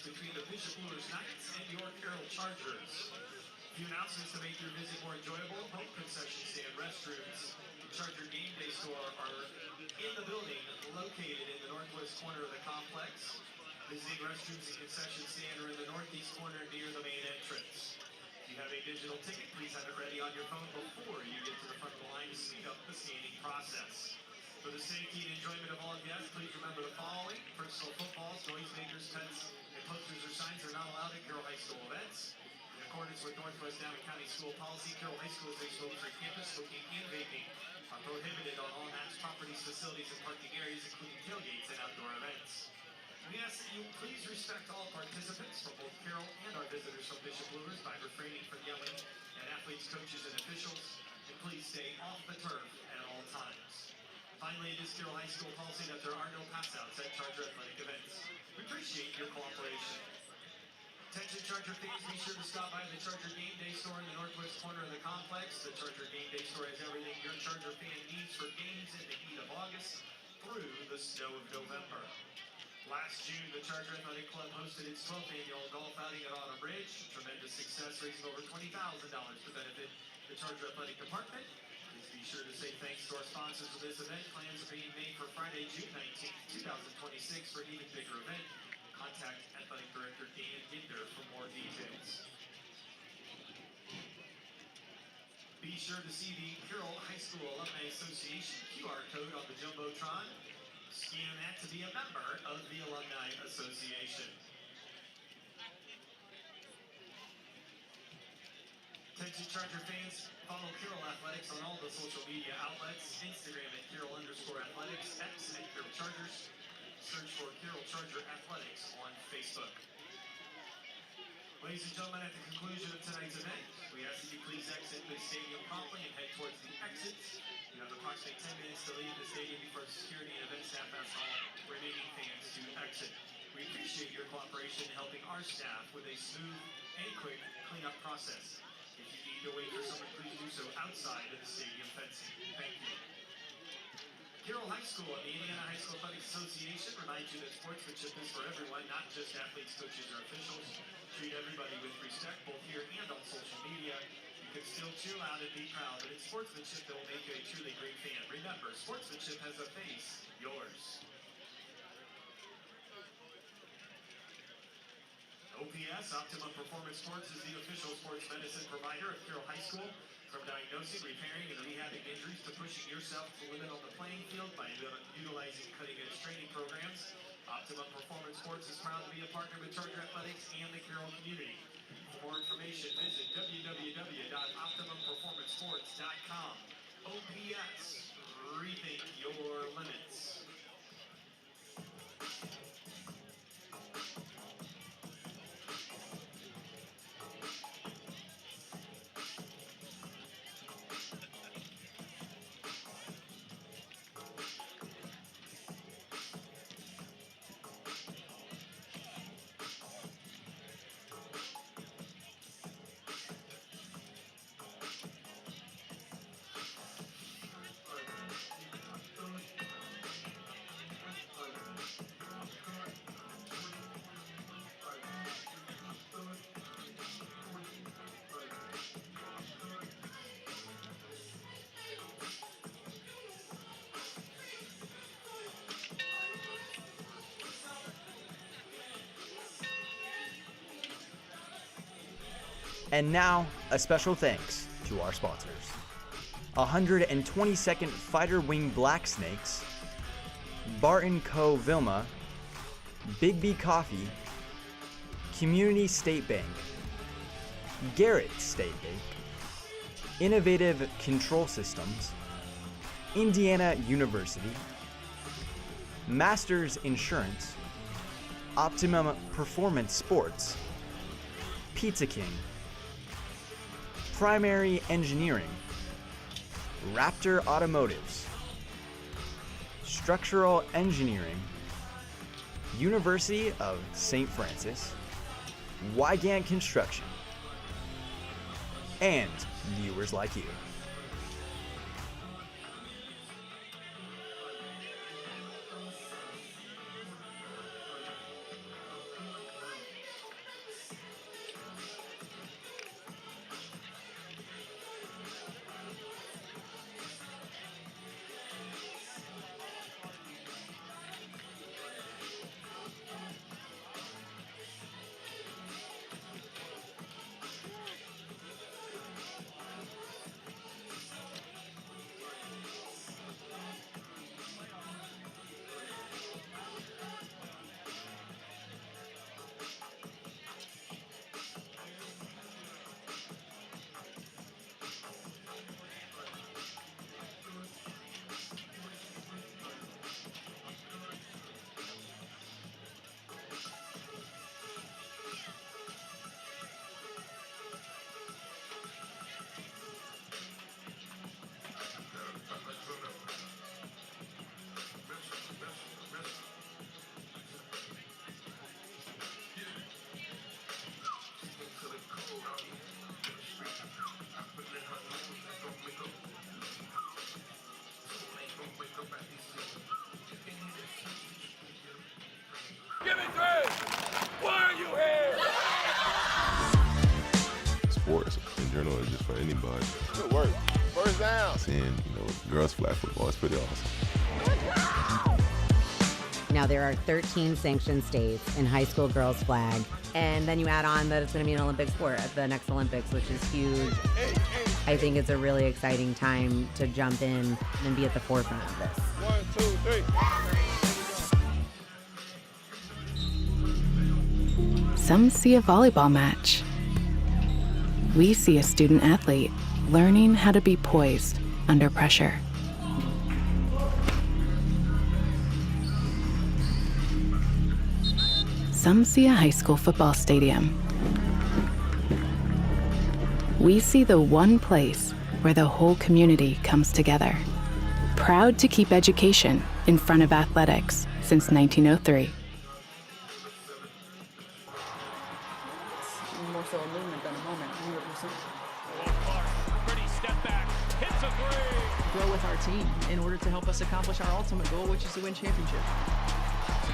contest between the Bishop LUERS Knights and your Carroll Chargers. A few announcements to make your visit more enjoyable. Home concession stand, restrooms, Charger Game Day store are in the building located in the northwest corner of the complex. Visiting restrooms and concession stand are in the northeast corner near the main entrance. If you have a digital ticket, please have it ready on your phone before you get to the front of the line to speed up the scanning process. For the safety and enjoyment of all guests, please remember the following. Personal footballs, noisemakers, tents, and posters or signs are not allowed at Carroll High School events. In accordance with Northwest Downey County School Policy, Carroll High School is a smoke-free campus. Smoking and vaping are prohibited on all match properties, facilities, and parking areas, including tailgates and outdoor events. We ask that you please respect all participants from both Carroll and our visitors from Bishop LUERS by refraining from yelling at athletes, coaches, and officials, and please stay off the turf at all times. Finally, it is Carroll High School policy that there are no pass-outs at Charger athletic events. We appreciate your cooperation. Attention Charger fans, be sure to stop by the Charger Game Day store in the northwest corner of the complex. The Charger Game Day store has everything your Charger fan needs for games in the heat of August through the snow of November. Last June, the Charger Athletic Club hosted its 12th annual golf outing at Autumn Ridge. Tremendous success, raising over $20,000 to benefit the Charger Athletic Department. Please be sure to say thanks to our sponsors for this event. Plans are being made for Friday, June 19, 2026 for an even bigger event. Contact Athletic Director Dan Ginder for more details. Be sure to see the Carroll High School Alumni Association QR code on the Jumbotron. Scan that to be a member of the Alumni Association. Attention Charger fans, follow Carroll Athletics on all the social media outlets. Instagram at Carroll_Athletics, X at Carroll Chargers. Search for Carroll Charger Athletics on Facebook. Ladies and gentlemen, at the conclusion of tonight's event, we ask that you please exit the stadium promptly and head towards the exits. You have approximately 10 minutes to leave the stadium before security and event staff asks all remaining fans to exit. We appreciate your cooperation in helping our staff with a smooth and quick cleanup process. If you need to wait for someone, please do so outside of the stadium fencing. Thank you. Carroll High School and the Indiana High School Athletic Association reminds you that sportsmanship is for everyone, not just athletes, coaches, or officials. Treat everybody with respect, both here and on social media. You can still cheer loud and be proud, but it's sportsmanship that will make you a truly great fan. Remember, sportsmanship has a face, yours. OPS, Optimum Performance Sports, is the official sports medicine provider of Carroll High School. From diagnosing, repairing, and rehabbing injuries to pushing yourself to the limit on the playing field by utilizing cutting-edge training programs, Optimum Performance Sports is proud to be a partner with Charger Athletics and the Carroll community. For more information, visit www.optimumperformancesports.com. OPS, rethink your limits. And now, a special thanks to our sponsors. 122nd Fighter Wing Black Snakes, Barton Co. Vilma, Big B Coffee, Community State Bank, Garrett State Bank, Innovative Control Systems, Indiana University, Masters Insurance, Optimum Performance Sports, Pizza King, Primary Engineering, Raptor Automotives, Structural Engineering, University of St. Francis, Wygant Construction, and viewers like you. just for anybody. Good work. First down. Seeing, girls flag football is pretty awesome. Now there are 13 sanctioned states in high school girls flag, and then you add on that it's going to be an Olympic sport at the next Olympics, which is huge. I think it's a really exciting time to jump in and be at the forefront of this. 1, 2, 3. Some see a volleyball match. We see a student athlete learning how to be poised under pressure. Some see a high school football stadium. We see the one place where the whole community comes together. Proud to keep education in front of athletics since 1903. More so a movement than a moment, 100%. Pretty step back, hits a three. Grow with our team in order to help us accomplish our ultimate goal, which is to win championship.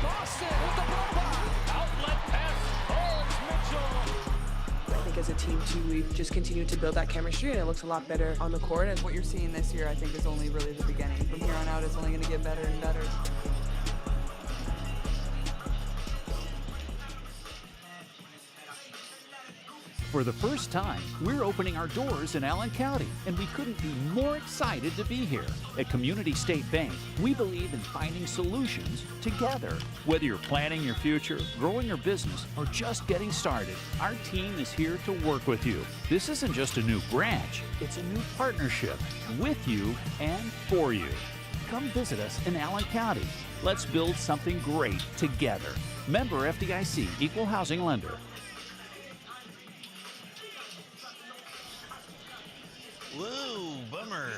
Boston with the blow-by. Outlet pass, holds Mitchell. I think as a team, too, we've just continued to build that chemistry, and it looks a lot better on the court. And What you're seeing this year, I think, is only really the beginning. From here on out, it's only going to get better and better. For the first time, we're opening our doors in Allen County, and we couldn't be more excited to be here. At Community State Bank, we believe in finding solutions together. Whether you're planning your future, growing your business, or just getting started, our team is here to work with you. This isn't just a new branch, it's a new partnership with you and for you. Come visit us in Allen County. Let's build something great together. Member FDIC, Equal Housing Lender. Whoa, bummer.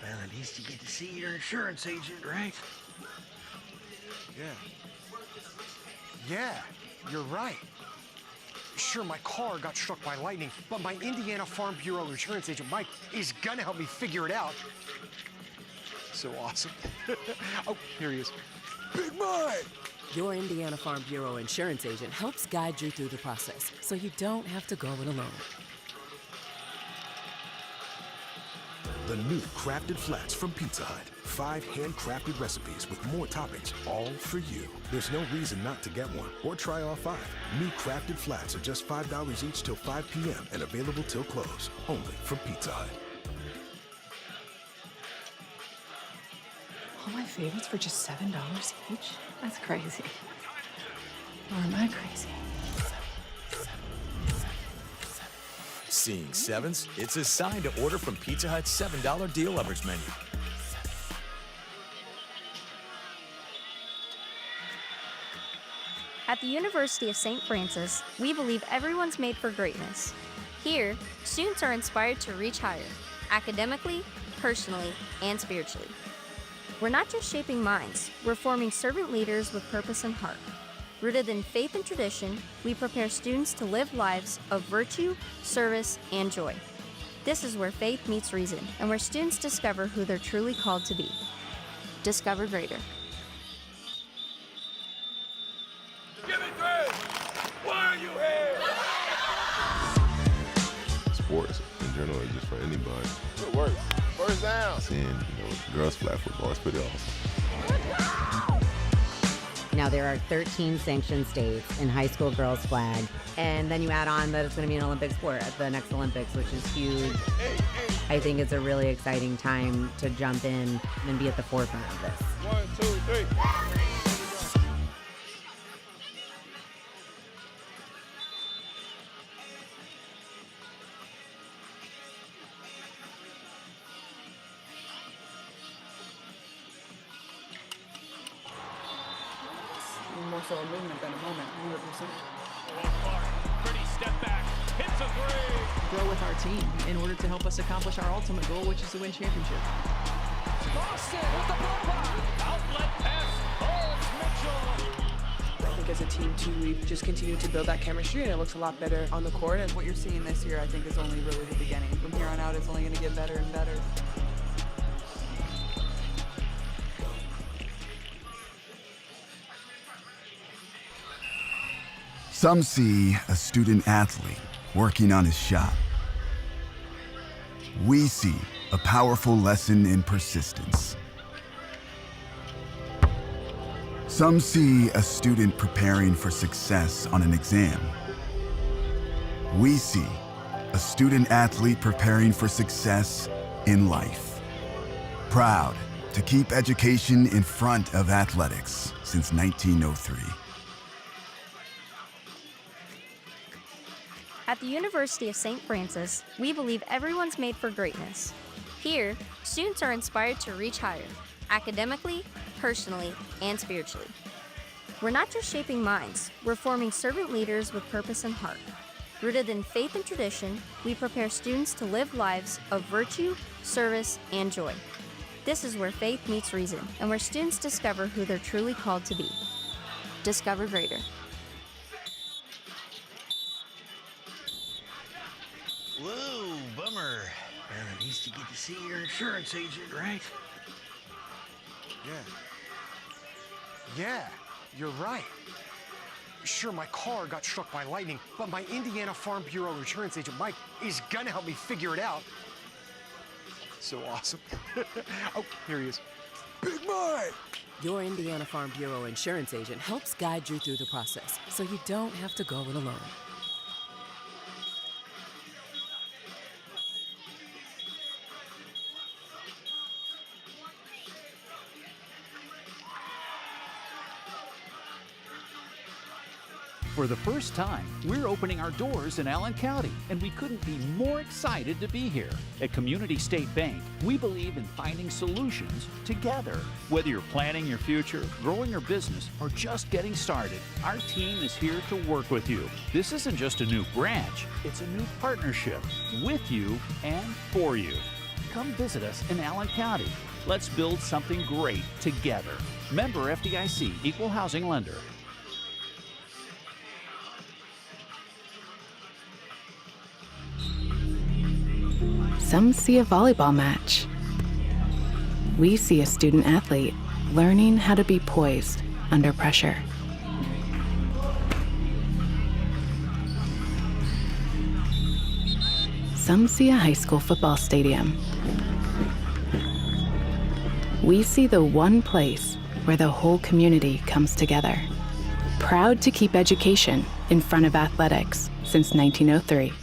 Well, at least you get to see your insurance agent, right? Yeah, you're right. Sure, my car got struck by lightning, but my Indiana Farm Bureau insurance agent, Mike, is gonna help me figure it out. So awesome. Oh, here he is. Big Mike! Your Indiana Farm Bureau insurance agent helps guide you through the process, so you don't have to go it alone. The new Crafted Flats from Pizza Hut. 5 handcrafted recipes with more toppings, all for you. There's no reason not to get one or try all 5. New Crafted Flats are just $5 each till 5 p.m. and available till close. Only from Pizza Hut. All my favorites for just $7 each? That's crazy. Or am I crazy? Seeing 7s? It's a sign to order from Pizza Hut's $7 deal lovers menu. At the University of St. Francis, we believe everyone's made for greatness. Here, students are inspired to reach higher, academically, personally, and spiritually. We're not just shaping minds, we're forming servant leaders with purpose and heart. Rooted in faith and tradition, we prepare students to live lives of virtue, service, and joy. This is where faith meets reason, and where students discover who they're truly called to be. Discover greater. Give me 3. Why are you here? Sports in general is just for anybody. Good work. First down. Seeing, girls flag football is pretty awesome. Now there are 13 sanctioned states in high school girls flag, and then you add on that it's going to be an Olympic sport at the next Olympics, which is huge. I think it's a really exciting time to jump in and be at the forefront of this. 1, 2, 3. More so a movement than a moment, 100%. Pretty step back, hits a three. Grow with our team in order to help us accomplish our ultimate goal, which is to win championship. Boston with the blow-by. Outlet pass, holds Mitchell. I think as a team, too, we've just continued to build that chemistry, and it looks a lot better on the court. And What you're seeing this year, I think, is only really the beginning. From here on out, it's only going to get better and better. Some see a student athlete working on his shot. We see a powerful lesson in persistence. Some see a student preparing for success on an exam. We see a student athlete preparing for success in life. Proud to keep education in front of athletics since 1903. At the University of St. Francis, we believe everyone's made for greatness. Here, students are inspired to reach higher, academically, personally, and spiritually. We're not just shaping minds, we're forming servant leaders with purpose and heart. Rooted in faith and tradition, we prepare students to live lives of virtue, service, and joy. This is where faith meets reason, and where students discover who they're truly called to be. Discover greater. Whoa, bummer. Well, at least you get to see your insurance agent, right? Yeah, you're right. Sure, my car got struck by lightning, but my Indiana Farm Bureau insurance agent, Mike, is gonna help me figure it out. So awesome. Oh, here he is. Big Mike! Your Indiana Farm Bureau insurance agent helps guide you through the process, so you don't have to go it alone. For the first time, we're opening our doors in Allen County, and we couldn't be more excited to be here. At Community State Bank, we believe in finding solutions together. Whether you're planning your future, growing your business, or just getting started, our team is here to work with you. This isn't just a new branch, it's a new partnership with you and for you. Come visit us in Allen County. Let's build something great together. Member FDIC, Equal Housing Lender. Some see a volleyball match. We see a student athlete learning how to be poised under pressure. Some see a high school football stadium. We see the one place where the whole community comes together. Proud to keep education in front of athletics since 1903.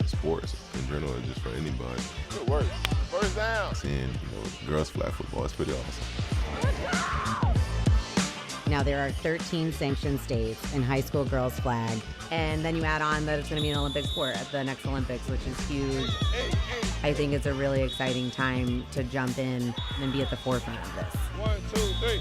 Sports in general is just for anybody. Good work. First down. Seeing, girls flag football, it's pretty awesome. Now there are 13 sanctioned states in high school girls flag, and then you add on that it's going to be an Olympic sport at the next Olympics, which is huge. I think it's a really exciting time to jump in and be at the forefront of this. 1, 2, 3.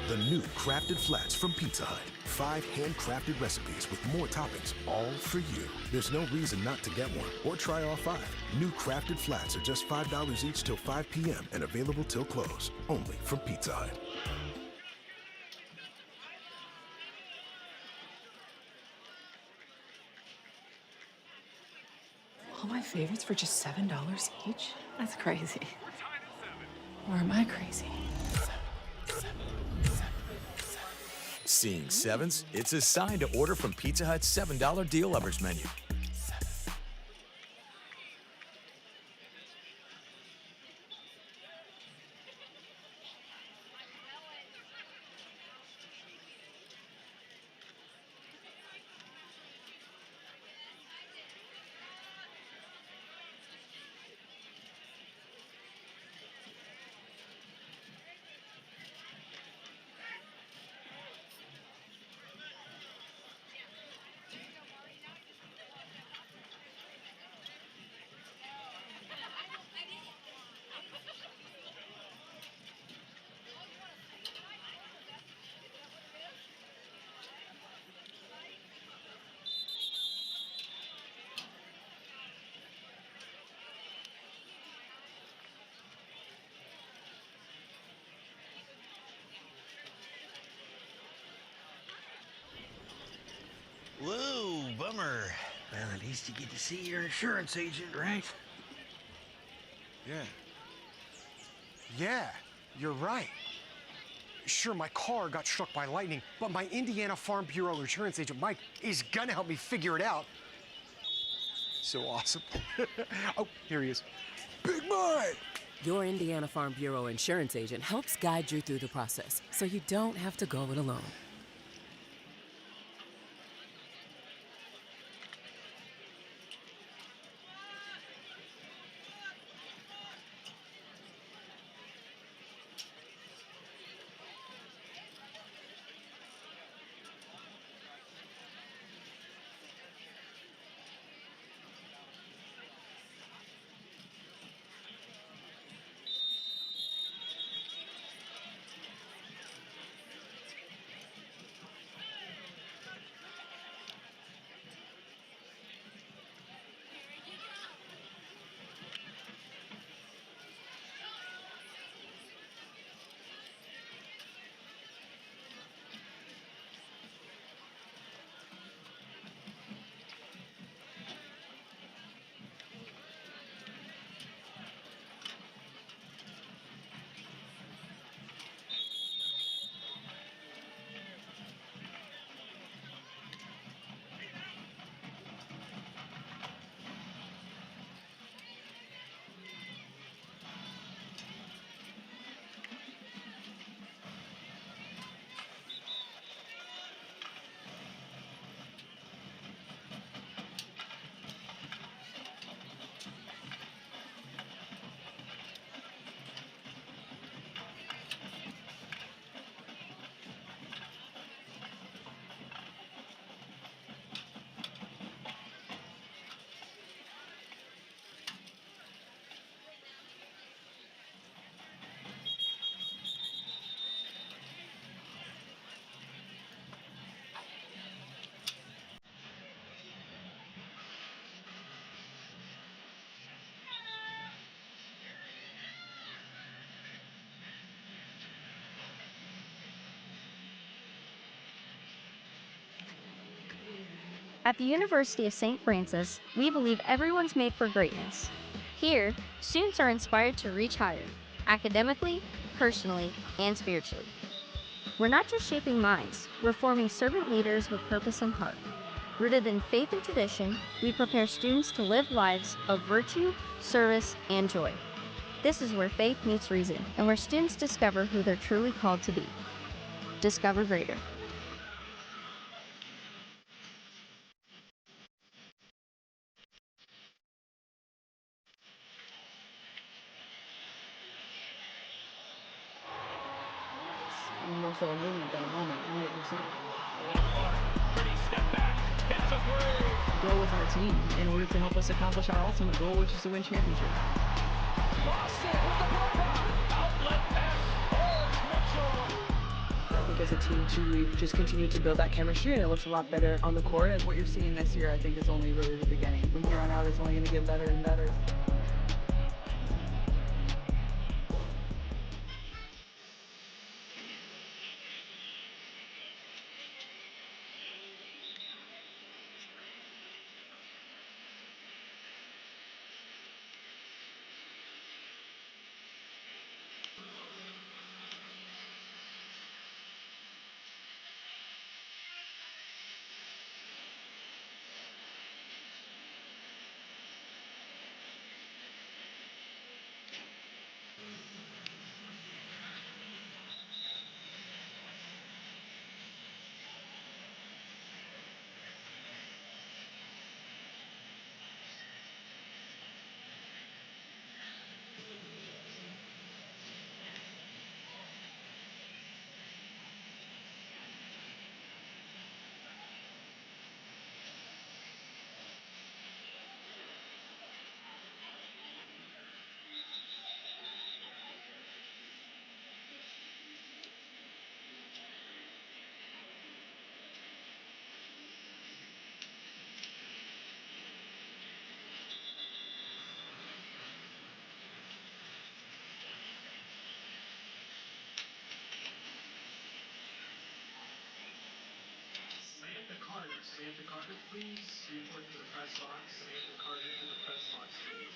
The new Crafted Flats from Pizza Hut. 5 handcrafted recipes with more toppings, all for you. There's no reason not to get one or try all 5. New Crafted Flats are just $5 each till 5 p.m. and available till close. Only from Pizza Hut. All my favorites for just $7 each? That's crazy. Or am I crazy? Seeing sevens? It's a sign to order from Pizza Hut's $7 Deal Lovers menu. least you get to see your insurance agent, right? Yeah, you're right. Sure, my car got struck by lightning, but my Indiana Farm Bureau insurance agent, Mike, is gonna help me figure it out. So awesome. Oh, here he is. Big Mike! Your Indiana Farm Bureau insurance agent helps guide you through the process so you don't have to go it alone. At the University of St. Francis, we believe everyone's made for greatness. Here, students are inspired to reach higher, academically, personally, and spiritually. We're not just shaping minds, we're forming servant leaders with purpose and heart. Rooted in faith and tradition, we prepare students to live lives of virtue, service, and joy. This is where faith meets reason, and where students discover who they're truly called to be. Discover greater. More so a movement than a moment, 100%. Grow with our team in order to help us accomplish our ultimate goal, which is to win championship. I think as a team too, we've just continued to build that chemistry, and it looks a lot better on the court. And what you're seeing this year, I think, is only really the beginning. From here on out, it's only going to get better and better. Carter, please report to the press box. Samantha Carter to the press box, please.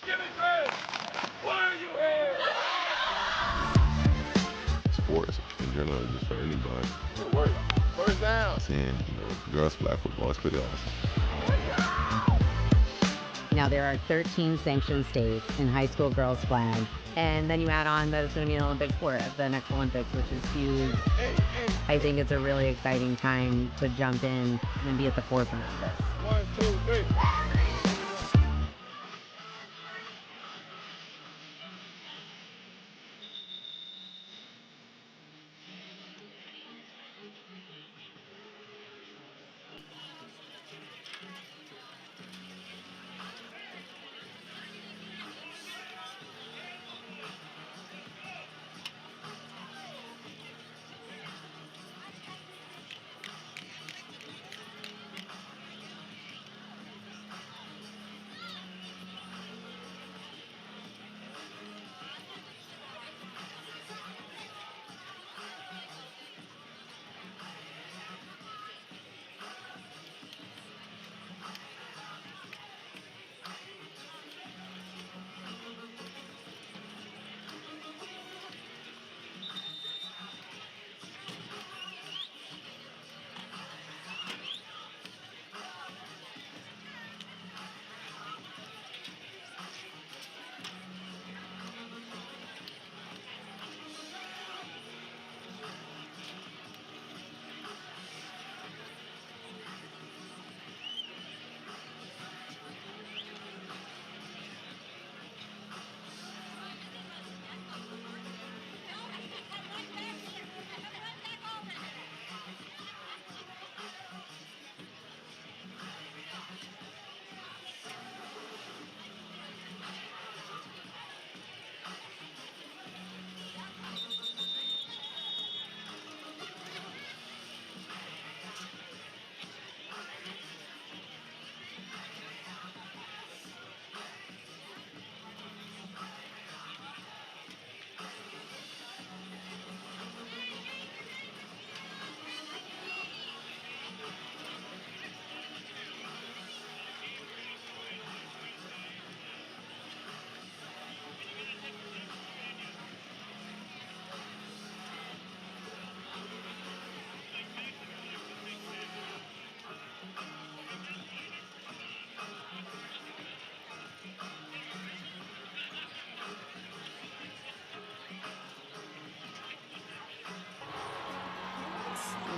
Give me three! Why are you here? Sports in general, just for anybody. First down. Seeing, girls flag football is pretty awesome. Now there are 13 sanctioned states in high school girls flag. And then you add on that it's going to be an Olympic sport at the next Olympics, which is huge. I think it's a really exciting time to jump in and be at the forefront of this. 1, 2, 3.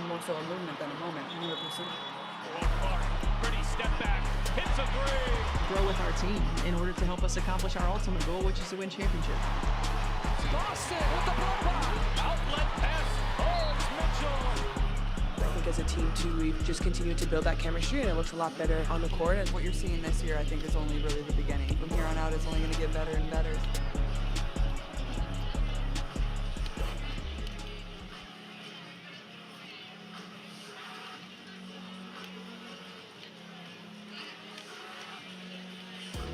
More so a movement than a moment, 100%. Pretty step back, hits a three. Grow with our team in order to help us accomplish our ultimate goal, which is to win championship. Boston with the block pop. Outlet pass, holds Mitchell. I think as a team, too, we've just continued to build that chemistry, and it looks a lot better on the court. What you're seeing this year, I think, is only really the beginning. From here on out, it's only going to get better and better.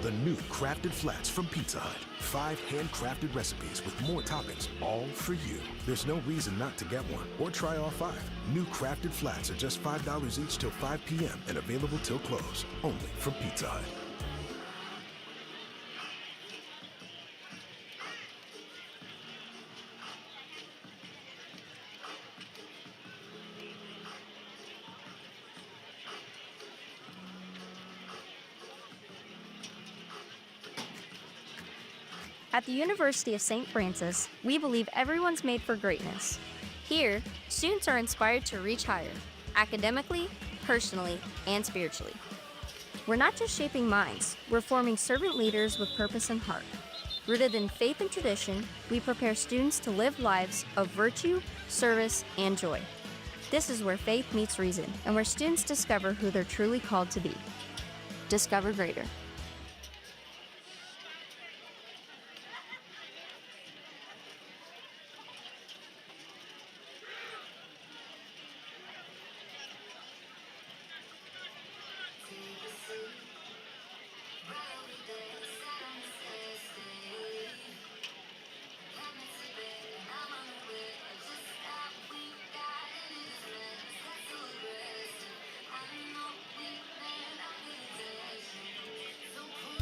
The new Crafted Flats from Pizza Hut. 5 handcrafted recipes with more toppings, all for you. There's no reason not to get one or try all 5. New Crafted Flats are just $5 each till 5 p.m. and available till close. Only from Pizza Hut. At the University of St. Francis, we believe everyone's made for greatness. Here, students are inspired to reach higher, academically, personally, and spiritually. We're not just shaping minds, we're forming servant leaders with purpose and heart. Rooted in faith and tradition, we prepare students to live lives of virtue, service, and joy. This is where faith meets reason and where students discover who they're truly called to be. Discover greater.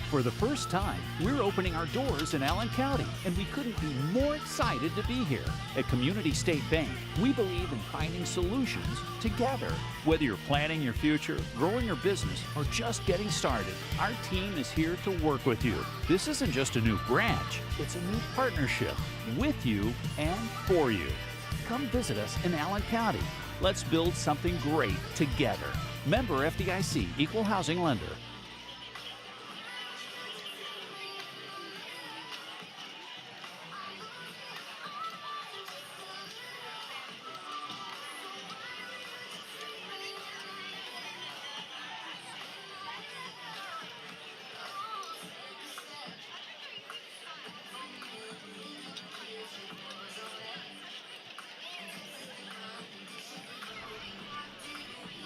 For the first time, we're opening our doors in Allen County, and we couldn't be more excited to be here. At Community State Bank, we believe in finding solutions together. Whether you're planning your future, growing your business, or just getting started, our team is here to work with you. This isn't just a new branch, it's a new partnership with you and for you. Come visit us in Allen County. Let's build something great together. Member FDIC, Equal Housing Lender.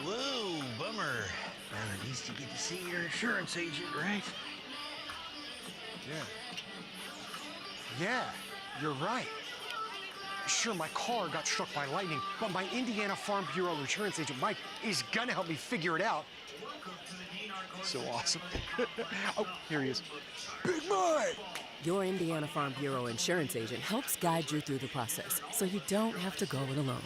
Whoa, bummer. Well, at least you get to see your insurance agent, right? Yeah, you're right. Sure, my car got struck by lightning, but my Indiana Farm Bureau insurance agent, Mike, is gonna help me figure it out. So awesome. Oh, here he is. Big Mike! Your Indiana Farm Bureau insurance agent helps guide you through the process, so you don't have to go it alone.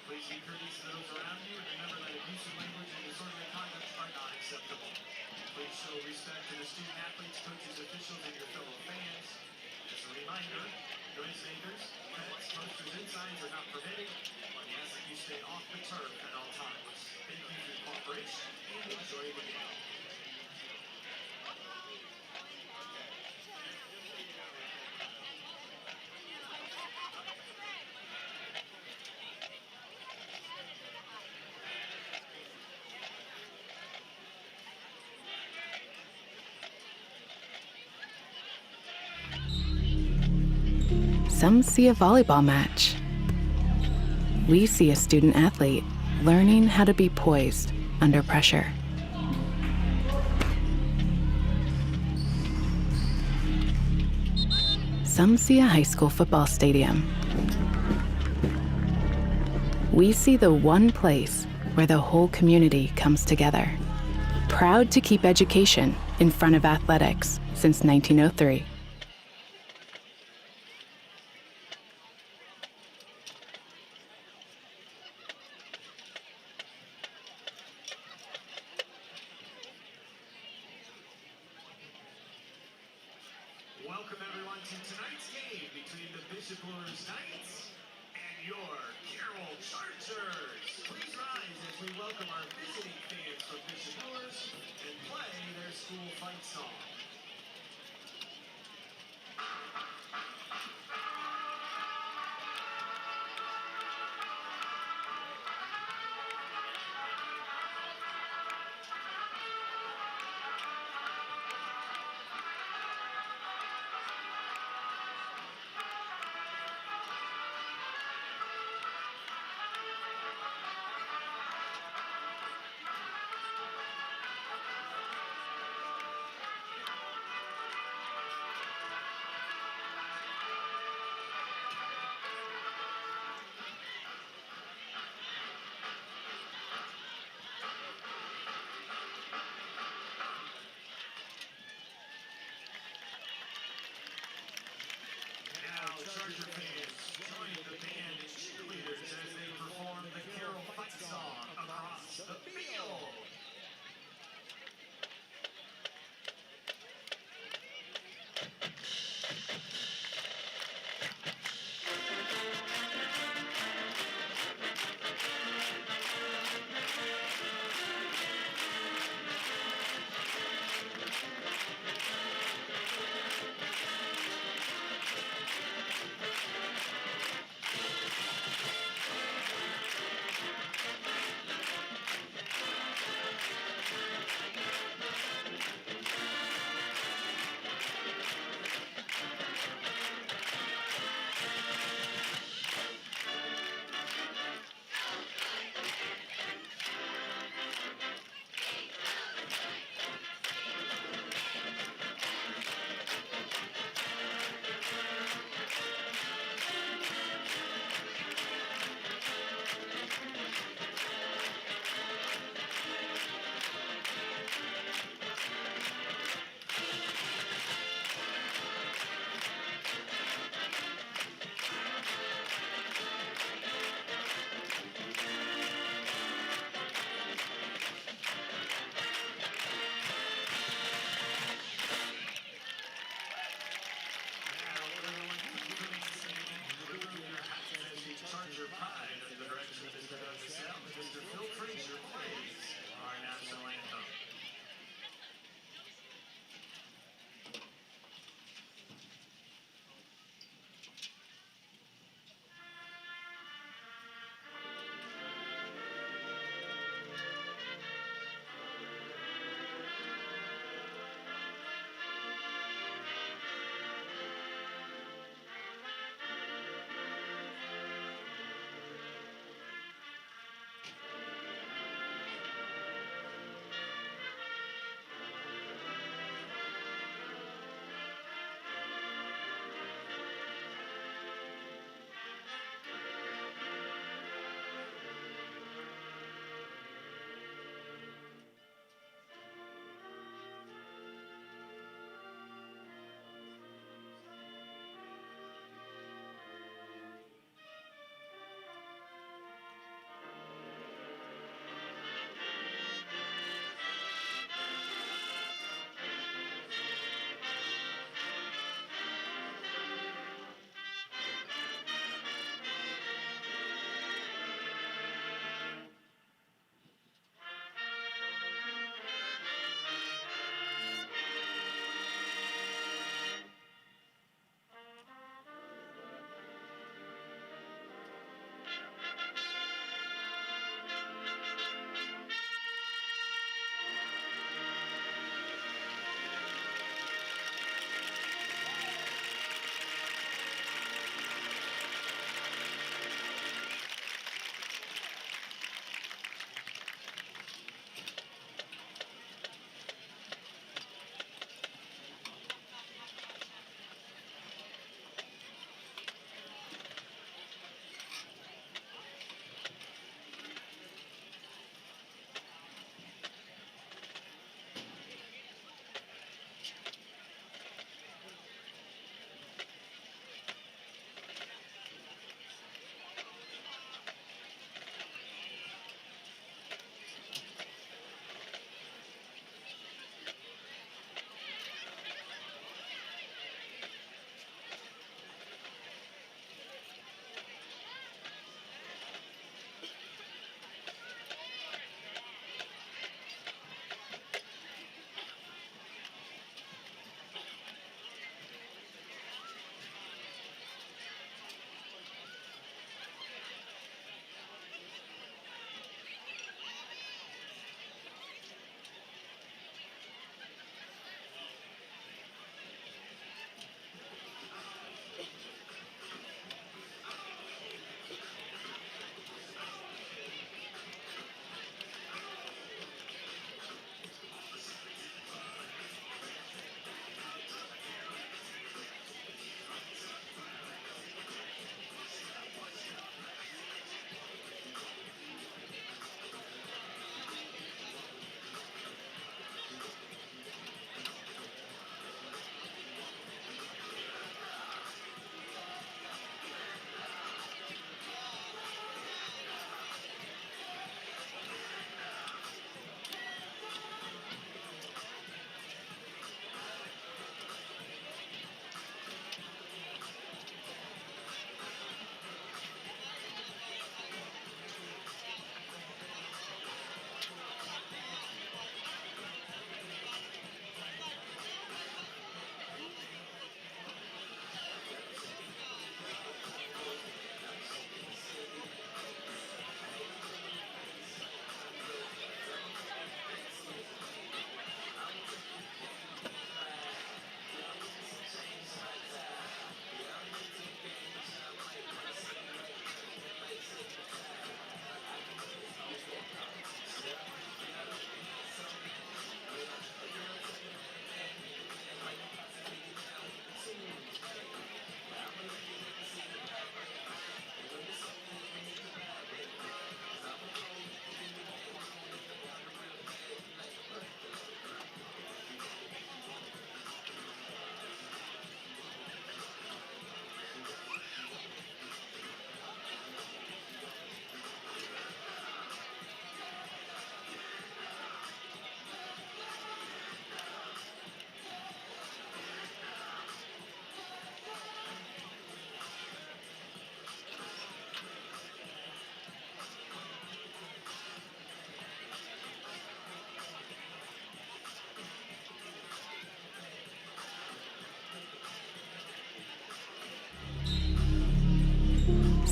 Please be courteous to those around you and remember that abusive language and disorderly conduct are not acceptable. Please show respect to the student athletes, coaches, officials, and your fellow fans. As a reminder, noise makers, pets, posters, and signs are not permitted. We ask that you stay off the turf at all times. Thank you for your cooperation and enjoy the game. Some see a volleyball match. We see a student athlete learning how to be poised under pressure. Some see a high school football stadium. We see the one place where the whole community comes together. Proud to keep education in front of athletics since 1903. Welcome everyone to tonight's game between the Bishop LUERS Knights and your Carroll Chargers. Please rise as we welcome our visiting fans from Bishop LUERS and play their school fight song.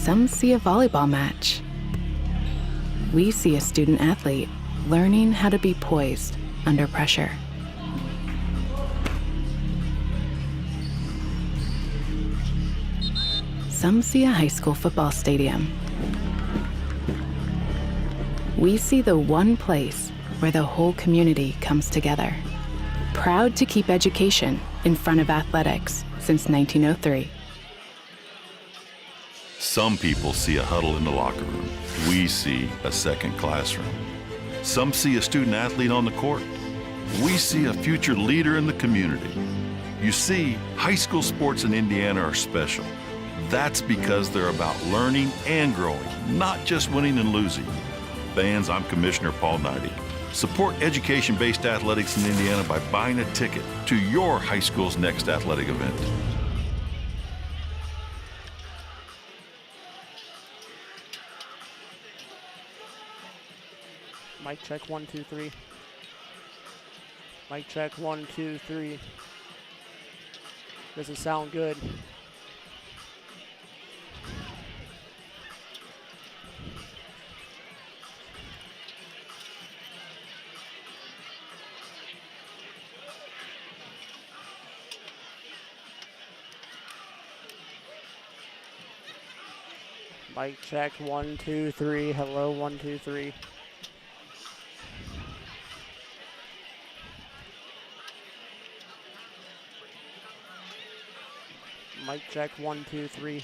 Some see a volleyball match. We see a student athlete learning how to be poised under pressure. Some see a high school football stadium. We see the one place where the whole community comes together. Proud to keep education in front of athletics since 1903. Some people see a huddle in the locker room. We see a second classroom. Some see a student athlete on the court. We see a future leader in the community. You see, high school sports in Indiana are special. That's because they're about learning and growing, not just winning and losing. Fans, I'm Commissioner Paul Knighty. Support education-based athletics in Indiana by buying a ticket to your high school's next athletic event. Mic check, 1, 2, 3. Mic check, 1, 2, 3. Doesn't sound good. Mic check, 1, 2, 3. Hello, 1, 2, 3. Mic check, 1, 2, 3.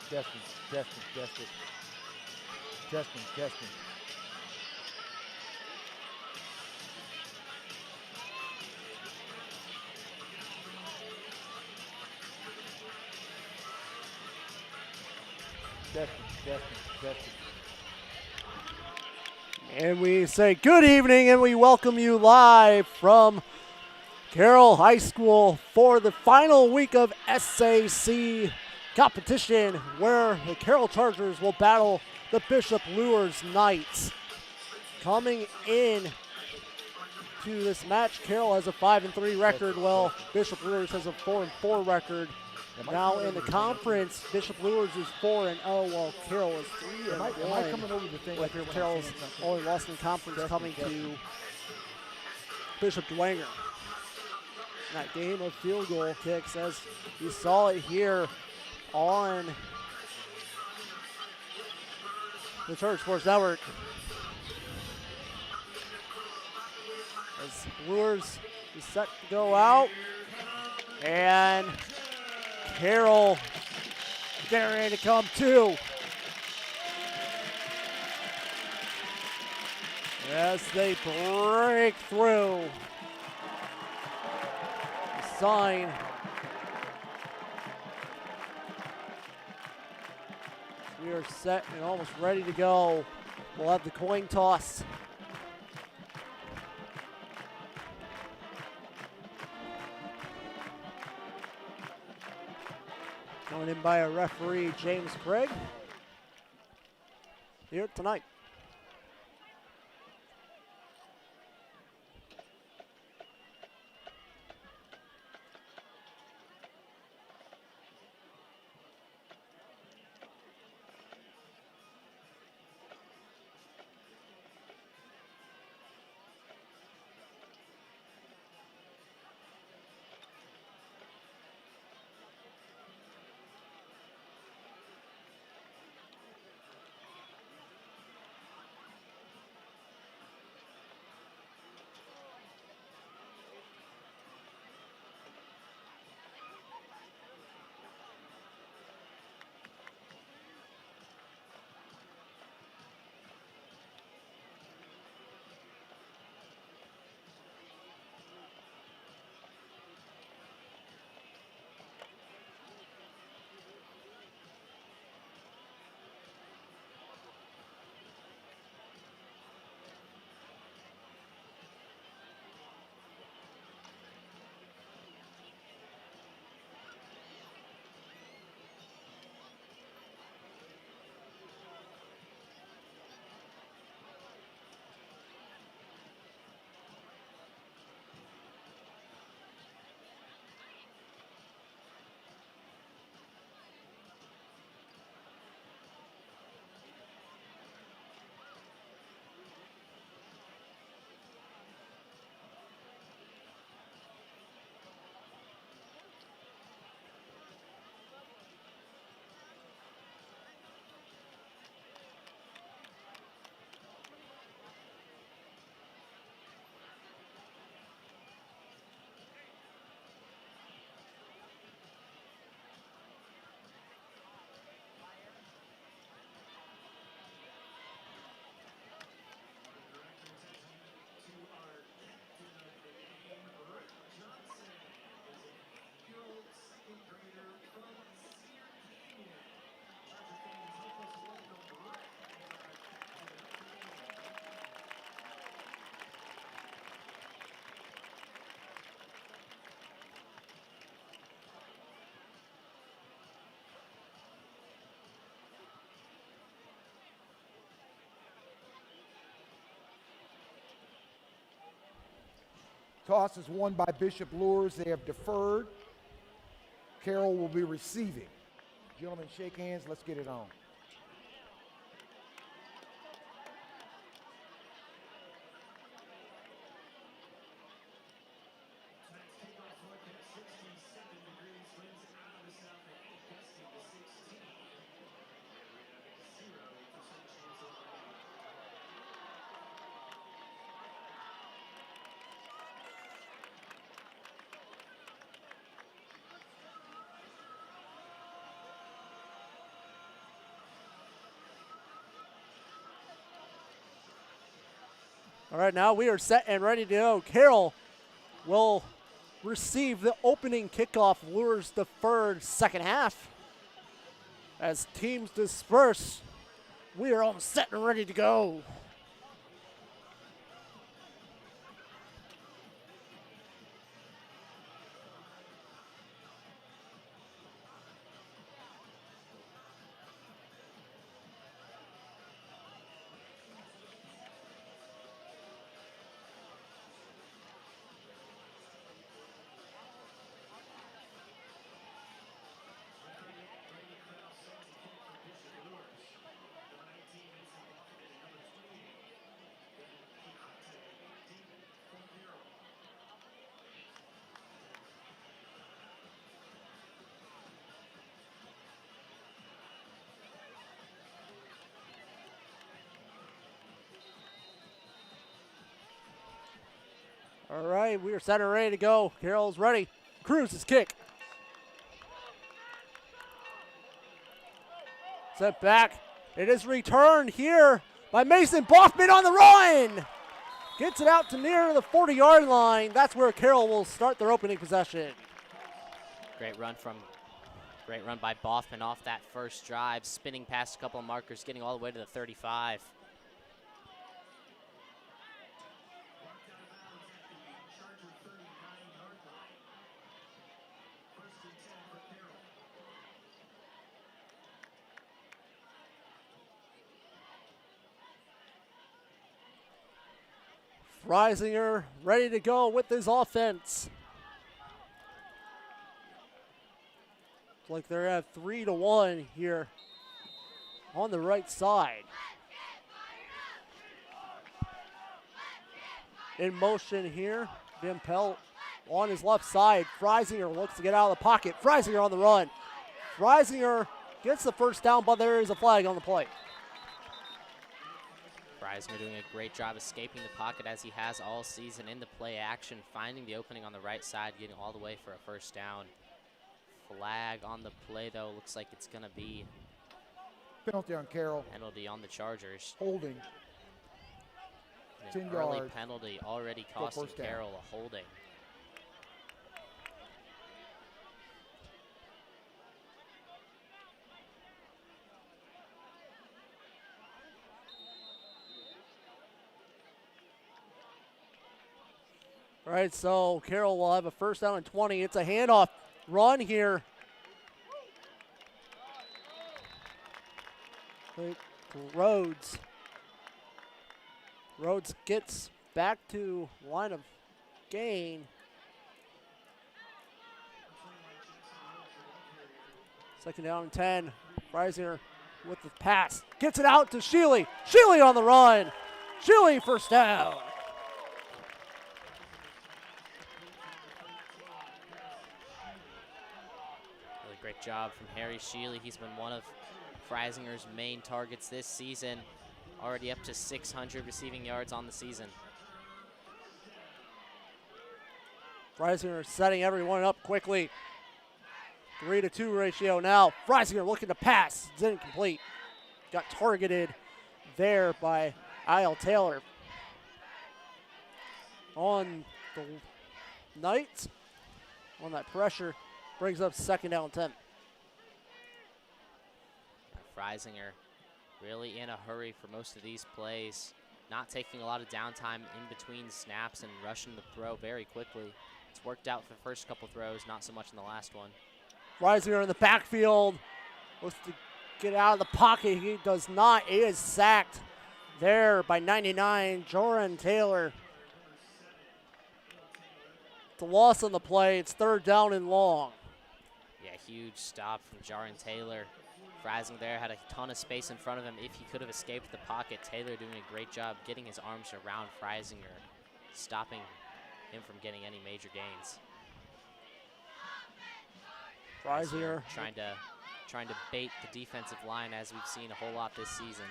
Testing. And we say good evening and we welcome you live from Carroll High School for the final week of SAC competition where the Carroll Chargers will battle the Bishop LUERS Knights. Coming in to this match, Carroll has a 5-3 record, while Bishop LUERS has a 4-4 record. Now in the conference, Bishop LUERS is 4-0, while Carroll is 3-1. With Carroll's only loss in conference coming to Bishop Dwenger. That game of field goal kicks, as you saw it here on the Church Sports Network. As LUERS is set to go out, and Carroll getting ready to come to. As they break through. The sign. We are set and almost ready to go. We'll have the coin toss. Joined in by a referee, James Craig, here tonight. Toss is won by Bishop Lures. They have deferred. Carroll will be receiving. Gentlemen, shake hands. Let's get it on. All right, now we are set and ready to go. Carroll will receive the opening kickoff. Lures deferred second half. As teams disperse, we are all set and ready to go. All right, we are set and ready to go. Carroll's ready. Cruz's kick. Set back. It is returned here by Mason Boffman on the run. Gets it out to near the 40-yard line. That's where Carroll will start their opening possession. Great run by Boffman off that first drive, spinning past a couple of markers, getting all the way to the 35. Reisinger ready to go with his offense. Looks like they're at 3-1 here on the right side. In motion here, Van Pelt on his left side. Freisinger looks to get out of the pocket. Freisinger on the run. Freisinger gets the first down, but there is a flag on the play. Freisinger doing a great job escaping the pocket as he has all season in the play action, finding the opening on the right side, getting all the way for a first down. Flag on the play, though. Looks like it's going to be penalty on Carroll. Penalty on the Chargers. Holding. An early penalty already costing Carroll a holding. All right, so Carroll will have a first down and 20. It's a handoff run here. Rhodes. Rhodes gets back to line of gain. Second down and 10. Freisinger with the pass. Gets it out to Sheely. Sheely on the run. Sheely first down. Great job from Harry Sheely. He's been one of Freisinger's main targets this season. Already up to 600 receiving yards on the season. Freisinger setting everyone up quickly. 3-2 ratio now. Freisinger looking to pass. It's incomplete. Got targeted there by Isle Taylor. On the Knights, on that pressure. Brings up second down 10. Freisinger really in a hurry for most of these plays. Not taking a lot of downtime in between snaps and rushing the throw very quickly. It's worked out for the first couple throws, not so much in the last one. Freisinger in the backfield. Looks to get out of the pocket. He does not. He is sacked there by 99, Joran Taylor. the loss on the play. It's 3rd down and long. Yeah, huge stop from Jaron Taylor. Freisinger there had a ton of space in front of him. If he could have escaped the pocket, Taylor doing a great job getting his arms around Freisinger, stopping him from getting any major gains. Freisinger trying to bait the defensive line, as we've seen a whole lot this season.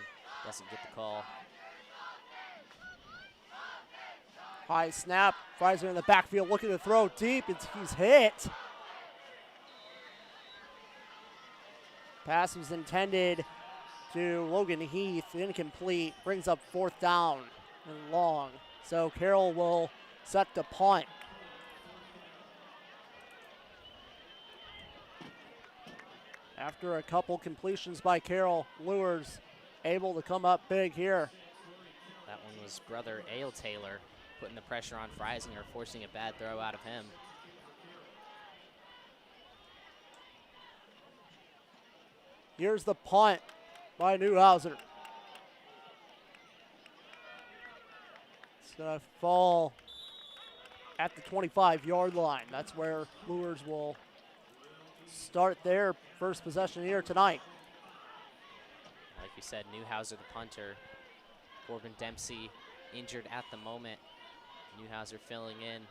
Doesn't get the call. High snap. Freisinger in the backfield looking to throw deep. He's hit. Pass was intended to Logan Heath. Incomplete. Brings up 4th down and long. So Carroll will set the punt. After a couple completions by Carroll, Luers able to come up big here. That one was brother Ale Taylor putting the pressure on Freisinger, forcing a bad throw out of him. Here's the punt by Newhouser. It's going to fall at the 25-yard line. That's where Luers will start their first possession here tonight. Like you said, Newhouser the punter. Corbin Dempsey injured at the moment. Newhouser filling in,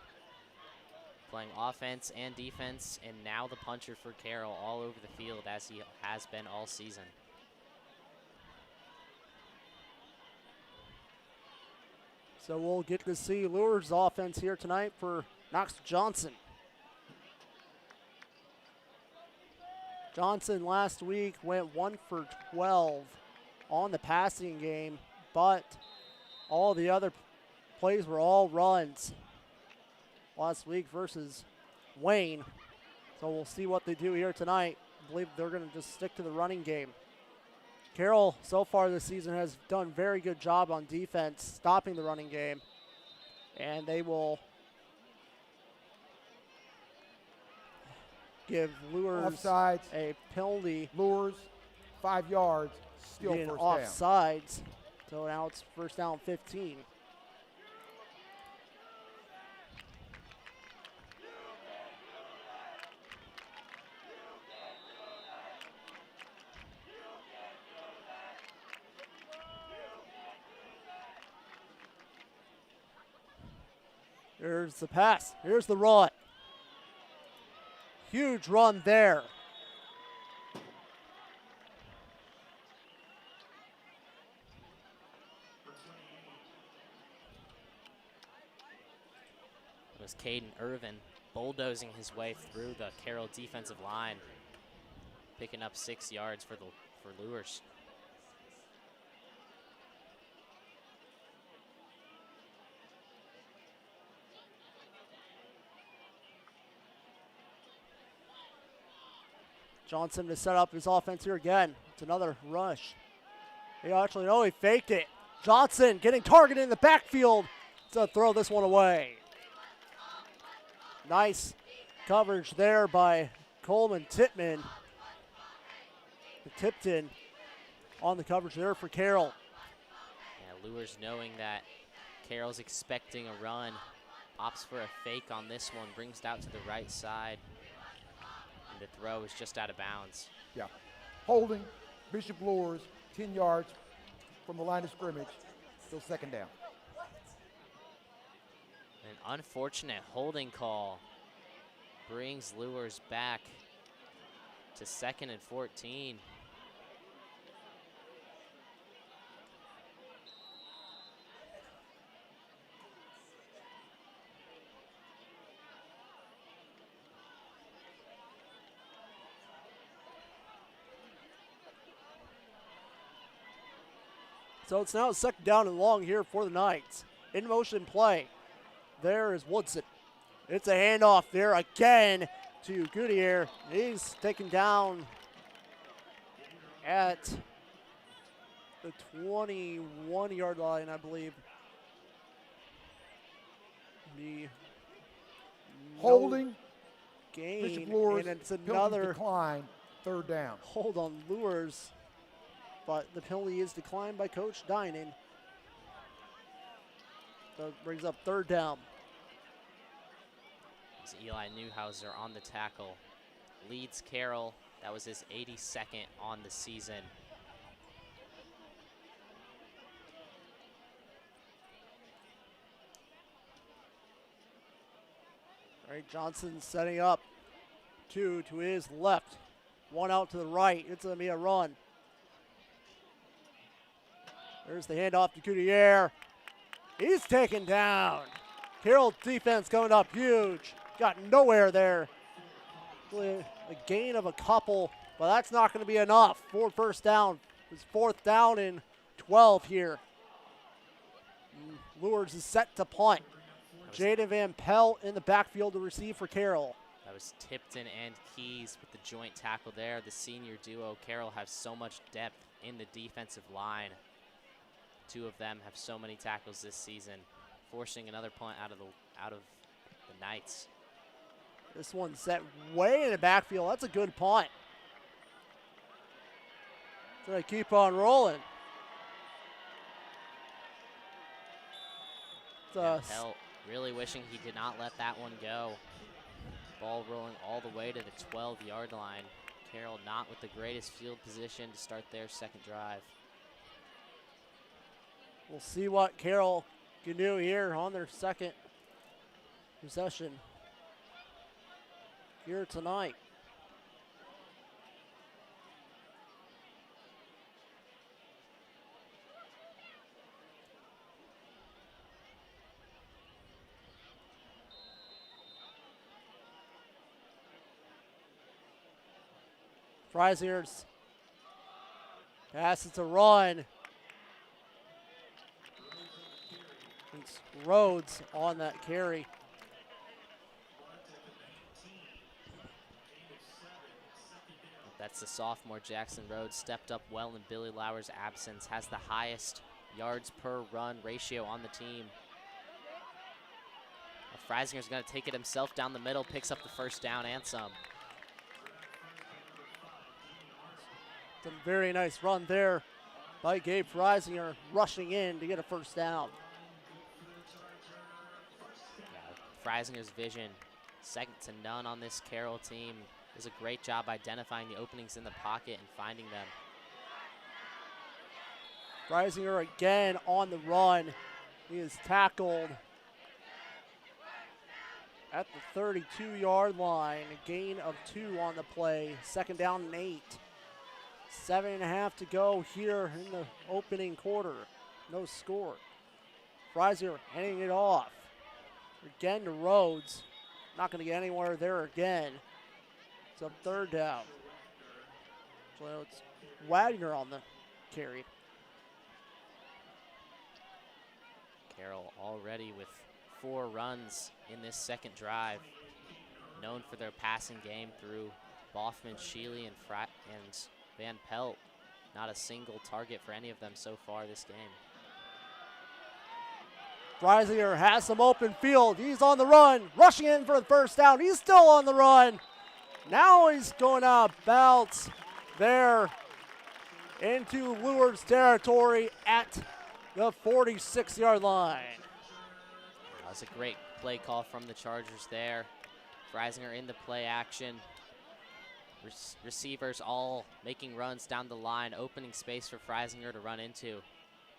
playing offense and defense, and now the punter for Carroll all over the field as he has been all season. So we'll get to see Luers offense here tonight for Knox Johnson. Johnson last week went 1 for 12 on the passing game, but all the other plays were all runs last week versus Wayne. So we'll see what they do here tonight. I believe they're going to just stick to the running game. Carroll, so far this season, has done a very good job on defense, stopping the running game. And they will give Luers Offsides. a penalty. Luers, 5 yards, still being first down. offsides. So now it's 1st down 15. Here's the pass. Here's the run. Huge run there. It was Caden Irvin bulldozing his way through the Carroll defensive line, picking up 6 yards for Luers. Johnson to set up his offense here again. It's another rush. He faked it. Johnson getting targeted in the backfield to throw this one away. Nice coverage there by Coleman Tipton on the coverage there for Carroll. Yeah, Luers knowing that Carroll's expecting a run, opts for a fake on this one, brings it out to the right side. The throw is just out of bounds. Yeah. Holding, Bishop Luers, 10 yards from the line of scrimmage, still 2nd down. An unfortunate holding call brings Luers back to 2nd and 14. So it's now 2nd down and long here for the Knights. In motion play. There is Woodson. It's a handoff there again to Goodyear. He's taken down at the 21-yard line, I believe. Holding. Gain. Bishop Luers, and it's another decline, 3rd down. Hold on Luers. But the penalty is declined by Coach Dinan. So it brings up 3rd down. As Eli Newhouser on the tackle. Leads Carroll. That was his 82nd on the season. All right, Johnson setting up. 2 to his left. 1 out to the right. It's going to be a run. There's the handoff to Coutier. He's taken down. Carroll defense coming up huge. Got nowhere there. A gain of a couple, but that's not going to be enough for first down. It's 4th down and 12 here. Luers is set to punt. Jaden Van Pelt in the backfield to receive for Carroll. That was Tipton and Keys with the joint tackle there. The senior duo. Carroll has so much depth in the defensive line. 2 of them have so many tackles this season, forcing another punt out of the Knights. This one's set way in the backfield. That's a good punt. So they keep on rolling. Pelt really wishing he did not let that one go. Ball rolling all the way to the 12-yard line. Carroll not with the greatest field position to start their second drive. We'll see what Carroll can do here on their second possession here tonight. Freisinger's pass, it's a run. It's Rhodes on that carry. That's the sophomore Jackson Rhodes, stepped up well in Billy Lauer's absence, has the highest yards per run ratio on the team. Freisinger's going to take it himself down the middle, picks up the first down and some. It's a very nice run there by Gabe Freisinger, rushing in to get a first down. Freisinger's vision, second to none on this Carroll team. Does a great job identifying the openings in the pocket and finding them. Freisinger again on the run. He is tackled at the 32-yard line. A gain of 2 on the play. Second down and 8. 7.5 to go here in the opening quarter. No score. Freisinger handing it off. Again to Rhodes. Not going to get anywhere there again. It's a 3rd down. So it's Wagner on the carry. Carroll already with 4 runs in this second drive. Known for their passing game through Boffman, Sheely, and Van Pelt. Not a single target for any of them so far this game. Freisinger has some open field. He's on the run, rushing in for the first down. He's still on the run. Now he's going out bounce there into Luers territory at the 46-yard line. That's a great play call from the Chargers there. Freisinger in the play action. Receivers all making runs down the line, opening space for Freisinger to run into.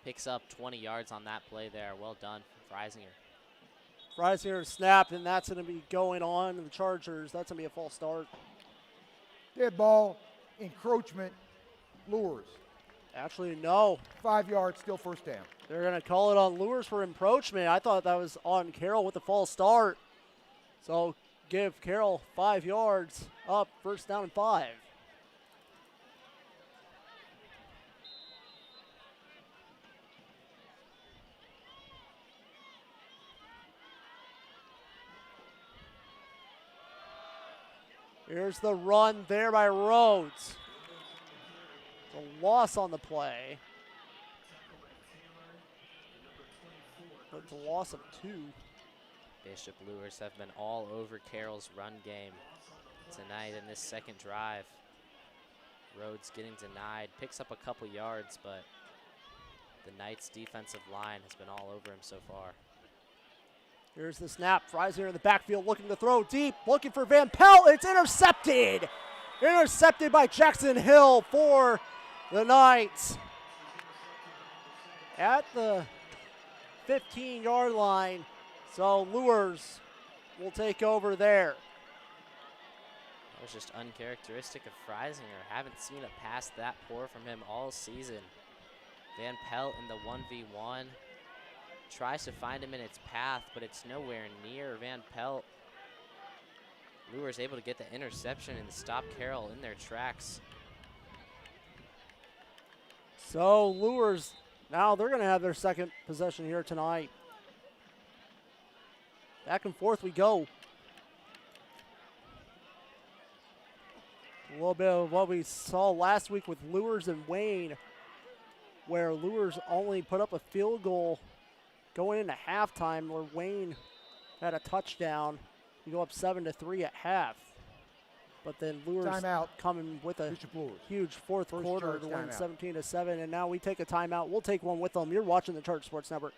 Picks up 20 yards on that play there. Well done from Freisinger. Freisinger snapped, and that's going to be going on the Chargers. That's going to be a false start. Dead ball, encroachment, Luers. Actually, no. 5 yards, still first down. They're going to call it on Luers for encroachment. I thought that was on Carroll with the false start. So give Carroll 5 yards up, first down and 5. Here's the run there by Rhodes. It's a loss on the play. But it's a loss of 2. Bishop Luers have been all over Carroll's run game tonight in this second drive. Rhodes getting denied, picks up a couple yards, but the Knights' defensive line has been all over him so far. Here's the snap. Freisinger in the backfield looking to throw deep, looking for Van Pelt. It's intercepted. Intercepted by Jackson Hill for the Knights. At the 15-yard line, so LUERS will take over there. That was just uncharacteristic of Freisinger. Haven't seen a pass that poor from him all season. Van Pelt in the 1v1. Tries to find him in its path, but it's nowhere near Van Pelt. LUERS able to get the interception and stop Carroll in their tracks. So LUERS, now they're going to have their second possession here tonight. Back and forth we go. A little bit of what we saw last week with LUERS and Wayne, where LUERS only put up a field goal going into halftime, where Wayne had a touchdown. You go up 7-3 at half. But then LUERS Timeout. coming with a huge fourth First quarter charge to win timeout. 17-7. And now we take a timeout. We'll take one with them. You're watching the Charter Sports Network.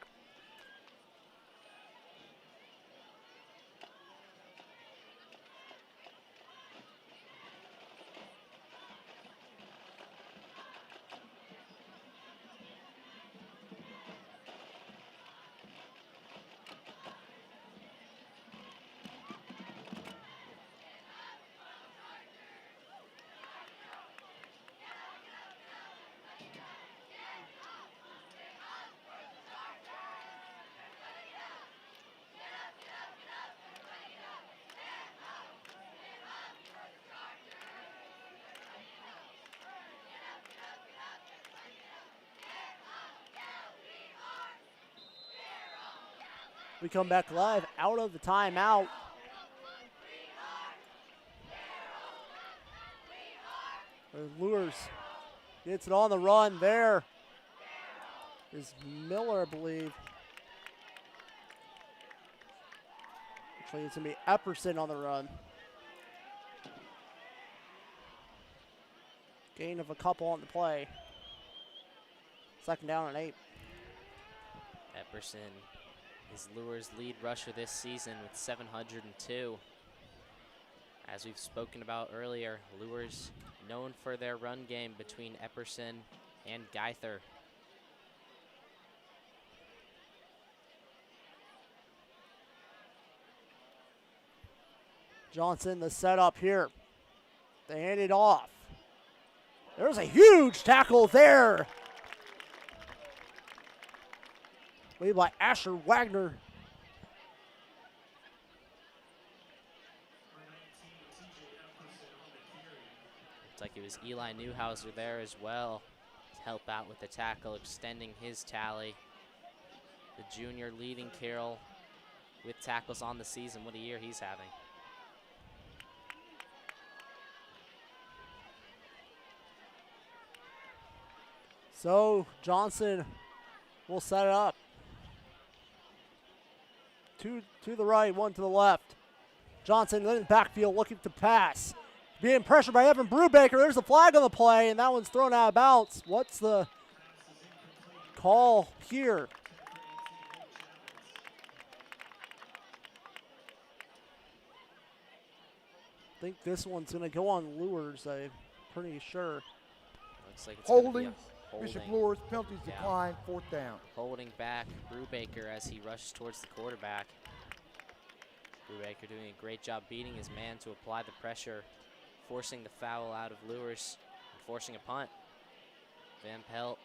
We come back live out of the timeout. LUERS gets it on the run. There is Miller, I believe. Actually, it's going to be Epperson on the run. Gain of a couple on the play. Second down and 8. Epperson is LUERS' lead rusher this season with 702. As we've spoken about earlier, LUERS known for their run game between Epperson and Geither. Johnson, the setup here. They hand it off. There's a huge tackle there. Made by Asher Wagner. Looks like it was Eli Newhouser there as well to help out with the tackle, extending his tally. The junior leading Carroll with tackles on the season. What a year he's having. So Johnson will set it up. Two to the right, one to the left. Johnson in the backfield looking to pass. Being pressured by Evan Brubaker. There's a flag on the play, and that one's thrown out of bounds. What's the call here? I think this one's going to go on LUERS, I'm pretty sure. Looks like it's gonna be Holding. a holding. Bishop LUERS, penalties decline, fourth down. Holding back Brubaker as he rushes towards the quarterback. Brubaker doing a great job beating his man to apply the pressure, forcing the foul out of LUERS and forcing a punt. Van Pelt,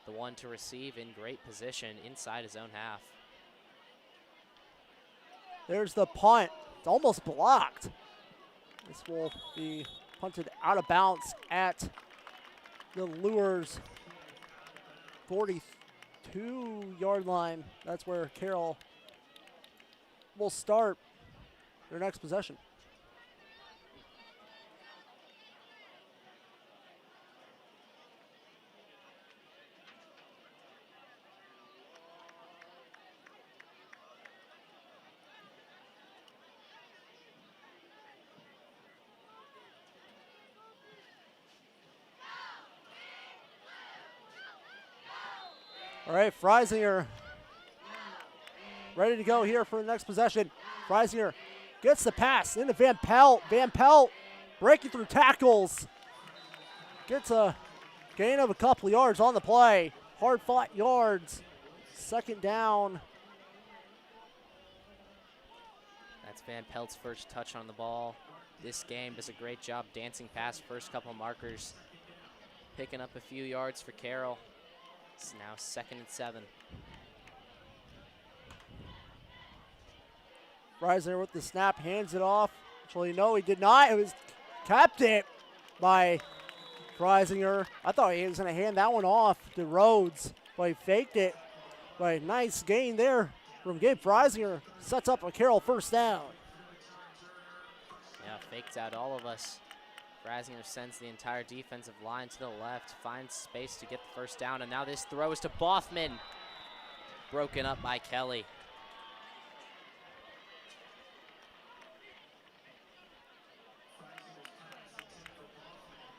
the one to receive, in great position inside his own half. There's the punt. It's almost blocked. This will be punted out of bounds at the LUERS 42-yard line. That's where Carroll will start their next possession. All right, Freisinger ready to go here for the next possession. Freisinger gets the pass into Van Pelt. Van Pelt breaking through tackles. Gets a gain of a couple of yards on the play. Hard fought yards. Second down. That's Van Pelt's first touch on the ball. This game does a great job dancing past first couple markers. Picking up a few yards for Carroll. It's now 2nd and 7. Freisinger with the snap, hands it off. Actually, no, he did not. It was kept it by Freisinger. I thought he was going to hand that one off to Rhodes, but he faked it. But a nice gain there from Gabe Freisinger. Sets up a Carroll first down. Yeah, faked out all of us. Freisinger sends the entire defensive line to the left, finds space to get the first down, and now this throw is to Bothman. Broken up by Kelly.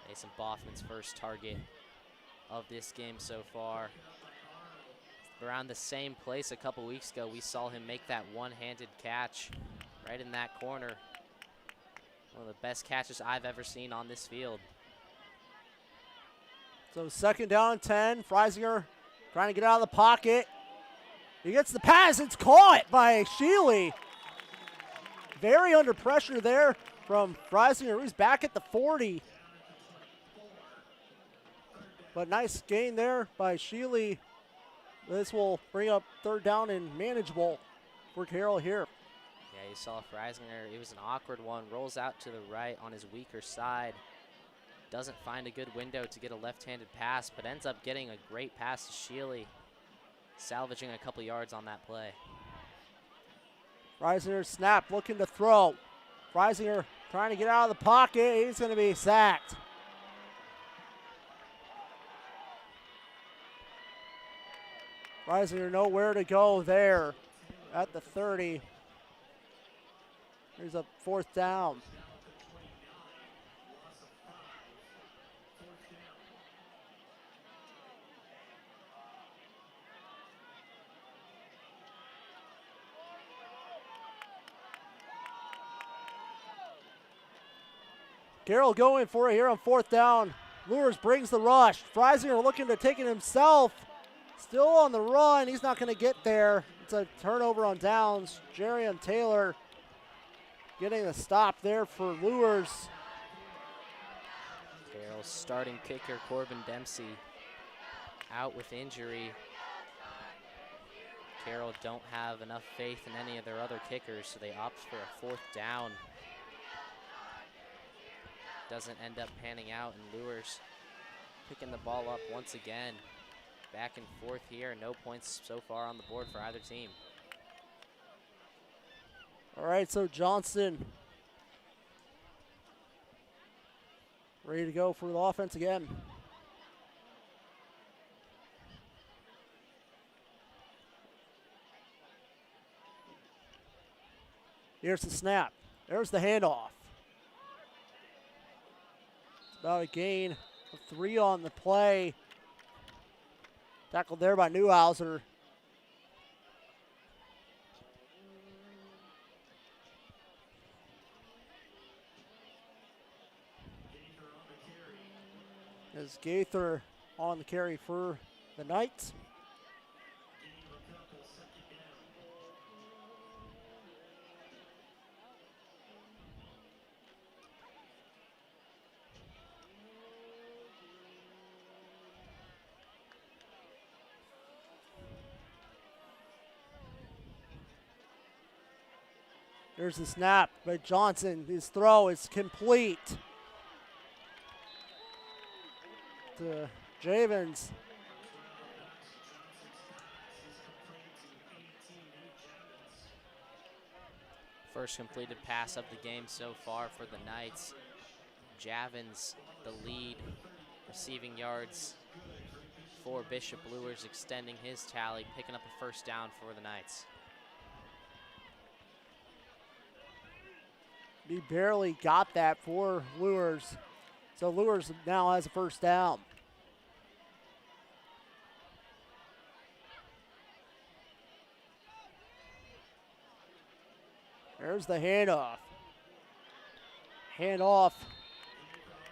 Mason Bothman's first target of this game so far. Around the same place a couple weeks ago, we saw him make that one-handed catch right in that corner. One of the best catches I've ever seen on this field. So 2nd down and 10. Freisinger trying to get out of the pocket. He gets the pass. It's caught by Sheely. Very under pressure there from Freisinger. He's back at the 40. But nice gain there by Sheely. This will bring up 3rd down and manageable for Carroll here. Yeah, you saw Freisinger. It was an awkward one. Rolls out to the right on his weaker side. Doesn't find a good window to get a left-handed pass, but ends up getting a great pass to Sheely, salvaging a couple yards on that play. Freisinger snap, looking to throw. Freisinger trying to get out of the pocket. He's going to be sacked. Freisinger nowhere to go there at the 30. Here's a 4th down. Carroll going for it here on 4th down. Luers brings the rush. Freisinger looking to take it himself. Still on the run. He's not going to get there. It's a turnover on downs. Jerian Taylor getting a stop there for Luers. Carroll's starting kicker, Corbin Dempsey, out with injury. Carroll don't have enough faith in any of their other kickers, so they opt for a 4th down. Doesn't end up panning out, and Luers picking the ball up once again. Back and forth here, no points so far on the board for either team. All right, so Johnson ready to go for the offense again. Here's the snap. There's the handoff. It's about a gain of 3 on the play. Tackled there by Newhauser. As Gaither on the carry for the Knights. There's the snap by Johnson. His throw is complete to Javens. First completed pass of the game so far for the Knights. Javins, the lead, receiving yards for Bishop Luers, extending his tally, picking up a 1st down for the Knights. He barely got that for Luers. So Luers now has a 1st down. There's the handoff. Handoff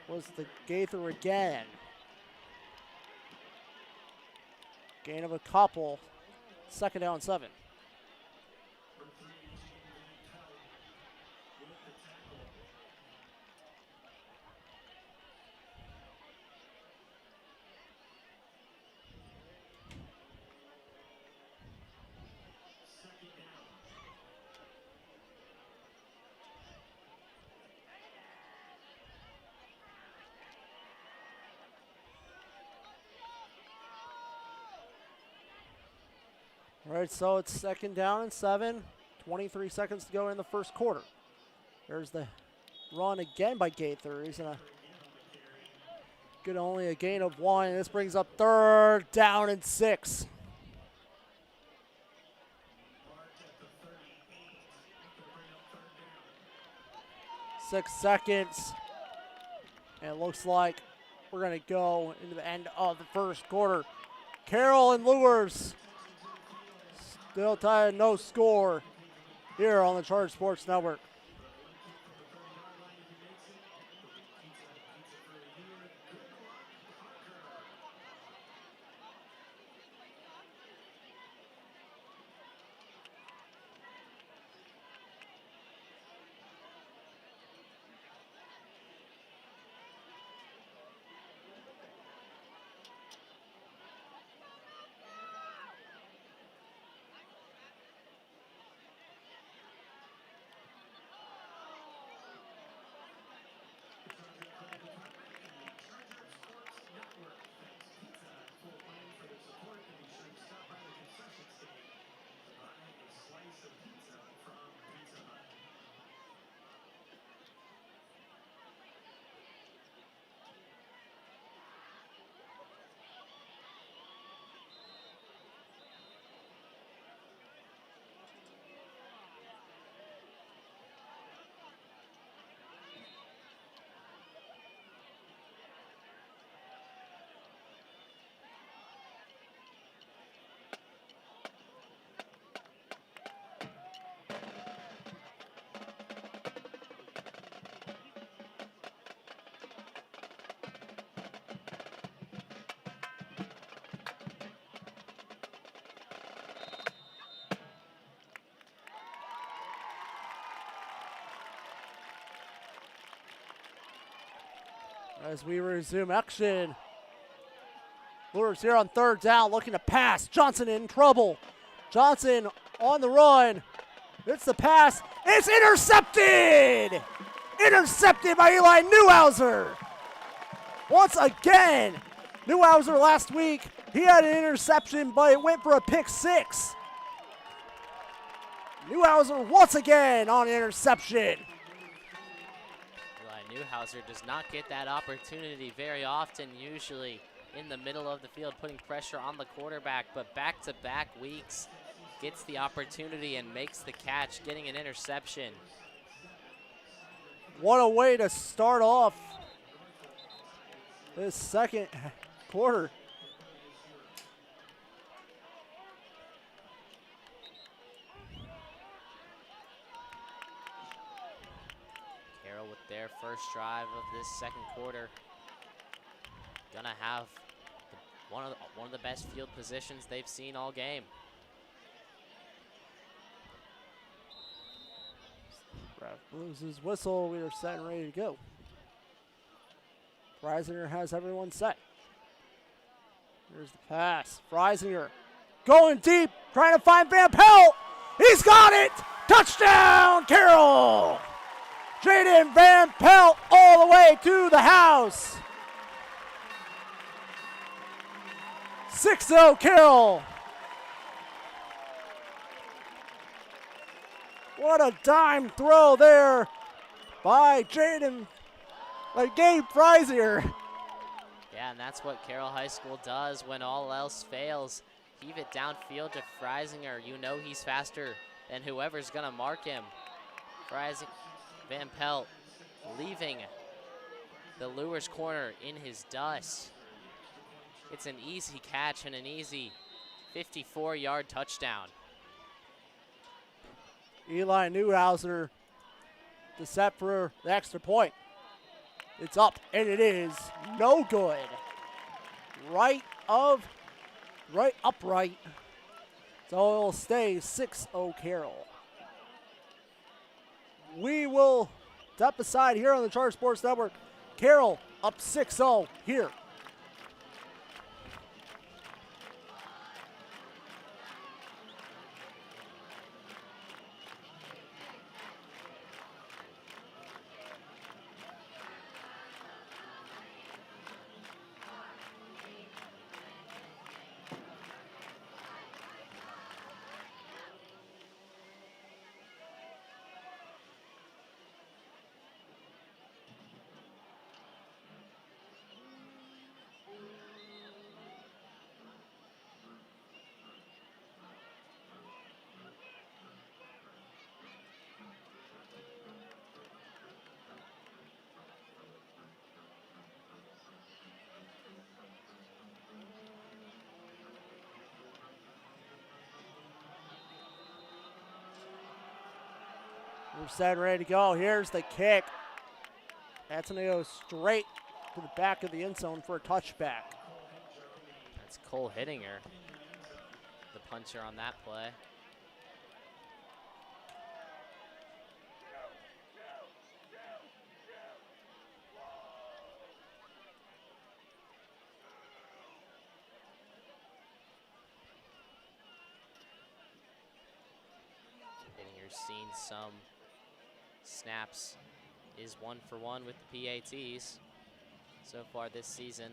was the Gaither again. Gain of a couple. 2nd down 7. All right, so it's 2nd down and 7. 23 seconds to go in the first quarter. There's the run again by Gaither. He's going to get only a gain of 1. This brings up 3rd down and 6. 6 seconds. And it looks like we're going to go into the end of the first quarter. Carroll and Luers still tied, no score here on the Charge Sports Network. As we resume action. Luers here on 3rd down, looking to pass. Johnson in trouble. Johnson on the run. It's the pass. It's intercepted! Intercepted by Eli Newhouser. Once again, Newhouser last week, he had an interception, but it went for a pick 6. Newhouser once again on an interception. Newhouser does not get that opportunity very often, usually in the middle of the field, putting pressure on the quarterback, but back-to-back weeks gets the opportunity and makes the catch, getting an interception. What a way to start off this second quarter. With their first drive of this second quarter, gonna have one of the best field positions they've seen all game. Ref blows his whistle. We are set and ready to go. Freisinger has everyone set. Here's the pass. Freisinger going deep, trying to find Van Pelt. He's got it. Touchdown, Carroll. Jaden Van Pelt all the way to the house. 6-0 Carroll. What a dime throw there by Gabe Freisinger. Yeah, and that's what Carroll High School does when all else fails. Heave it downfield to Freisinger. You know he's faster than whoever's gonna mark him. Van Pelt leaving the Luers corner in his dust. It's an easy catch and an easy 54-yard touchdown. Eli Newhauser to set for the extra point. It's up, and it is no good. Right upright. So it'll stay 6-0 Carroll. We will step aside here on the Charter Sports Network. Carroll up 6-0 here. We're set and ready to go. Here's the kick. That's going to go straight to the back of the end zone for a touchback. That's Cole Hittinger, the puncher on that play. Hittinger's seen some snaps, is 1 for 1 with the PATs so far this season.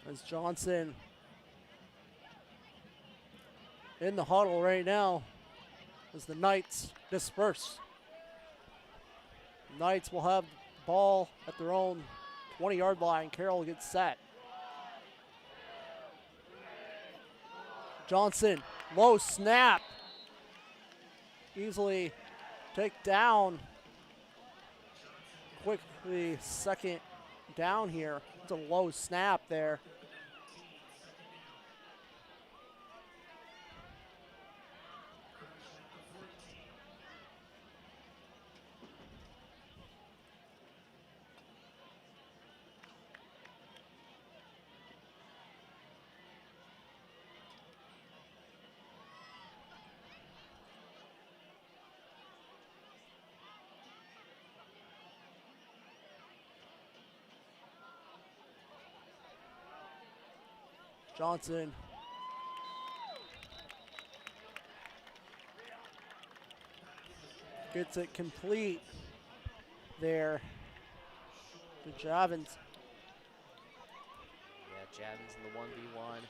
As Johnson in the huddle right now as the Knights disperse. Knights will have the ball at their own 20-yard line. Carroll gets set. Johnson, low snap. Easily take down. Quickly second down here. It's a low snap there. Johnson gets it complete there to Javins. Yeah, Javins in the 1v1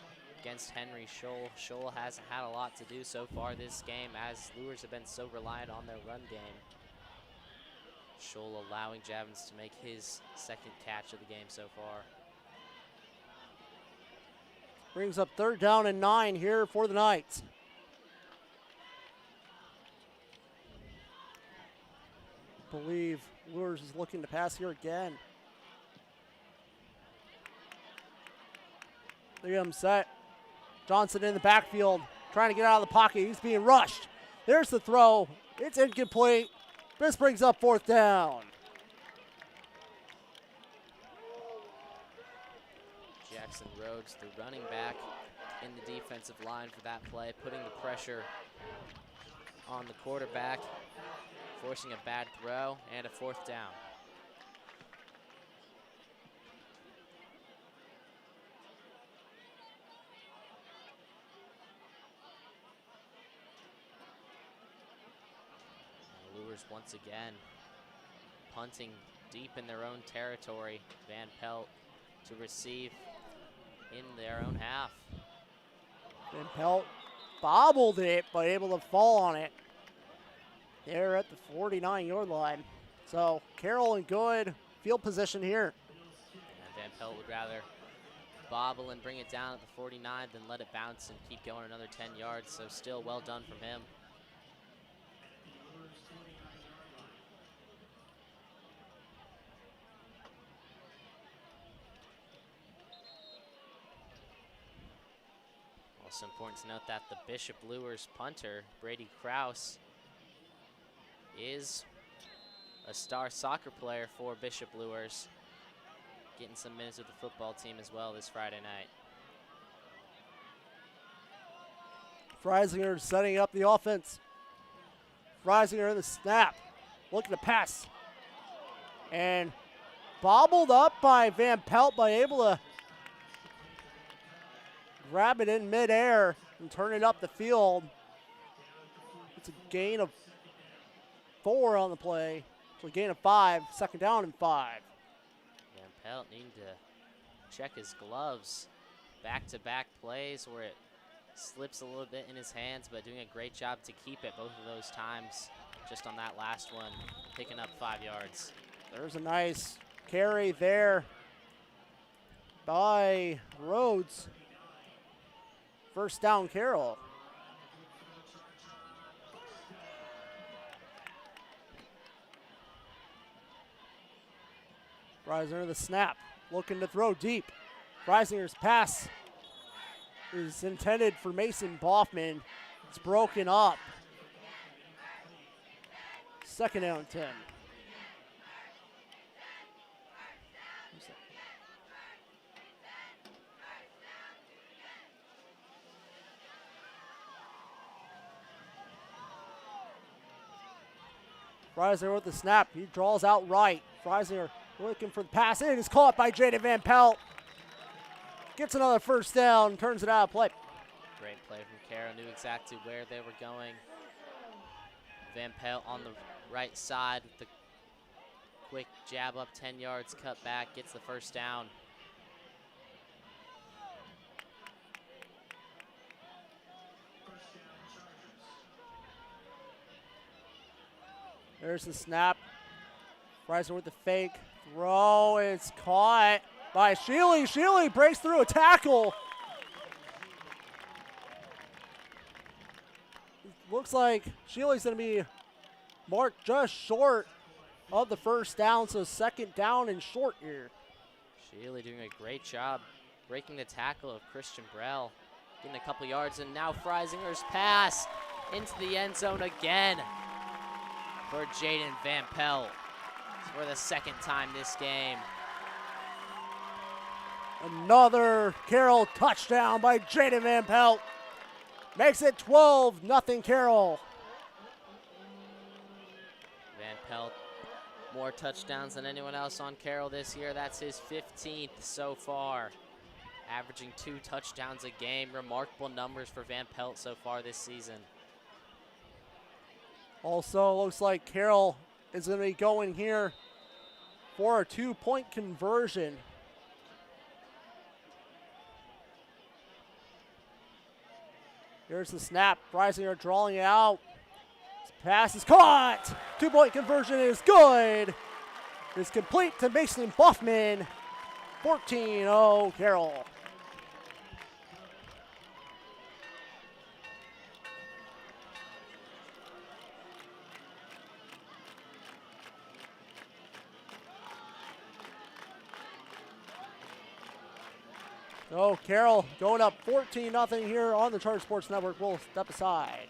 against Henry Scholl. Scholl hasn't had a lot to do so far this game as Luers have been so reliant on their run game. Scholl allowing Javins to make his second catch of the game so far. Brings up 3rd down and 9 here for the Knights. Believe Luers is looking to pass here again. Look at him set. Johnson in the backfield, trying to get out of the pocket. He's being rushed. There's the throw. It's incomplete. This brings up 4th down. Jackson Rhodes, the running back in the defensive line for that play, putting the pressure on the quarterback, forcing a bad throw and a 4th down. Luers once again punting deep in their own territory. Van Pelt to receive in their own half. Van Pelt bobbled it, but able to fall on it. They're at the 49-yard line. So Carroll in good field position here. And Van Pelt would rather bobble and bring it down at the 49 than let it bounce and keep going another 10 yards. So still well done from him. Also important to note that the Bishop Luers punter, Brady Kraus, is a star soccer player for Bishop Luers, getting some minutes with the football team as well this Friday night. Freisinger setting up the offense. Freisinger in the snap, looking to pass. And bobbled up by Van Pelt, but able to grab it in midair and turn it up the field. It's a gain of 4 on the play. So a gain of 5, second down and 5. Van Pelt needing to check his gloves. Back-to-back plays where it slips a little bit in his hands, but doing a great job to keep it both of those times. Just on that last one, picking up 5 yards. There's a nice carry there by Rhodes. First down, Carroll. Freisinger the snap, looking to throw deep. Freisinger's pass is intended for Mason Boffman. It's broken up. Second down, 10. Freisinger with the snap. He draws out right. Freisinger looking for the pass. It is caught by Jaden Van Pelt. Gets another first down, turns it out of play. Great play from Carroll. Knew exactly where they were going. Van Pelt on the right side with the quick jab up, 10 yards, cut back, gets the first down. There's the snap. Freisinger with the fake throw. It's caught by Sheely. Sheely breaks through a tackle. Looks like Sheely's going to be marked just short of the first down, so second down and short here. Sheely doing a great job breaking the tackle of Christian Brell. Getting a couple yards, and now Freisinger's pass into the end zone again for Jaden Van Pelt for the second time this game. Another Carroll touchdown by Jaden Van Pelt. Makes it 12-0 Carroll. Van Pelt, more touchdowns than anyone else on Carroll this year. That's his 15th so far. Averaging 2 touchdowns a game. Remarkable numbers for Van Pelt so far this season. Also, looks like Carroll is going to be going here for a 2-point conversion. Here's the snap. Freisinger drawing it out. This pass is caught. 2-point conversion is good. It's complete to Mason Boffman. 14-0 Carroll. So Carroll going up 14-0 here on the Charter Sports Network. We'll step aside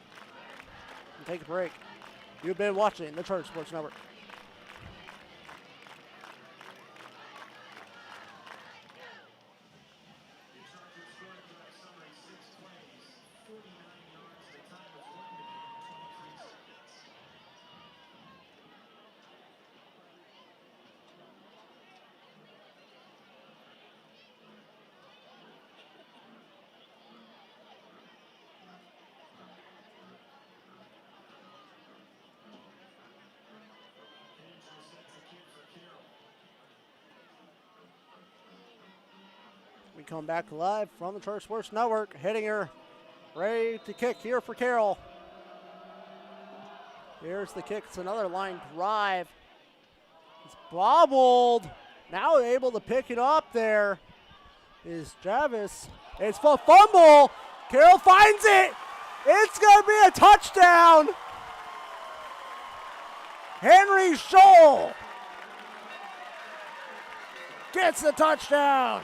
and take a break. You've been watching the Charter Sports Network. We come back live from the Charter Sports Network. Hitting her, ready to kick here for Carroll. Here's the kick. It's another line drive. It's bobbled. Now able to pick it up there is Javis. It's a fumble. Carroll finds it. It's going to be a touchdown. Henry Scholl gets the touchdown.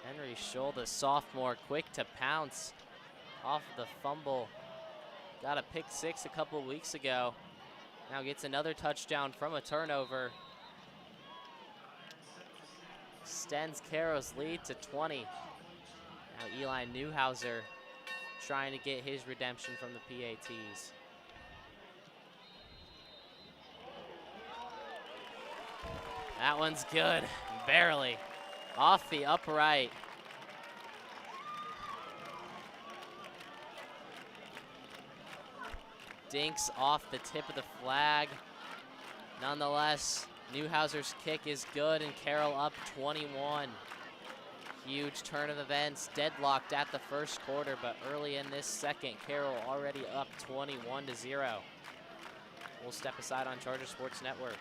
Henry Scholl, the sophomore, quick to pounce off the fumble. Got a pick 6 a couple weeks ago. Now gets another touchdown from a turnover. Extends Carroll's lead to 20. Now Eli Newhouser trying to get his redemption from the PATs. That one's good, barely. Off the upright. Dinks off the tip of the flag. Nonetheless, Newhouser's kick is good and Carroll up 21. Huge turn of events, deadlocked at the first quarter, but early in this second, Carroll already up 21-0. We'll step aside on Charger Sports Network.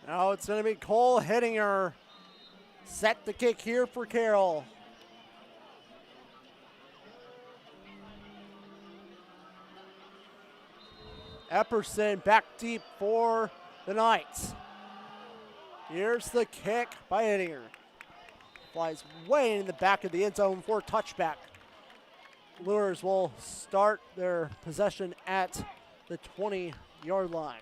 Now it's going to be Cole Hittinger. Set the kick here for Carroll. Epperson back deep for the Knights. Here's the kick by Hittinger. Flies way in the back of the end zone for a touchback. Lures will start their possession at the 20-yard line.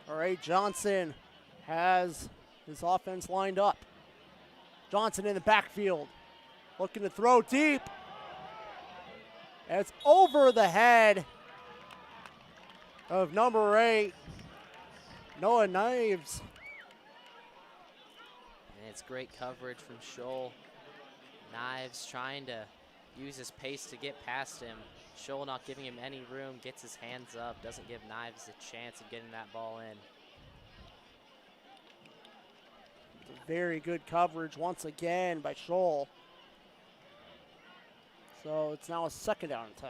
All right, Johnson has his offense lined up. Johnson in the backfield, looking to throw deep. And it's over the head of number 8, Noah Knives. And it's great coverage from Scholl. Knives trying to use his pace to get past him. Scholl not giving him any room, gets his hands up, doesn't give Knives a chance of getting that ball in. Very good coverage once again by Scholl. So it's now a second down and 10.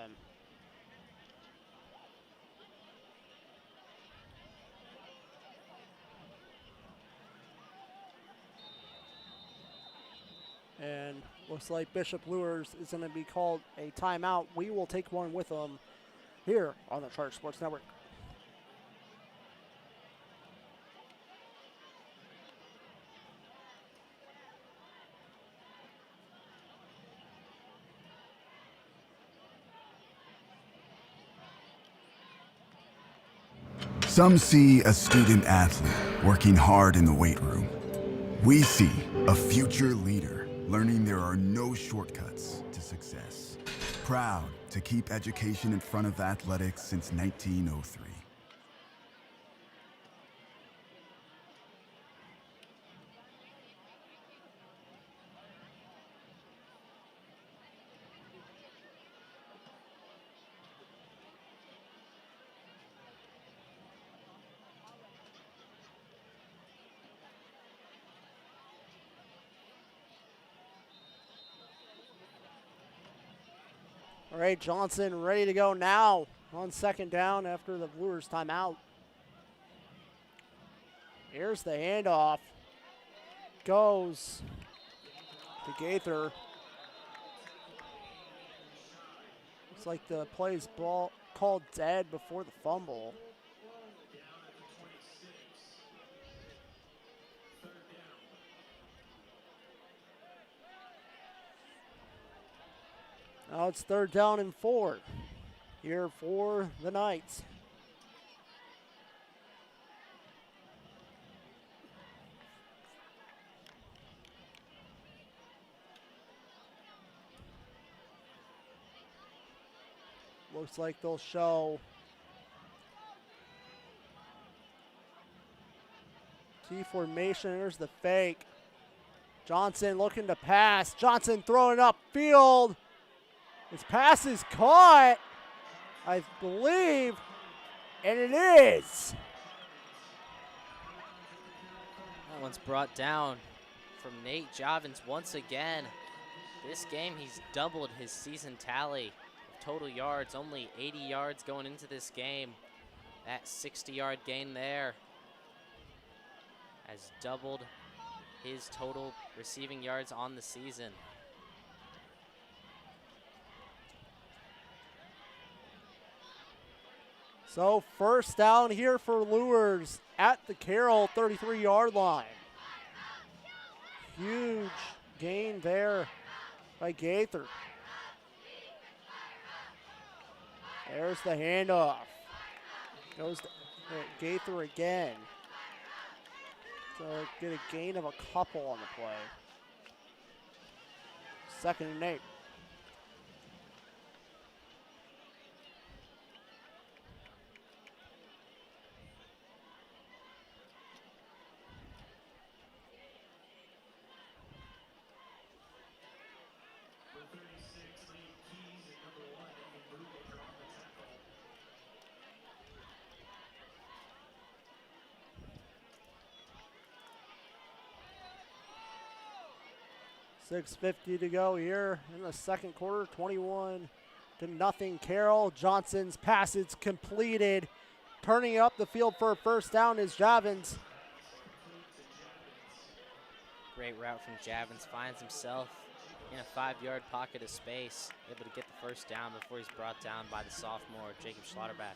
And looks like Bishop Luers is going to be called a timeout. We will take one with them here on the Charger Sports Network. Some see a student athlete working hard in the weight room. We see a future leader learning there are no shortcuts to success. Proud to keep education in front of athletics since 1903. All right, Johnson ready to go now on second down after the Brewers timeout. Here's the handoff. Goes to Gaither. Looks like the play's ball called dead before the fumble. Now it's third down and 4 here for the Knights. Looks like they'll show T formation. Here's the fake. Johnson looking to pass. Johnson throwing upfield. His pass is caught, I believe, and it is. That one's brought down from Nate Javins once again. This game, he's doubled his season tally of total yards, only 80 yards going into this game. That 60-yard gain there has doubled his total receiving yards on the season. So first down here for Lures at the Carroll 33-yard line. Huge gain there by Gaither. There's the handoff. Goes to Gaither again. So get a gain of a couple on the play. 2nd and 8. .650 to go here in the second quarter. 21-0 Carroll. Johnson's pass is completed. Turning up the field for a first down is Javins. Great route from Javins. Finds himself in a 5-yard pocket of space. Able to get the first down before he's brought down by the sophomore, Jacob Schlotterback.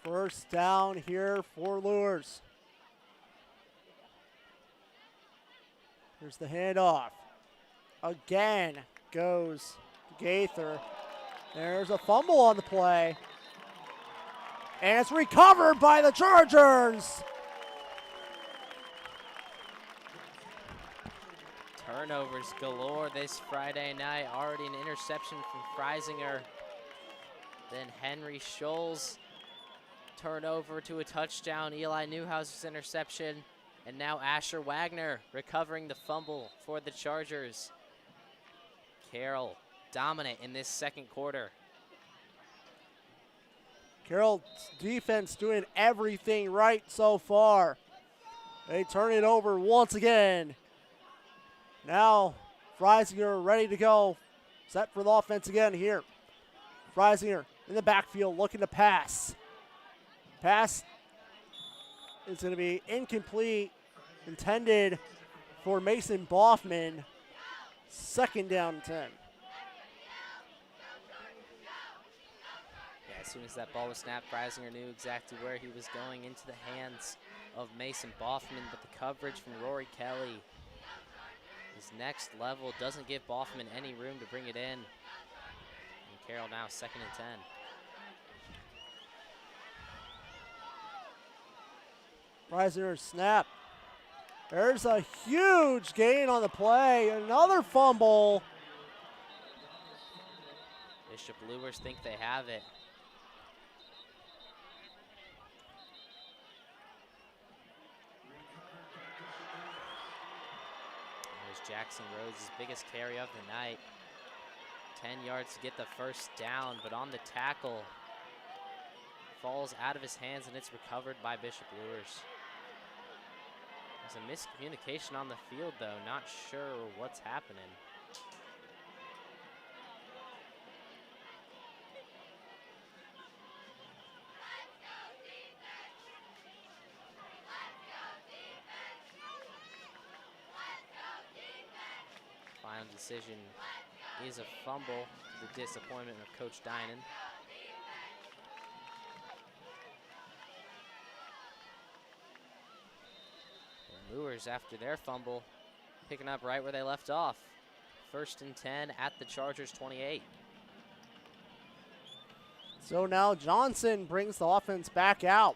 First down here for Lures. Here's the handoff. Again goes to Gaither. There's a fumble on the play. And it's recovered by the Chargers. Turnovers galore this Friday night. Already an interception from Freisinger. Then Henry Scholes. Turnover to a touchdown. Eli Newhouse's interception. And now Asher Wagner recovering the fumble for the Chargers. Carroll dominant in this second quarter. Carroll's defense doing everything right so far. They turn it over once again. Now Freisinger ready to go. Set for the offense again here. Freisinger in the backfield looking to pass. Pass is going to be incomplete, intended for Mason Boffman. 2nd down and 10. Yeah, as soon as that ball was snapped, Freisinger knew exactly where he was going, into the hands of Mason Boffman, but the coverage from Rory Kelly is next level. Doesn't give Boffman any room to bring it in. And Carroll now 2nd and 10. Freisinger snap. There's a huge gain on the play. Another fumble. Bishop Luers think they have it. There's Jackson Rhodes' biggest carry of the night. 10 yards to get the first down, but on the tackle, falls out of his hands and it's recovered by Bishop Luers. There's a miscommunication on the field, though. Not sure what's happening. Final decision is a fumble, to the disappointment of Coach Dinan. Luers, after their fumble, picking up right where they left off. 1st and 10 at the Chargers 28. So now Johnson brings the offense back out.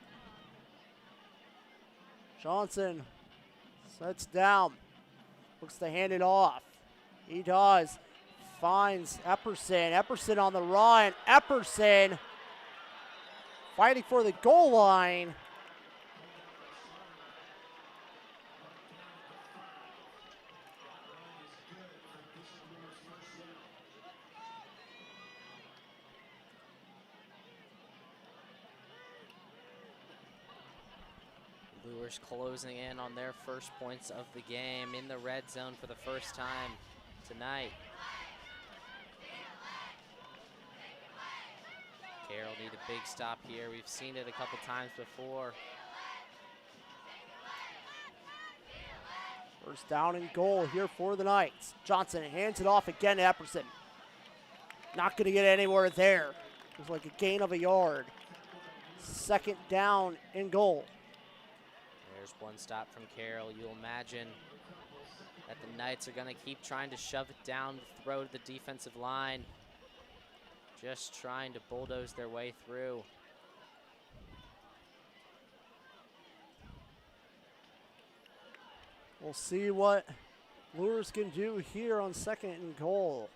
Johnson sets down, looks to hand it off. He does. Finds Epperson. Epperson on the run. Epperson fighting for the goal line. LUERS closing in on their first points of the game in the red zone for the first time tonight. Carroll need a big stop here. We've seen it a couple times before. First down and goal here for the Knights. Johnson hands it off again to Epperson. Not going to get anywhere there. It was like a gain of a yard. Second down and goal. There's one stop from Carroll. You'll imagine that the Knights are going to keep trying to shove it down the throat of the defensive line. Just trying to bulldoze their way through. We'll see what LUERS can do here on second and goal.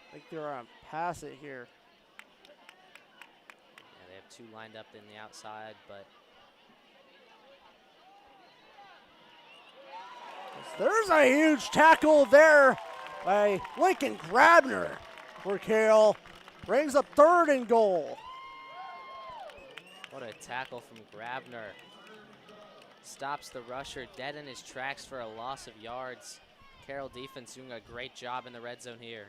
I think they're on pass it here. Yeah, they have two lined up in the outside, but there's a huge tackle there by Lincoln Grabner for Carroll. Brings up third and goal. what a tackle from Grabner. Stops the rusher dead in his tracks for a loss of yards. Carroll defense doing a great job in the red zone here.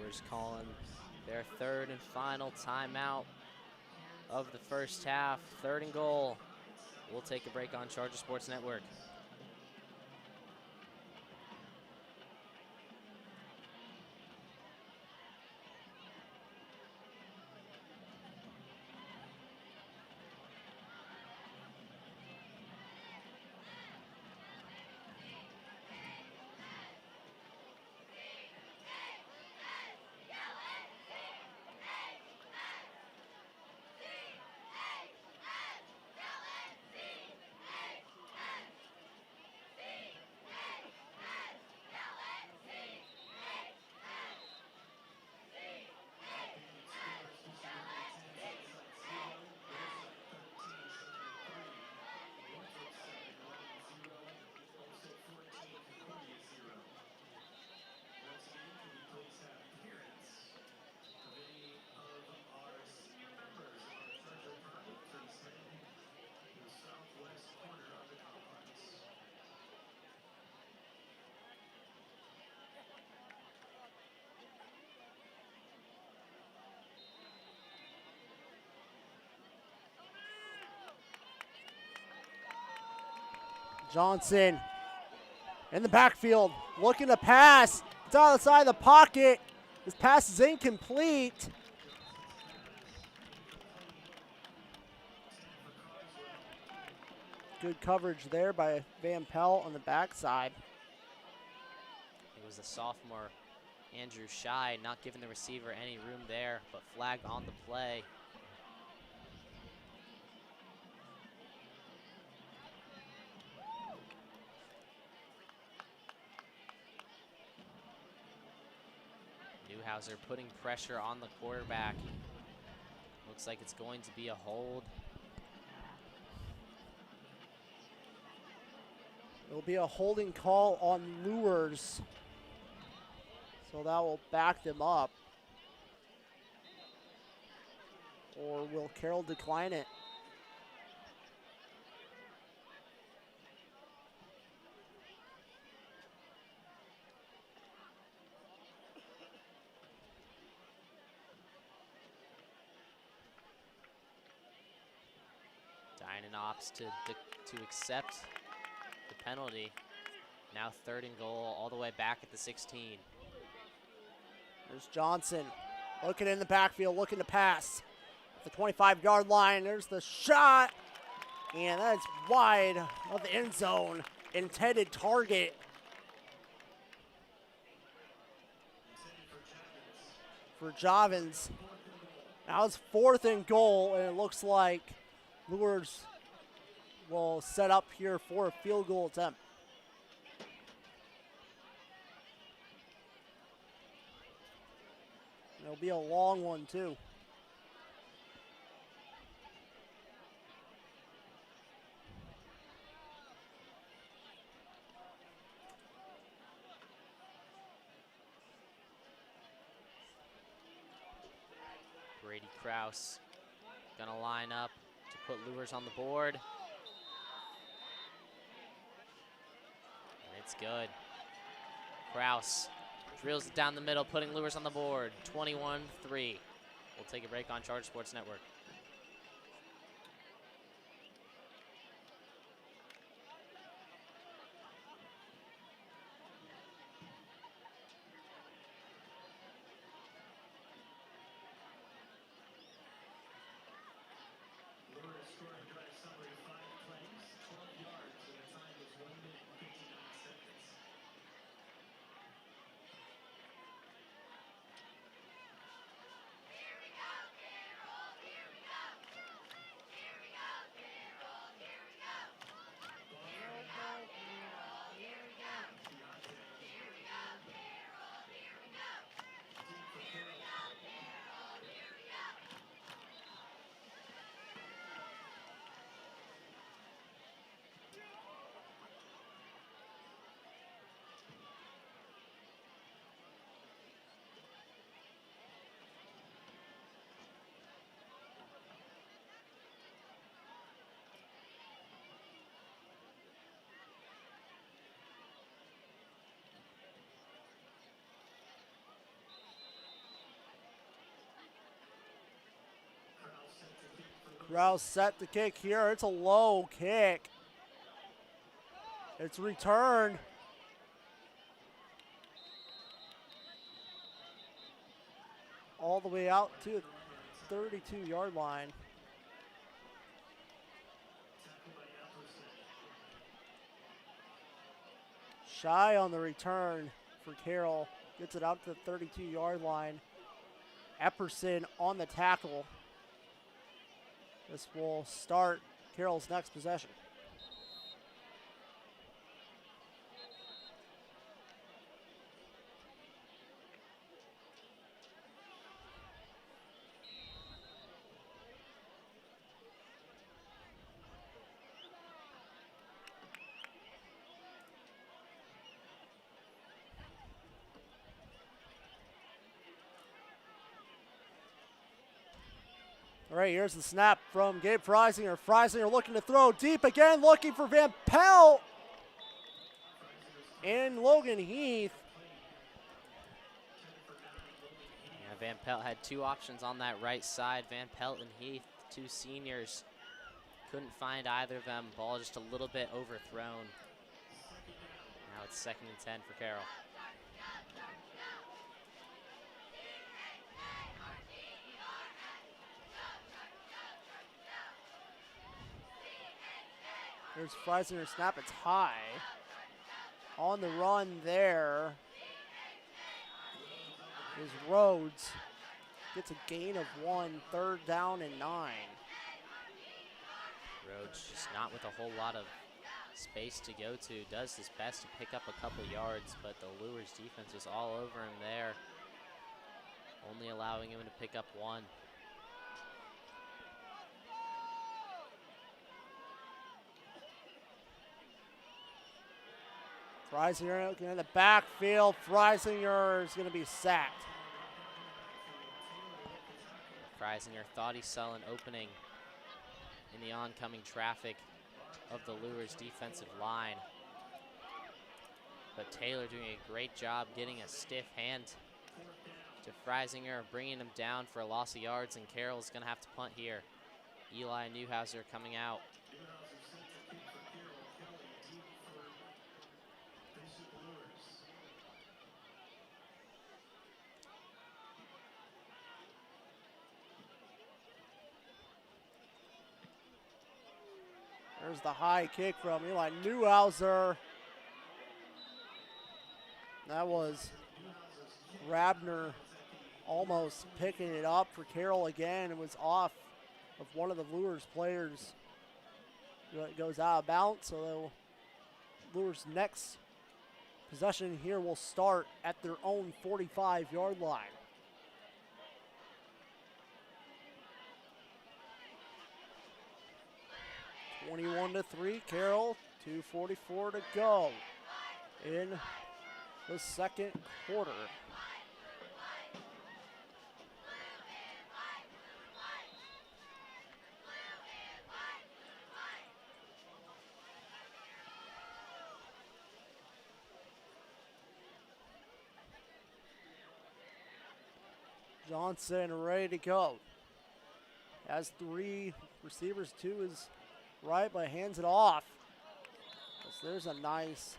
LUERS calling their third and final timeout of the first half. Third and goal. We'll take a break on Charger Sports Network. Johnson in the backfield, looking to pass. It's out of the side of the pocket. This pass is incomplete. Good coverage there by Van Pelt on the backside. It was the sophomore Andrew Shy not giving the receiver any room there, but flagged on the play. Newhouser putting pressure on the quarterback. Looks like it's going to be a hold. It'll be a holding call on LUERS. So that will back them up. Or will Carroll decline it? opts to accept the penalty. Now 3rd and goal, all the way back at the 16. There's Johnson looking in the backfield, looking to pass. At the 25-yard line, there's the shot. And that's wide of the end zone. Intended target. For Javins. Now it's 4th and goal, and it looks like Luers will set up here for a field goal attempt. It'll be a long one, too. Brady Krause gonna line up to put Luers on the board. And it's good. Krause drills it down the middle, putting Luers on the board. 21-3. We'll take a break on Charter Sports Network. Krause set the kick here. It's a low kick. It's returned. All the way out to the 32-yard line. Shy on the return for Carroll. Gets it out to the 32-yard line. Epperson on the tackle. This will start Carroll's next possession. All right, here's the snap from Gabe Freisinger. Freisinger looking to throw deep again, looking for Van Pelt. And Logan Heath. Yeah, Van Pelt had 2 options on that right side. Van Pelt and Heath, 2 seniors. Couldn't find either of them. Ball just a little bit overthrown. Now it's 2nd and 10 for Carroll. Here's Freisinger snap, it's high. On the run there is Rhodes. Gets a gain of 1, 3rd down and 9. Rhodes just not with a whole lot of space to go to. Does his best to pick up a couple yards, but the Luers defense was all over him there. Only allowing him to pick up 1. Freisinger looking in the backfield. Freisinger is going to be sacked. Freisinger thought he saw an opening in the oncoming traffic of the Luers defensive line. But Taylor doing a great job getting a stiff hand to Freisinger, bringing him down for a loss of yards, and Carroll's going to have to punt here. Eli Newhouser coming out. There's the high kick from Eli Newhauser. That was Rabner almost picking it up for Carroll again. It was off of one of the LUERS players. It goes out of bounds, so LUERS' next possession here will start at their own 45-yard line. (21-3), Carroll, 2:44 to go in the second quarter. Johnson ready to go. Has three receivers to his right, but hands it off. So there's a nice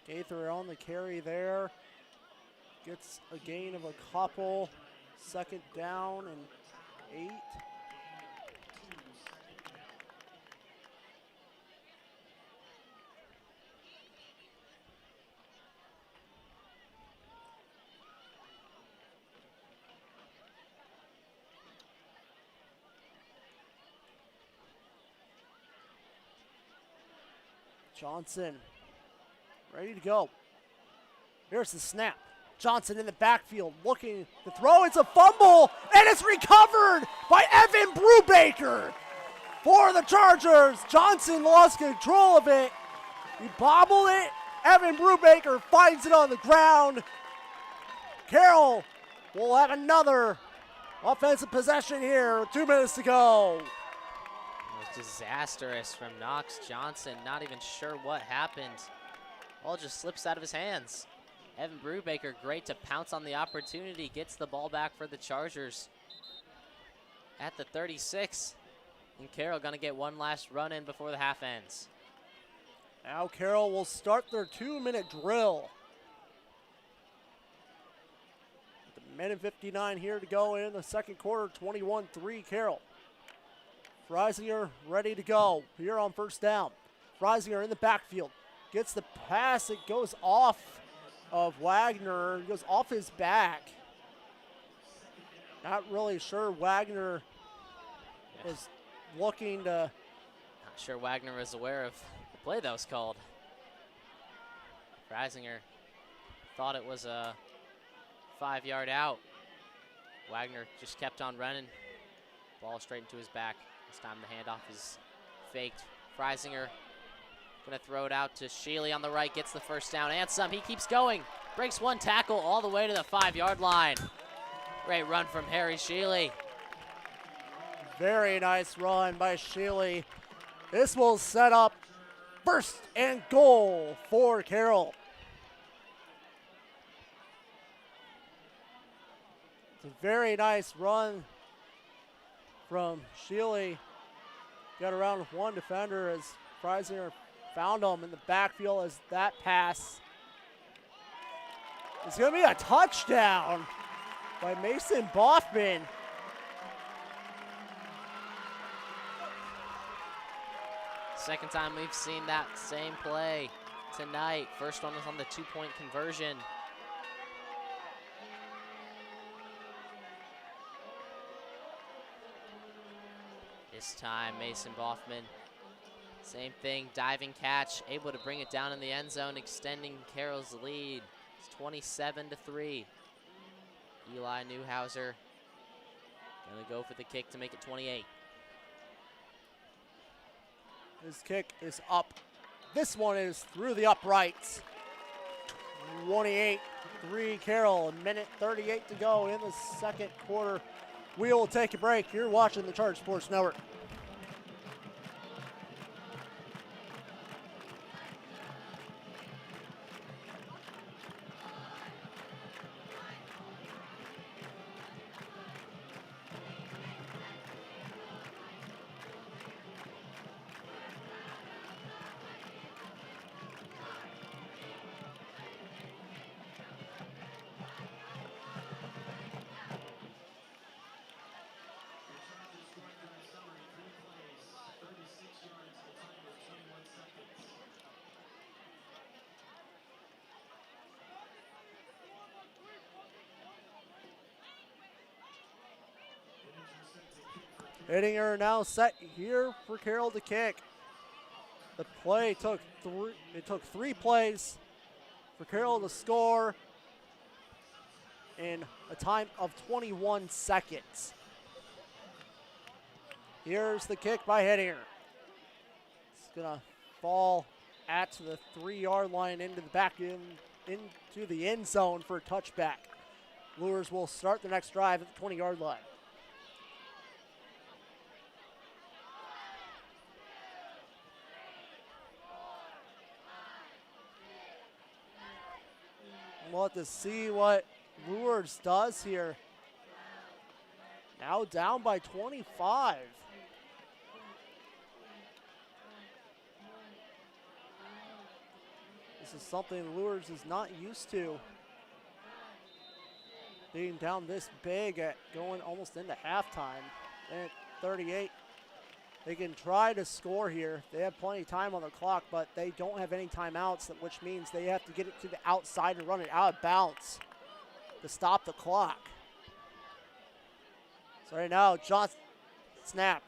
Gaither on the carry there. Gets a gain of a couple. Second down and 8. Johnson ready to go. Here's the snap. Johnson in the backfield looking to throw. It's a fumble, and it's recovered by Evan Brubaker for the Chargers. Johnson lost control of it. He bobbled it. Evan Brubaker finds it on the ground. Carroll will have another offensive possession here with 2 minutes to go. Disastrous from Knox Johnson. Not even sure what happened. Ball just slips out of his hands. Evan Brubaker, great to pounce on the opportunity. Gets the ball back for the Chargers at the 36. And Carroll going to get one last run in before the half ends. Now Carroll will start their 2-minute drill. With a minute 59 here to go in the second quarter. 21-3 Carroll. Freisinger ready to go here on first down. Freisinger in the backfield. Gets the pass. It goes off of Wagner. It goes off his back. Not really sure Wagner was looking to. Not sure Wagner was aware of the play that was called. Freisinger thought it was a 5-yard out. Wagner just kept on running. Ball straight into his back. This time the handoff is faked. Freisinger gonna throw it out to Shealy on the right, gets the first down and some. He keeps going, breaks one tackle all the way to the 5-yard line. Great run from Harry Shealy. Very nice run by Shealy. This will set up first and goal for Carroll. It's a very nice run from Shealy. Got around with one defender as Freisinger found him in the backfield as that pass. It's going to be a touchdown by Mason Boffman. Second time we've seen that same play tonight. First one was on the 2-point conversion. This time, Mason Boffman, same thing, diving catch, able to bring it down in the end zone, extending Carroll's lead. It's 27-3. Eli Newhauser gonna go for the kick to make it 28. His kick is up. This one is through the uprights. 28-3 Carroll, a minute 38 to go in the second quarter. We will take a break. You're watching the Charge Sports Network. Hittinger now set here for Carroll to kick. The play took three plays for Carroll to score in a time of 21 seconds. Here's the kick by Hittinger. It's gonna fall at the 3-yard line into the back into the end zone for a touchback. Lures will start the next drive at the 20-yard line. We'll have to see what Lures does here. Now down by 25. This is something Lures is not used to. Being down this big at going almost into halftime. And at 38, they can try to score here. They have plenty of time on the clock, but they don't have any timeouts, which means they have to get it to the outside and run it out of bounds to stop the clock. So right now, Johnson, snap.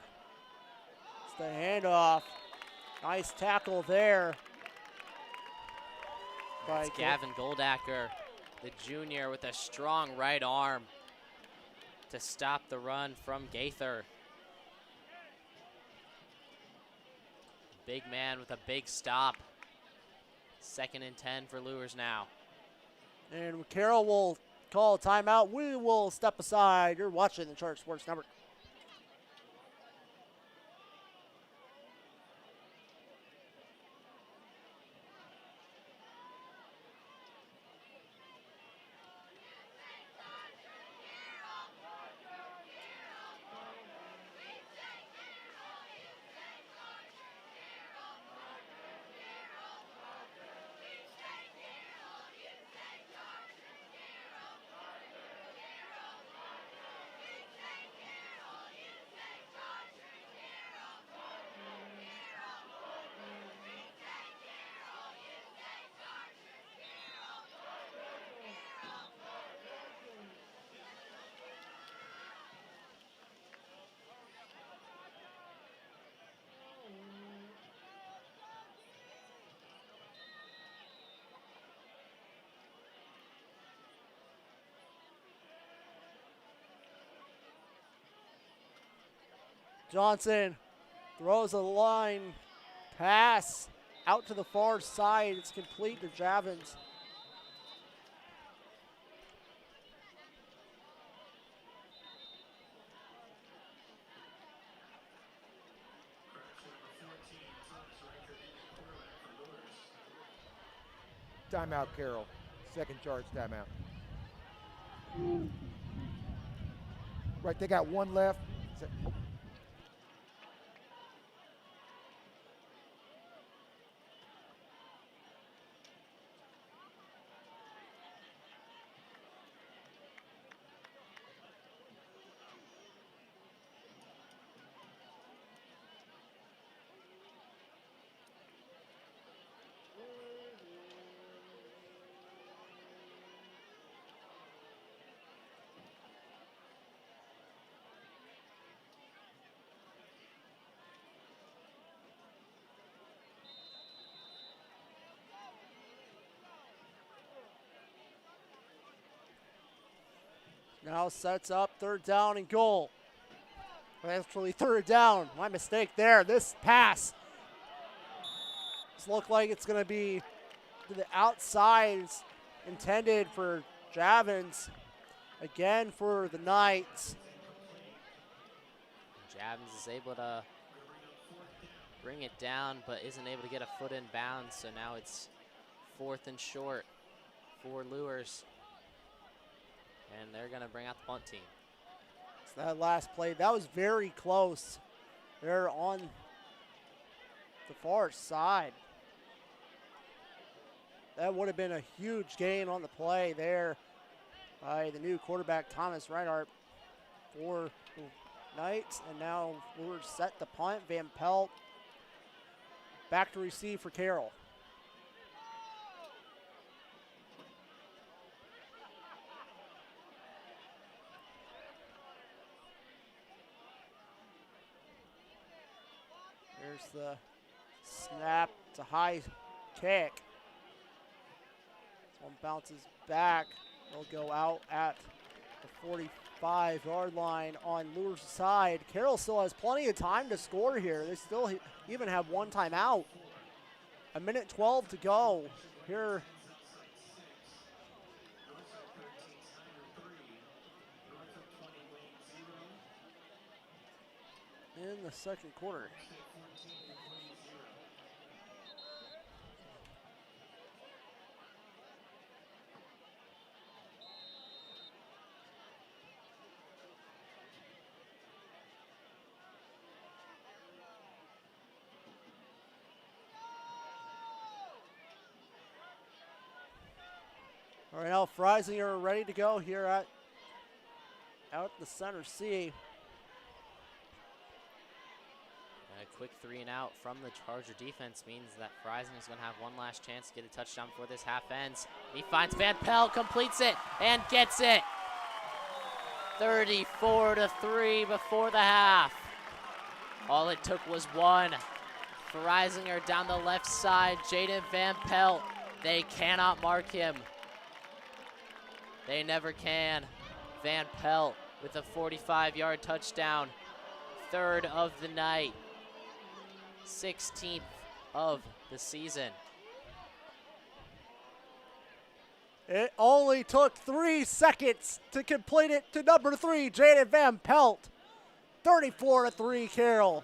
It's the handoff. Nice tackle there. It's Gavin Goldacker, the junior, with a strong right arm to stop the run from Gaither. Big man with a big stop. 2nd and 10 for Lures now. And Carroll will call a timeout. We will step aside. You're watching the Charter Sports Network. Johnson throws a line pass out to the far side. It's complete to Javins. Timeout, Carroll. Second charge timeout. Right, they got one left. Now sets up 3rd down and goal. Actually 3rd down. My mistake there. This pass. This look like it's going to be to the outside. It's intended for Javins. Again for the Knights. Javins is able to bring it down, but isn't able to get a foot in bounds. So now it's 4th and short for Lures. And they're going to bring out the punt team. So that last play, that was very close. They're on the far side. That would have been a huge gain on the play there by the new quarterback, Thomas Reinhardt, for the Knights. And now we're set to punt. Van Pelt back to receive for Carroll. the snap. It's a high kick. This one bounces back. They'll go out at the 45-yard line on Lures' side. Carroll still has plenty of time to score here. They still even have one timeout. 1:12 to go here. In the second quarter. All right, now Freisinger ready to go here out the center C. A quick 3 and out from the Charger defense means that Freisinger is going to have one last chance to get a touchdown before this half ends. He finds Van Pelt, completes it, and gets it. 34-3 before the half. All it took was one. Freisinger down the left side, Jaden Van Pelt. They cannot mark him. They never can. Van Pelt with a 45-yard touchdown. 3rd of the night. 16th of the season. It only took 3 seconds to complete it to number 3, Jaden Van Pelt. 34-3 Carroll.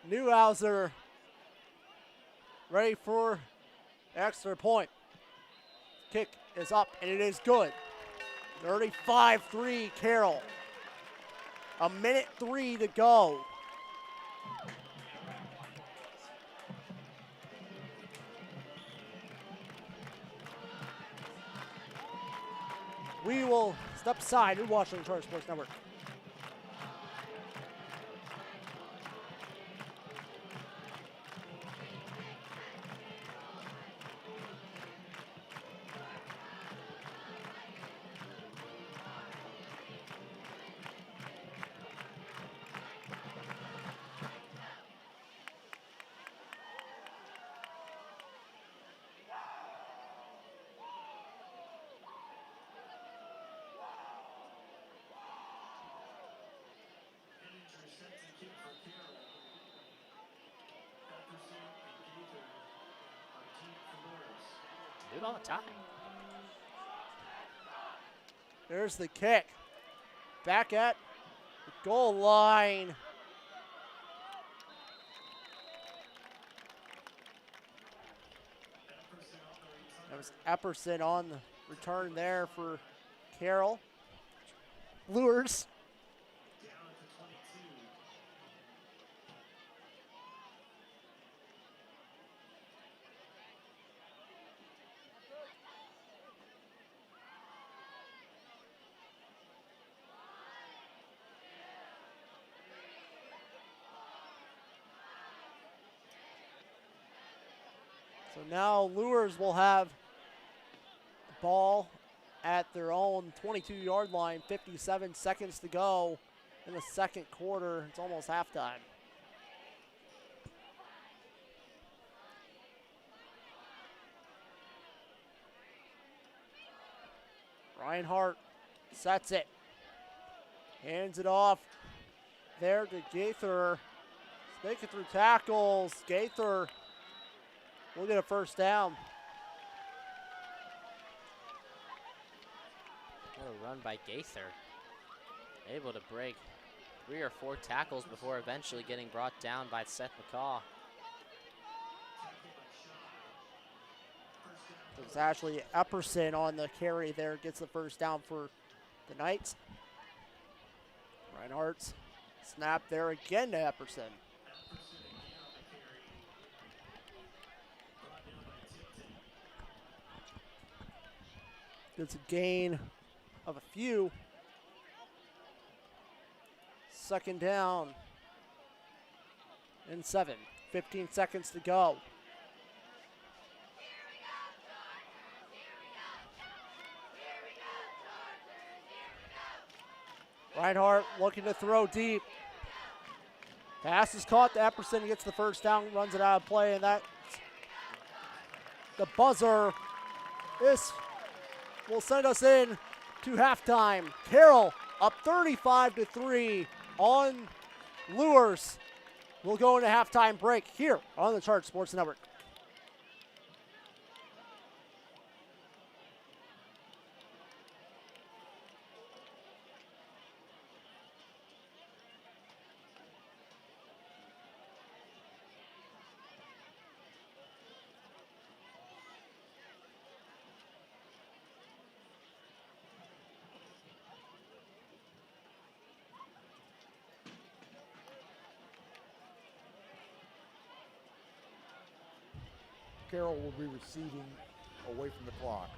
Newhauser ready for extra point. Kick is up and it is good. 35-3 Carroll. 1:03 to go. We will step aside and watch on the Charter Sports Network. Do it all the time. There's the kick. Back at the goal line. That was Epperson on the return there for Carroll. Lures. So now Lures will have the ball at their own 22-yard line, 57 seconds to go in the second quarter. It's almost halftime. Reinhardt sets it. Hands it off there to Gaither. Making through tackles. Gaither will get a first down. What a run by Gaither. Able to break 3 or 4 tackles before eventually getting brought down by Seth McCaw. It was actually Epperson on the carry there, gets the first down for the Knights. Reinhardt's snap there again to Epperson. It's a gain of a few. Second down and 7. 15 seconds to go. Reinhardt looking to throw deep. Pass is caught to Epperson. Gets the first down, runs it out of play, and that the buzzer. This will send us in to halftime. Carroll up 35-3 on LUERS. We'll go into halftime break here on the Charge Sports Network. Carroll will be receiving away from the clock.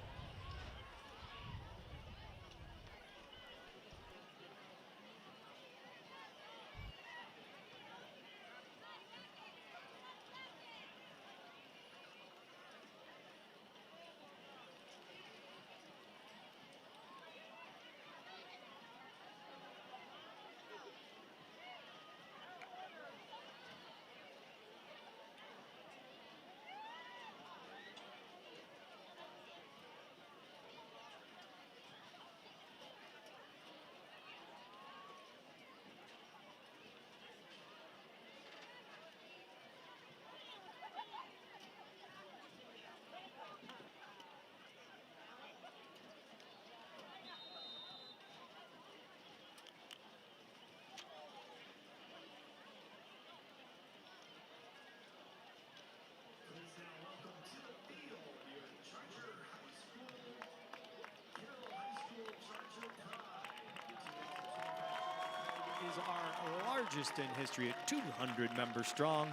Is our largest in history at 200 members strong.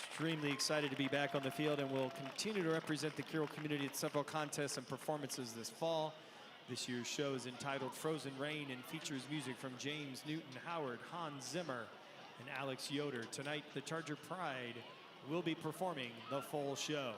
Extremely excited to be back on the field, and will continue to represent the Carroll community at several contests and performances this fall. This year's show is entitled Frozen Rain and features music from James Newton Howard, Hans Zimmer, and Alex Yoder. Tonight, the Charger Pride will be performing the full show.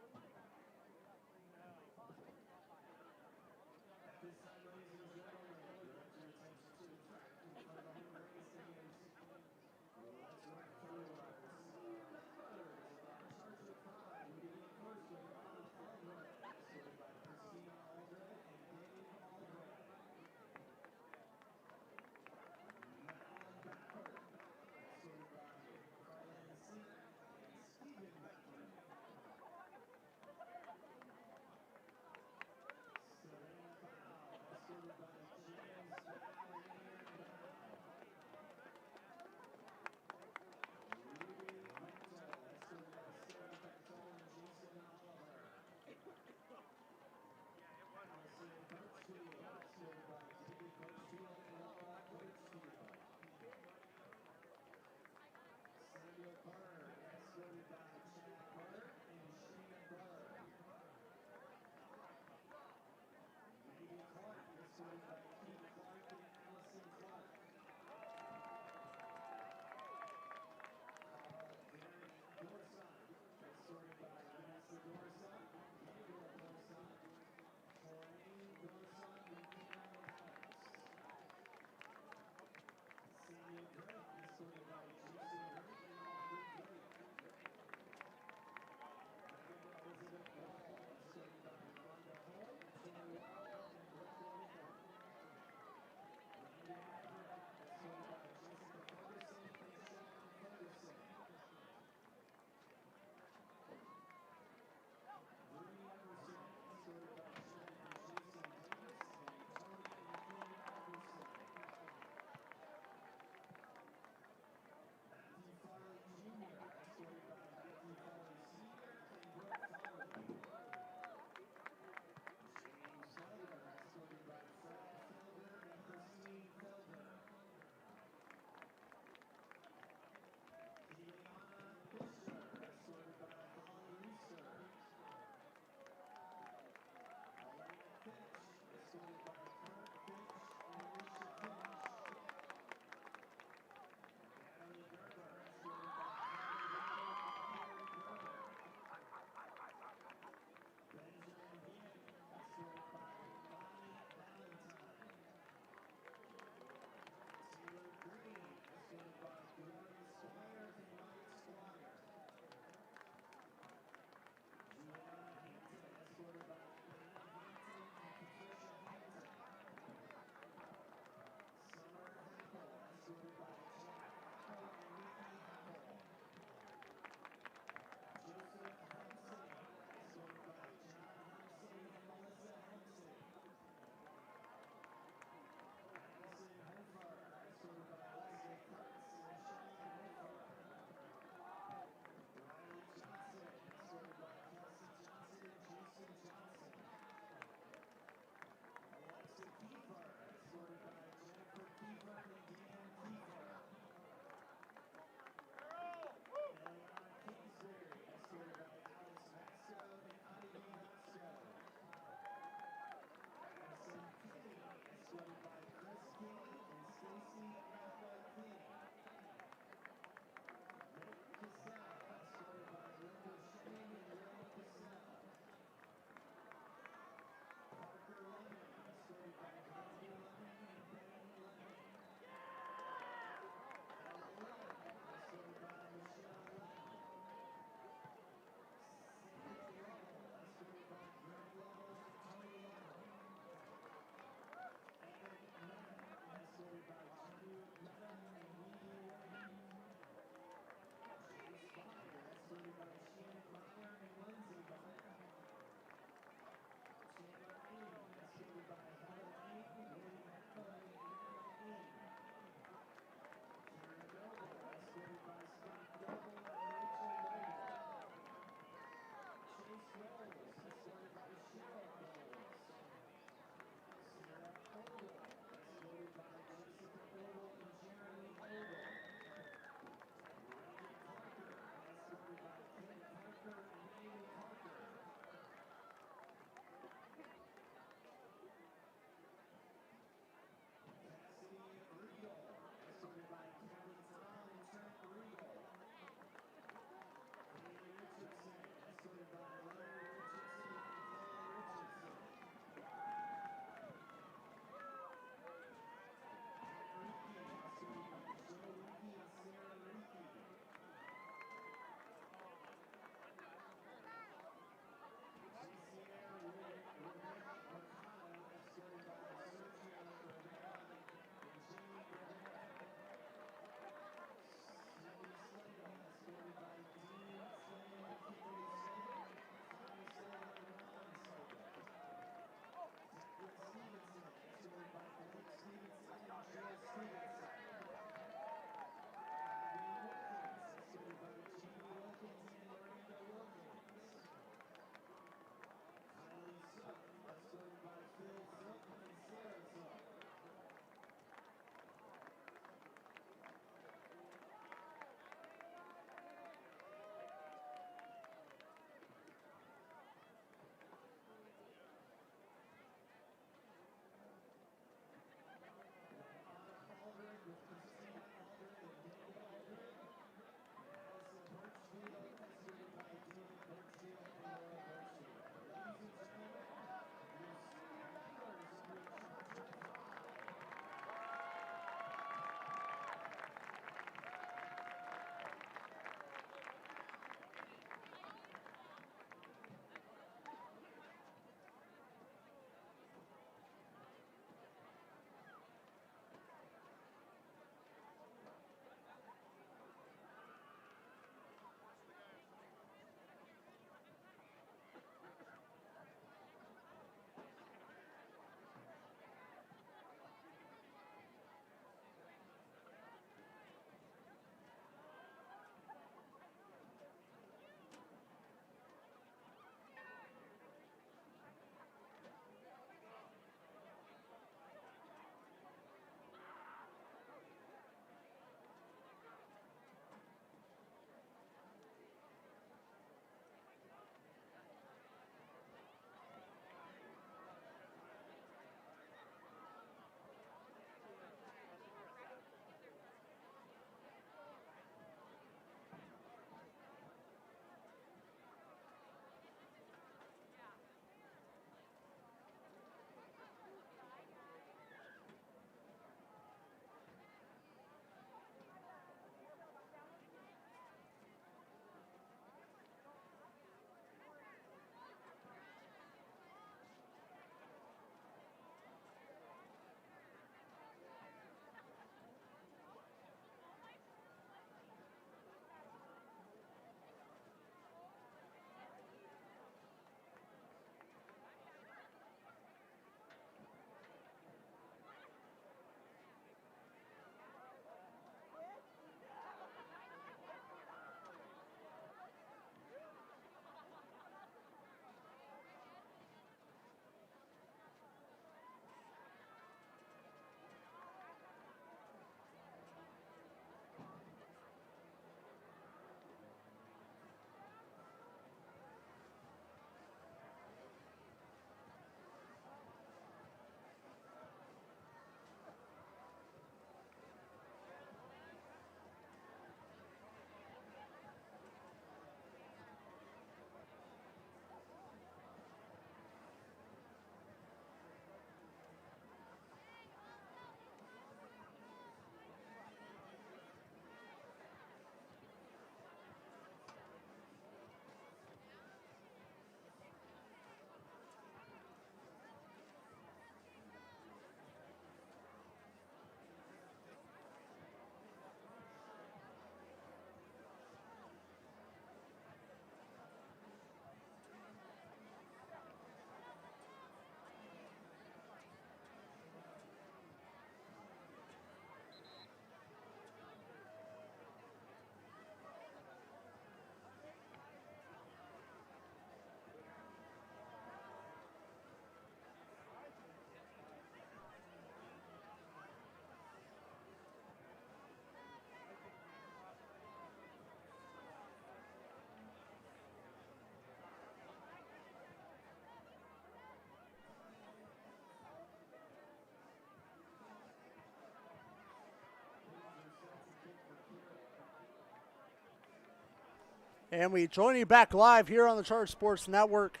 And we join you back live here on the Charge Sports Network.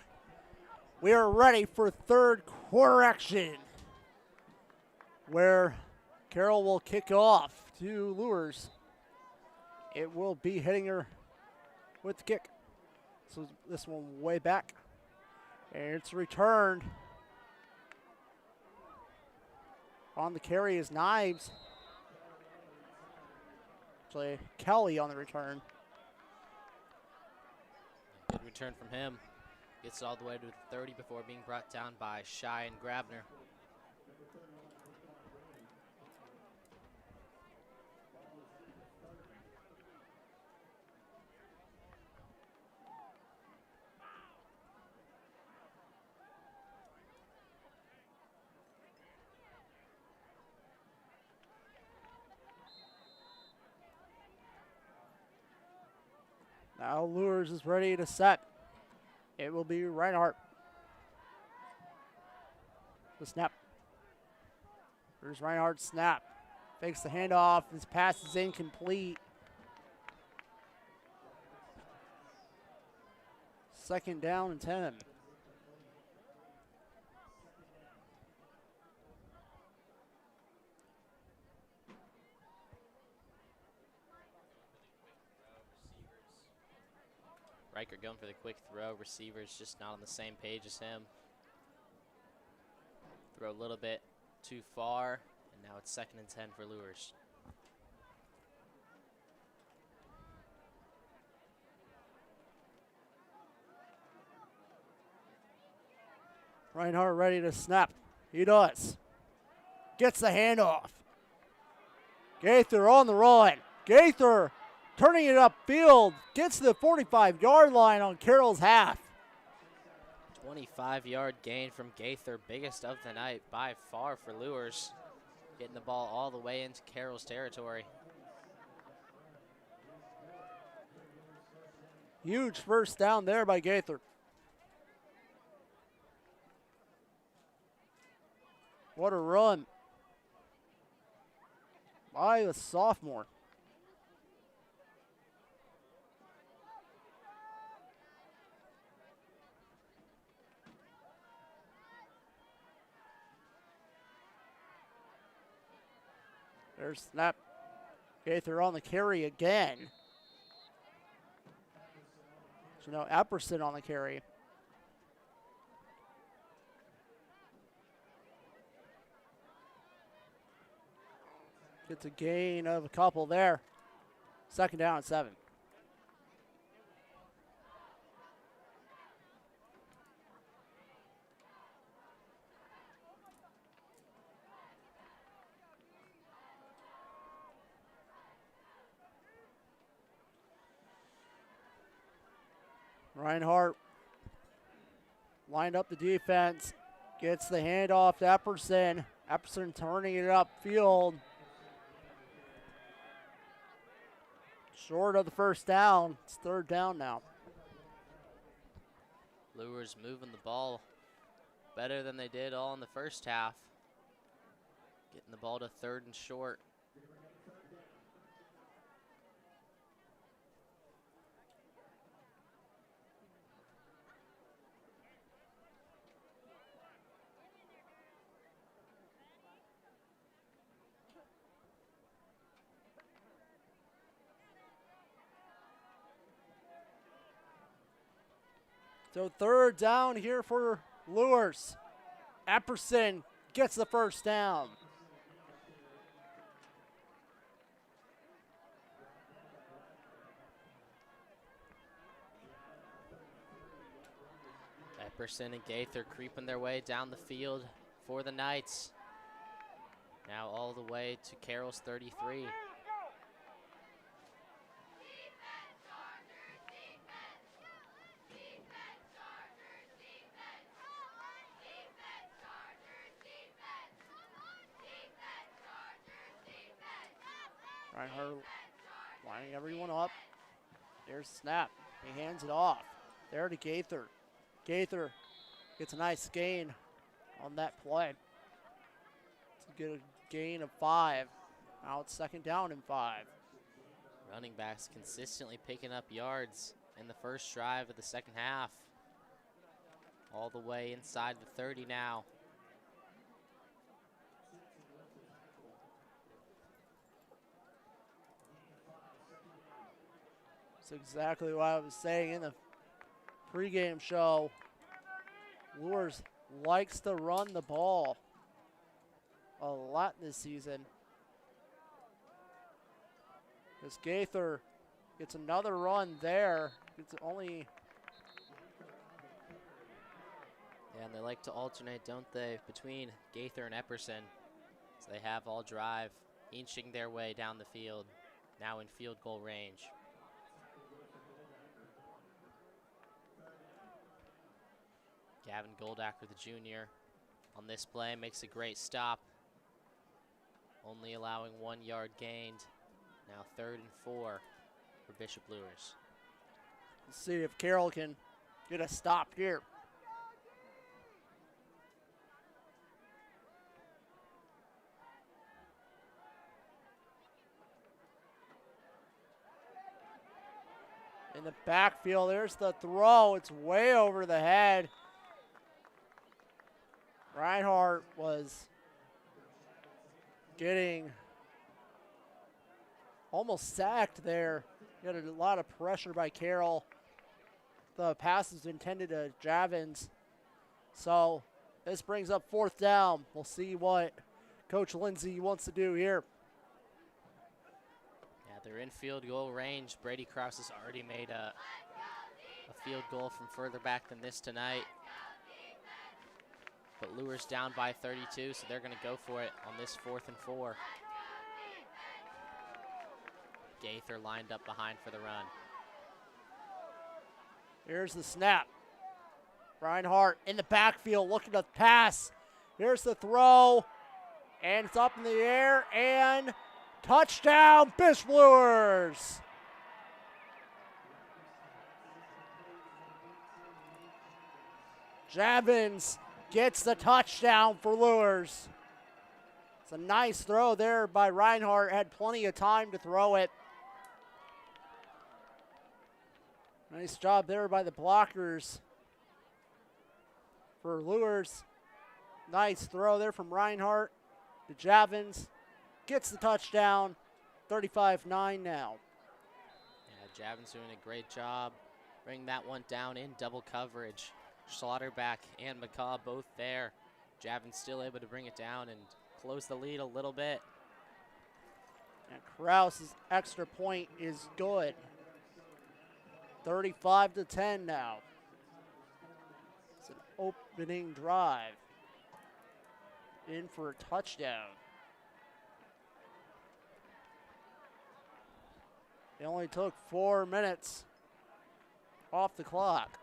We are ready for third quarter action, where Carroll will kick off to Luers. It will be hitting her with the kick. So this one way back. And it's returned. On the carry is Knives. Actually, Kelly on the return. Good return from him. Gets all the way to the 30 before being brought down by Shy and Grabner. Now Luers is ready to set. It will be Reinhardt. The snap. There's Reinhardt's snap. Fakes the handoff. His pass is incomplete. Second down and 10. Riker going for the quick throw. Receivers just not on the same page as him. Throw a little bit too far, and now it's 2nd and 10 for Luers. Reinhardt ready to snap. He does. Gets the handoff. Gaither on the run. Gaither turning it upfield. Gets to the 45-yard line on Carroll's half. 25-yard gain from Gaither, biggest of the night by far for Luers. Getting the ball all the way into Carroll's territory. Huge first down there by Gaither. What a run by the sophomore. There's snap. Gaither on the carry again. So now Epperson on the carry. Gets a gain of a couple there. 2nd down and 7. Reinhardt lined up the defense. Gets the handoff to Epperson. Epperson turning it upfield. Short of the first down. It's 3rd down now. Luers moving the ball better than they did all in the first half. Getting the ball to 3rd and short. So 3rd down here for Luers. Epperson gets the first down. Epperson and Gaither creeping their way down the field for the Knights. Now all the way to Carroll's 33. Reinhardt lining everyone up. There's the snap. He hands it off. There to Gaither. Gaither gets a nice gain on that play to get a gain of 5. Now it's 2nd down and 5. Running backs consistently picking up yards in the first drive of the second half. All the way inside the 30 now. That's exactly what I was saying in the pregame show. Lures likes to run the ball a lot this season. As Gaither gets another run there. It's only... Yeah, and they like to alternate, don't they, between Gaither and Epperson. So they have all drive, inching their way down the field, now in field goal range. Gavin Goldacker, the junior, on this play, makes a great stop. Only allowing 1 yard gained. Now 3rd and 4 for Bishop Luers. Let's see if Carroll can get a stop here. In the backfield, there's the throw. It's way over the head. Reinhardt was getting almost sacked there. He had a lot of pressure by Carroll. The pass is intended to Javins. So this brings up 4th down. We'll see what Coach Lindsay wants to do here. Yeah, they're in field goal range. Brady Krause has already made a field goal from further back than this tonight. But Luers down by 32, so they're going to go for it on this 4th and 4. Gaither lined up behind for the run. Here's the snap. Reinhardt in the backfield looking to pass. Here's the throw. And it's up in the air. And touchdown, Bishop Luers. Javins gets the touchdown for Luers. It's a nice throw there by Reinhardt. Had plenty of time to throw it. Nice job there by the blockers for Luers. Nice throw there from Reinhardt to Javins. Gets the touchdown. 35-9 now. Yeah, Javins doing a great job. Bring that one down in double coverage. Slaughterback and McCaw both there. Javins still able to bring it down and close the lead a little bit. And Krause's extra point is good. 35-10 now. It's an opening drive. In for a touchdown. It only took 4 minutes off the clock.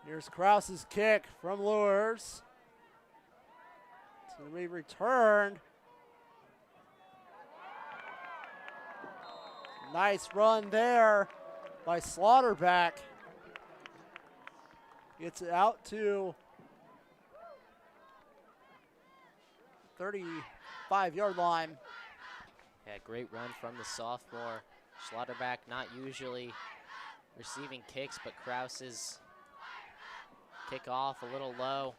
Here's Krause's kick from Luers. It's going to be returned. Nice run there by Slaughterback. Gets it out to 35-yard line. Yeah, great run from the sophomore. Slaughterback not usually receiving kicks, but Krause's kick off a little low.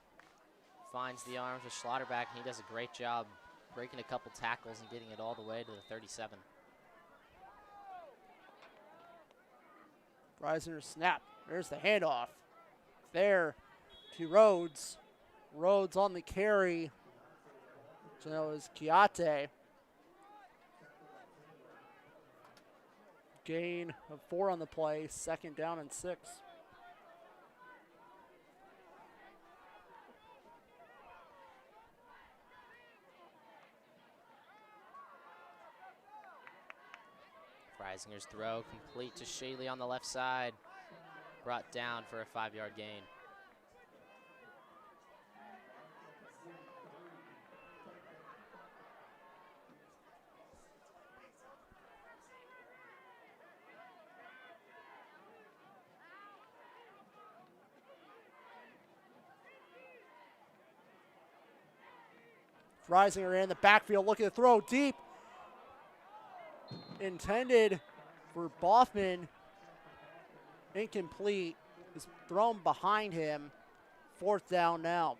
Finds the arms of Slaughterback, and he does a great job breaking a couple tackles and getting it all the way to the 37. Reisinger snap. There's the handoff. There to Rhodes. Rhodes on the carry. So that was Kiate. gain of 4 on the play, 2nd down and 6. Freisinger's throw complete to Shaley on the left side. Brought down for a 5-yard gain. Freisinger in the backfield looking to throw deep. Intended for Boffman. Incomplete. Is thrown behind him. 4th down now.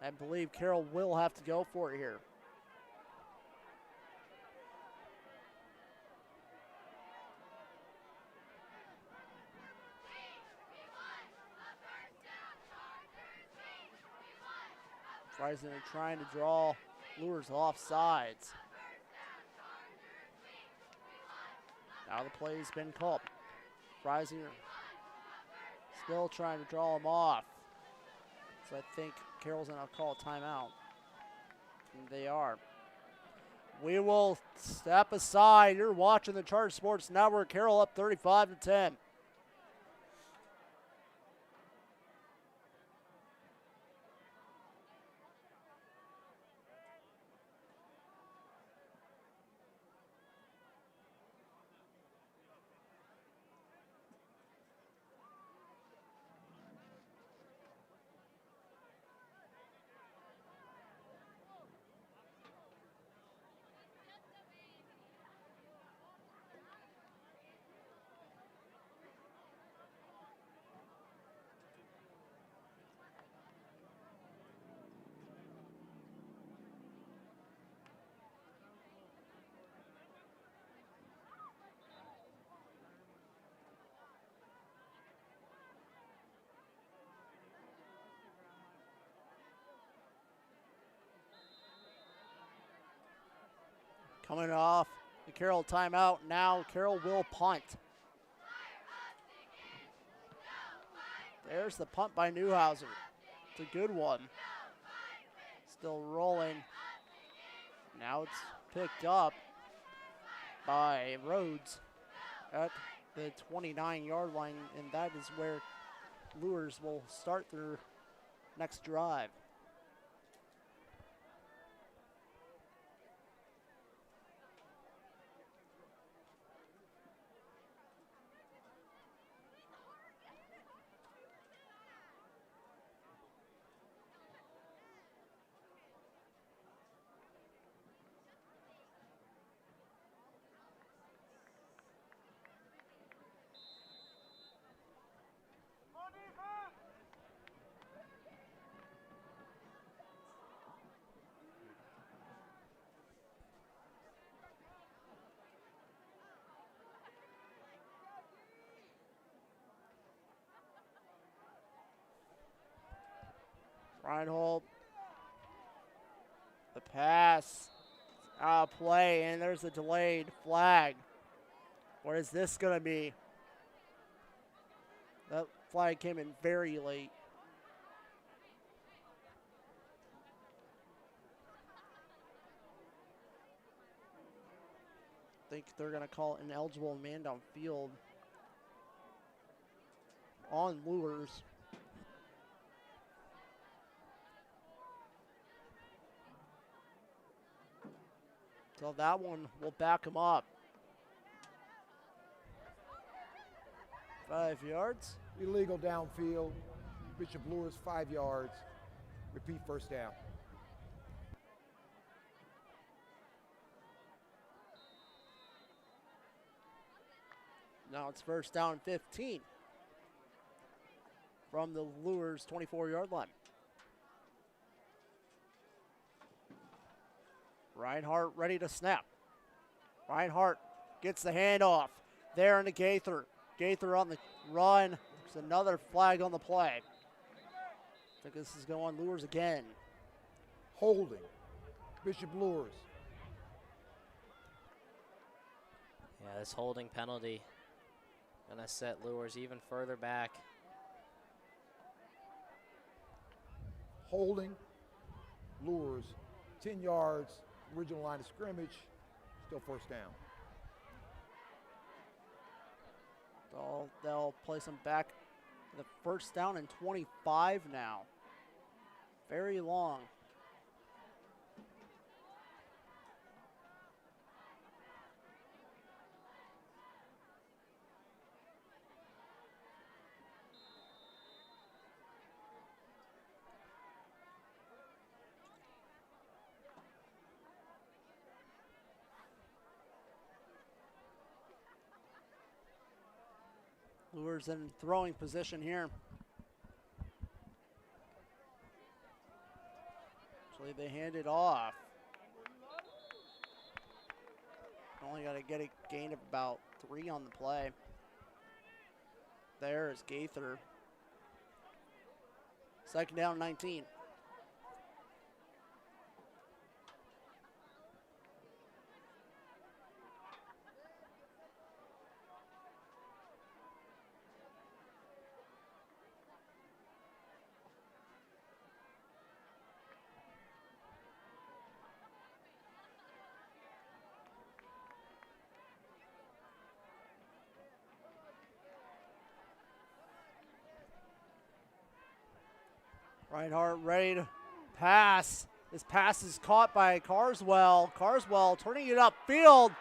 I believe Carroll will have to go for it here. Freisinger trying to draw Lures off sides. Now the play has been called. Freisinger still trying to draw him off. So I think Carroll's going to call a timeout. And they are. We will step aside. You're watching the Charter Sports Network. Carroll up 35-10. Coming off the Carroll timeout. Now Carroll will punt. There's the punt by Newhouser. It's a good one. Still rolling. Now it's picked up by Rhodes at the 29-yard line, and that is where Lures will start their next drive. Reinhold. The pass. Out of play, and there's a delayed flag. What is this going to be? That flag came in very late. I think they're going to call it ineligible man downfield on Lures. So that one will back him up. 5 yards. Illegal downfield. Bishop Lures 5 yards. Repeat, first down. Now it's first down and 15 from the Lures 24-yard line. Reinhardt ready to snap. Reinhardt gets the handoff. There into Gaither. Gaither on the run. There's another flag on the play. I think this is going Lures again. Holding. Bishop Lures. Yeah, this holding penalty gonna set Lures even further back. Holding, Lures, 10 yards, original line of scrimmage, still first down. They'll place him back to the first down and 25 now. Very long. Lures in throwing position here. Actually, they hand it off. Only got to get a gain of about 3 on the play. There is Gaither. Second down, 19. Reinhardt ready to pass. This pass is caught by Carswell. Carswell turning it upfield.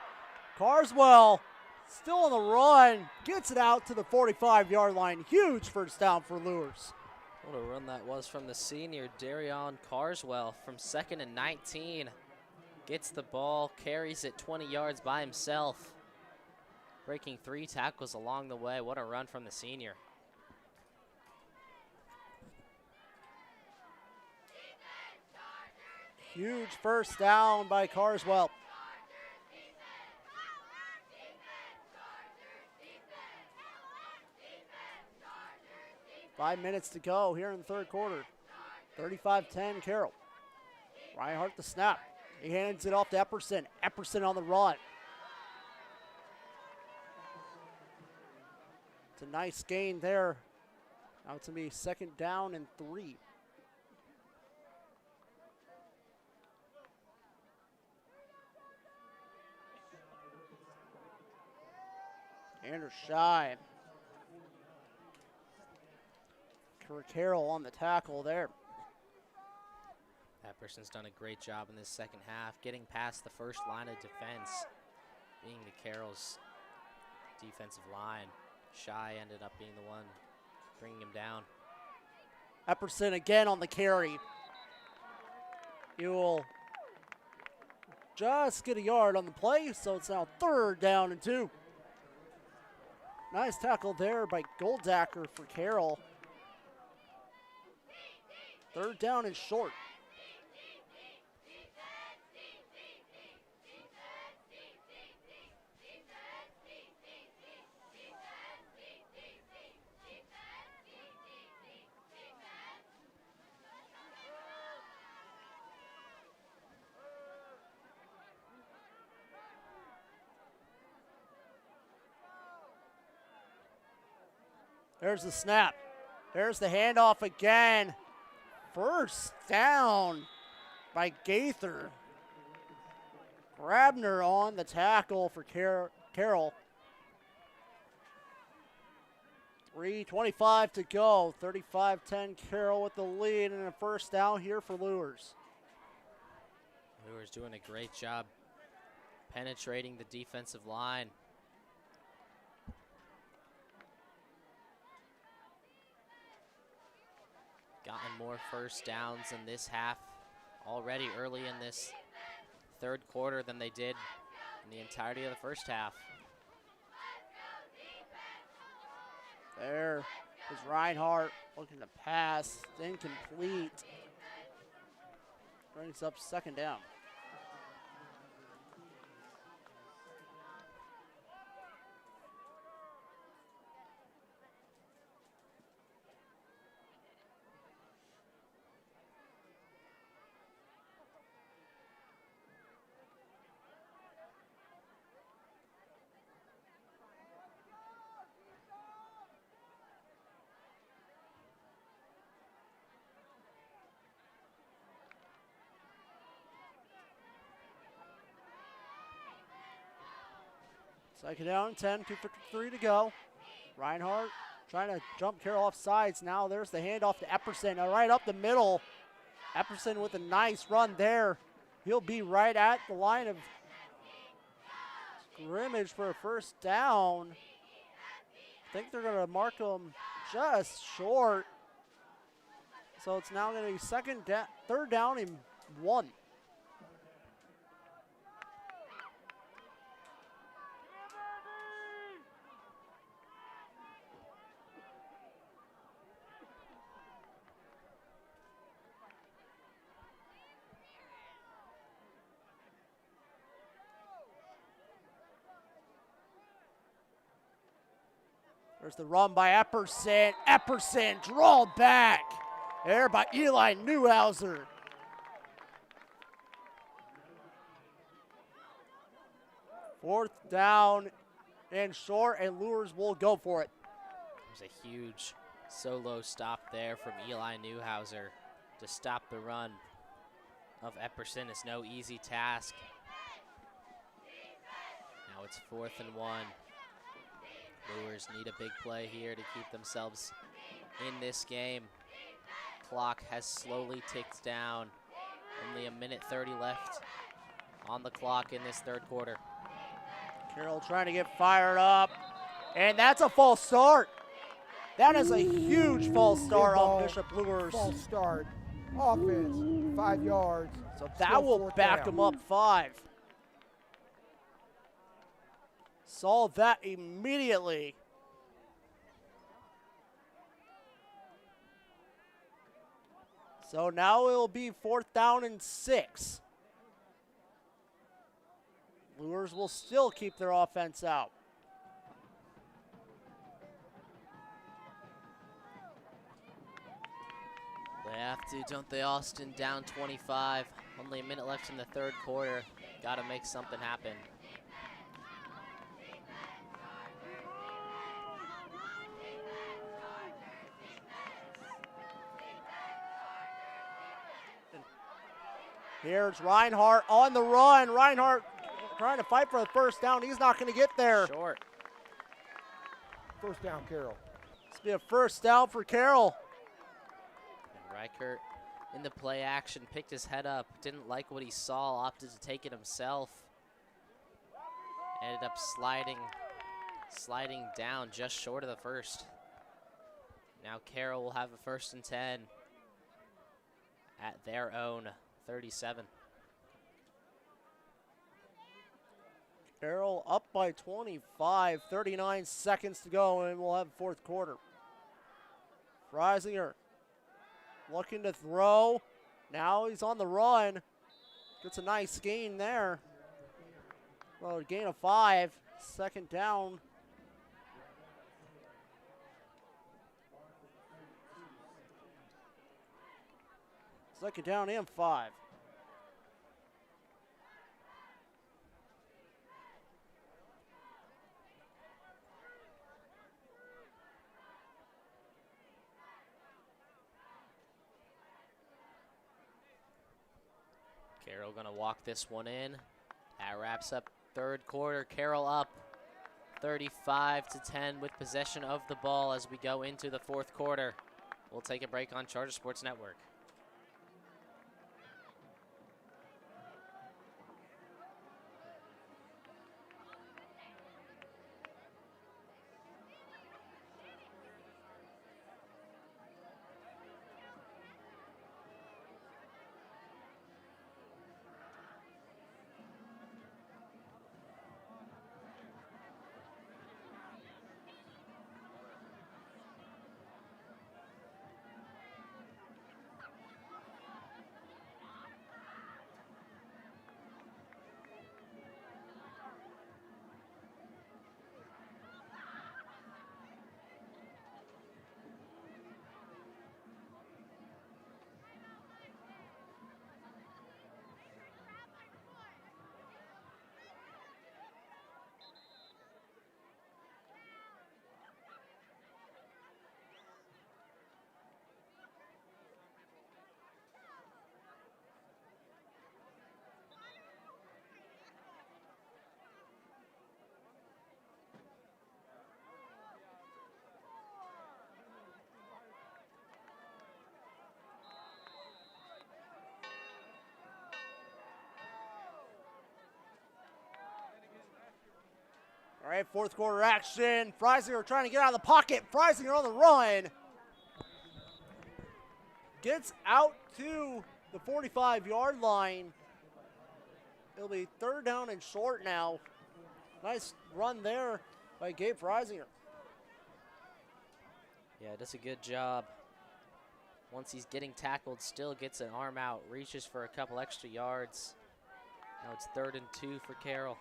Carswell still on the run. Gets it out to the 45-yard line. Huge first down for Lures. What a run that was from the senior, Darion Carswell, from 2nd and 19. Gets the ball, carries it 20 yards by himself. Breaking 3 tackles along the way. What a run from the senior. Huge first down by Carswell. Five minutes to go here in the third quarter. 35-10 Carroll. Reinhardt the snap. He hands it off to Epperson. Epperson on the run. It's a nice gain there. Now it's going to be second down and 3. Andrew Shy. Carroll on the tackle there. Epperson's done a great job in this second half, getting past the first line of defense, being the Carroll's defensive line. Shy ended up being the one bringing him down. Epperson again on the carry. He will just get a yard on the play, so it's now third down and 2. Nice tackle there by Goldacker for Carroll. Third down and short. There's the snap. There's the handoff again. First down by Gaither. Grabner on the tackle for Carroll. 3:25 to go. 35-10 Carroll with the lead and a first down here for Lures. Lures doing a great job penetrating the defensive line. Gotten more first downs in this half already early in this third quarter than they did in the entirety of the first half. There is Reinhardt looking to pass. Incomplete. Brings up second down. Second down, 10, 2:53 to go. Reinhardt trying to jump Carroll off sides. Now there's the handoff to Epperson, right up the middle. Epperson with a nice run there. He'll be right at the line of scrimmage for a first down. I think they're going to mark him just short. So it's now going to be third down and 1. There's the run by Epperson. Epperson drawn back there by Eli Newhouser. Fourth down and short, and Lures will go for it. There's a huge solo stop there from Eli Newhouser to stop the run of Epperson. It's no easy task. Now it's 4th and 1. Lures need a big play here to keep themselves in this game. Clock has slowly ticked down. Only 1:30 left on the clock in this third quarter. Carroll trying to get fired up, and that's a false start. That is a huge false start on Bishop Lures. False start. Offense, 5 yards. So that will back them up 5. Saw that immediately. So now it'll be 4th down and 6. Lures will still keep their offense out. They have to, don't they, Austin? Down 25. Only a minute left in the third quarter. Got to make something happen. Here's Reinhardt on the run. Reinhardt trying to fight for the first down. He's not going to get there. Short. First down, Carroll. This will be a first down for Carroll. And Reichert in the play action picked his head up. Didn't like what he saw. Opted to take it himself. Ended up sliding down just short of the first. Now Carroll will have a 1st and 10 at their own 37. Carroll up by 25, 39 seconds to go, and we'll have 4th quarter. Freisinger looking to throw. Now he's on the run. Gets a nice gain there. Well, a gain of 5. 2nd down. Second down and 5. Carroll gonna walk this one in. That wraps up third quarter. Carroll up 35-10 with possession of the ball as we go into the 4th quarter. We'll take a break on Charter Sports Network. All right, fourth quarter action. Freisinger trying to get out of the pocket. Freisinger on the run. Gets out to the 45-yard line. It'll be third down and short now. Nice run there by Gabe Freisinger. Yeah, does a good job. Once he's getting tackled, still gets an arm out, reaches for a couple extra yards. Now it's 3rd and 2 for Carroll.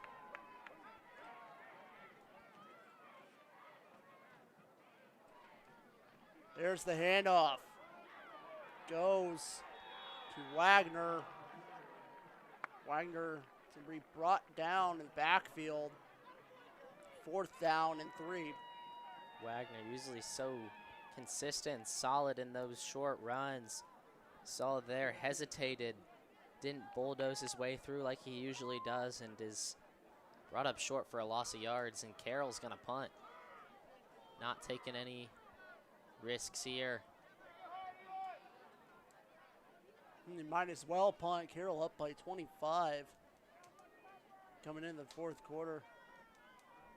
There's the handoff. Goes to Wagner. Wagner to be brought down in the backfield. 4th down and 3. Wagner usually so consistent and solid in those short runs. Saw there, hesitated, didn't bulldoze his way through like he usually does, and is brought up short for a loss of yards, and Carroll's gonna punt. Not taking any risks here. You might as well punt. Carroll up by 25. Coming in the fourth quarter.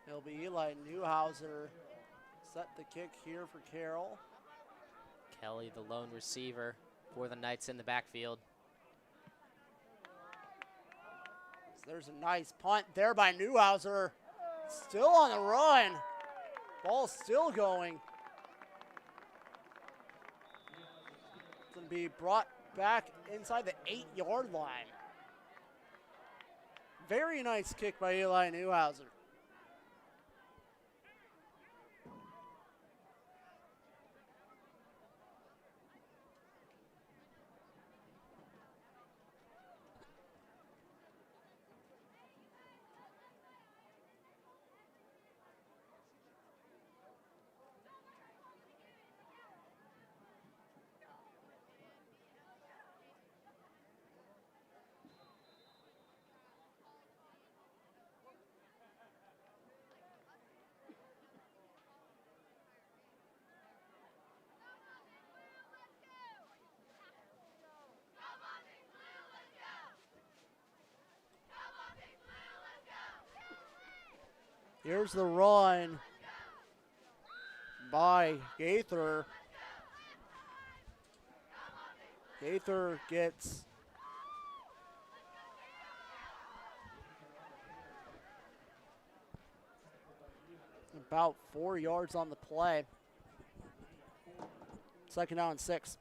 It'll be Eli Newhouser. Set the kick here for Carroll. Kelly, the lone receiver for the Knights in the backfield. So there's a nice punt there by Newhouser. Still on the run. Ball still going. It's going to be brought back inside the 8-yard line. Very nice kick by Eli Newhouser. Here's the run by Gaither. Gaither gets about 4 yards on the play. 2nd down and 6.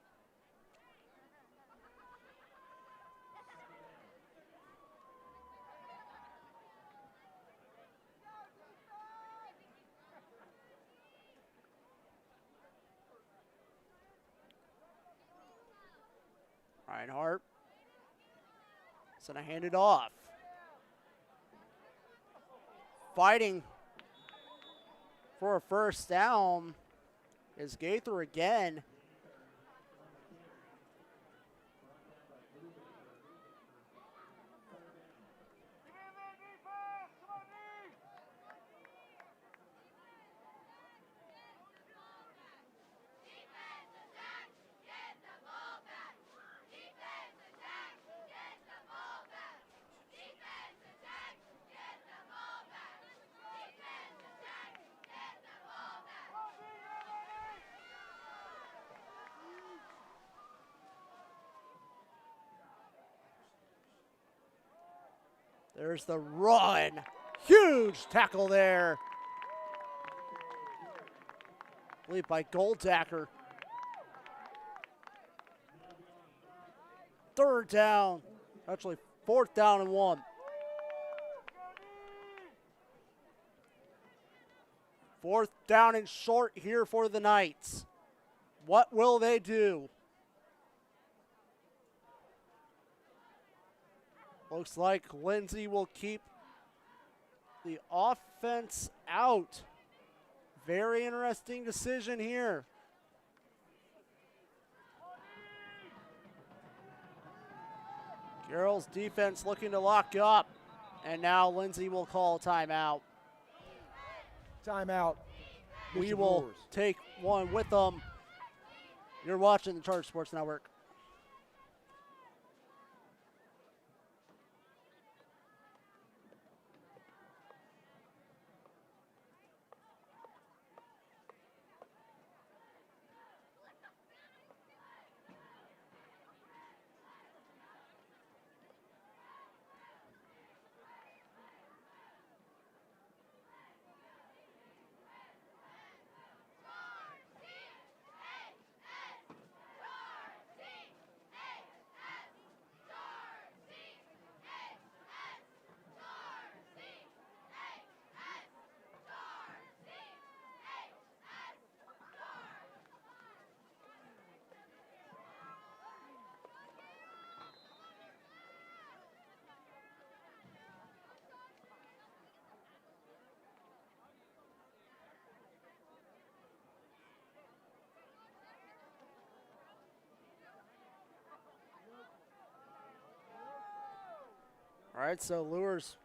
Reinhardt is going to hand it off. Fighting for a first down is Gaither again. There's the run. Huge tackle there. Lead by Goldacker. 3rd down. Actually, 4th down and 1. 4th down and short here for the Knights. What will they do? Looks like Lindsay will keep the offense out. Very interesting decision here. Carroll's defense looking to lock up. And now Lindsay will call a timeout. Timeout. We will take one with them. You're watching the Charge Sports Network. All right, so Lures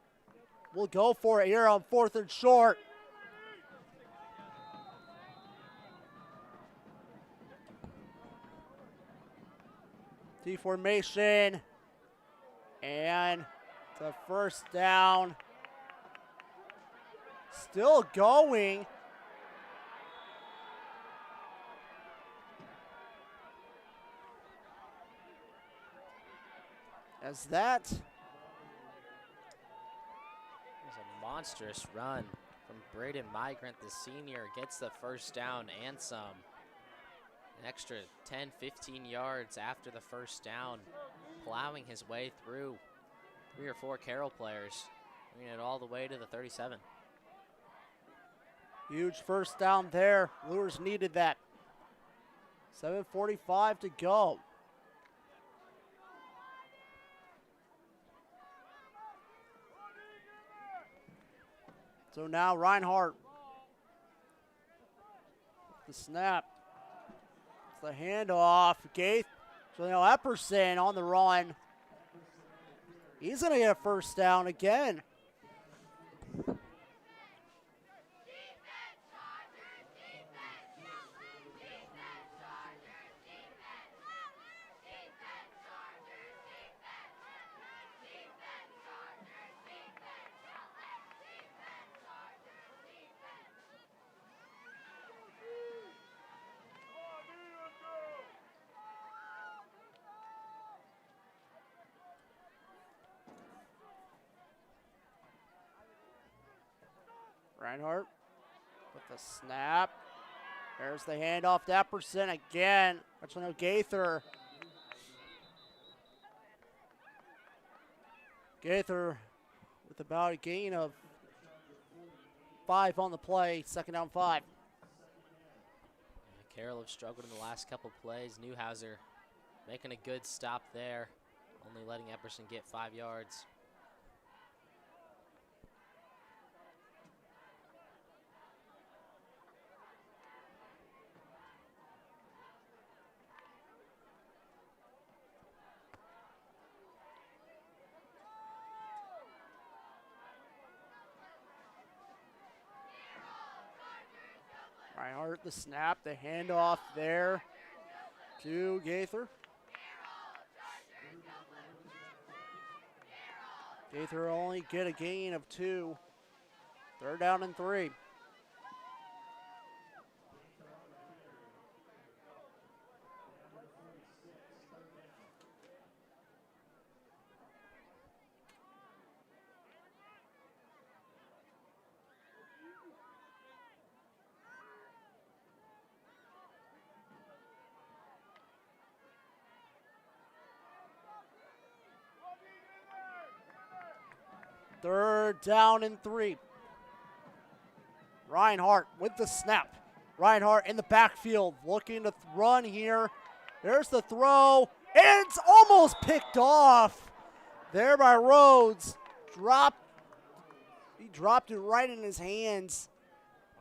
will go for it here on 4th and short. T formation. And the first down. Still going. As that It was a monstrous run from Braden Migrant, the senior, gets the first down and some. An extra 10, 15 yards after the first down, plowing his way through 3 or 4 Carroll players, bringing it all the way to the 37. huge first down there. Lures needed that. 7:45 to go. So now Reinhardt. The snap. It's the handoff. Gaith. So now Epperson on the run. He's going to get a first down again. Reinhardt with the snap. There's the handoff to Epperson again. Actually, no, Gaither. Gaither with about a gain of 5 on the play. 2nd down 5. Carroll have struggled in the last couple plays. Newhouser making a good stop there, only letting Epperson get 5 yards. Reinhardt the snap, the handoff there to Gaither. Gaither only get a gain of 2. 3rd down and 3. Third down and 3. Reinhardt with the snap. Reinhardt in the backfield looking to run here. There's the throw. And it's almost picked off there by Rhodes. He dropped it right in his hands.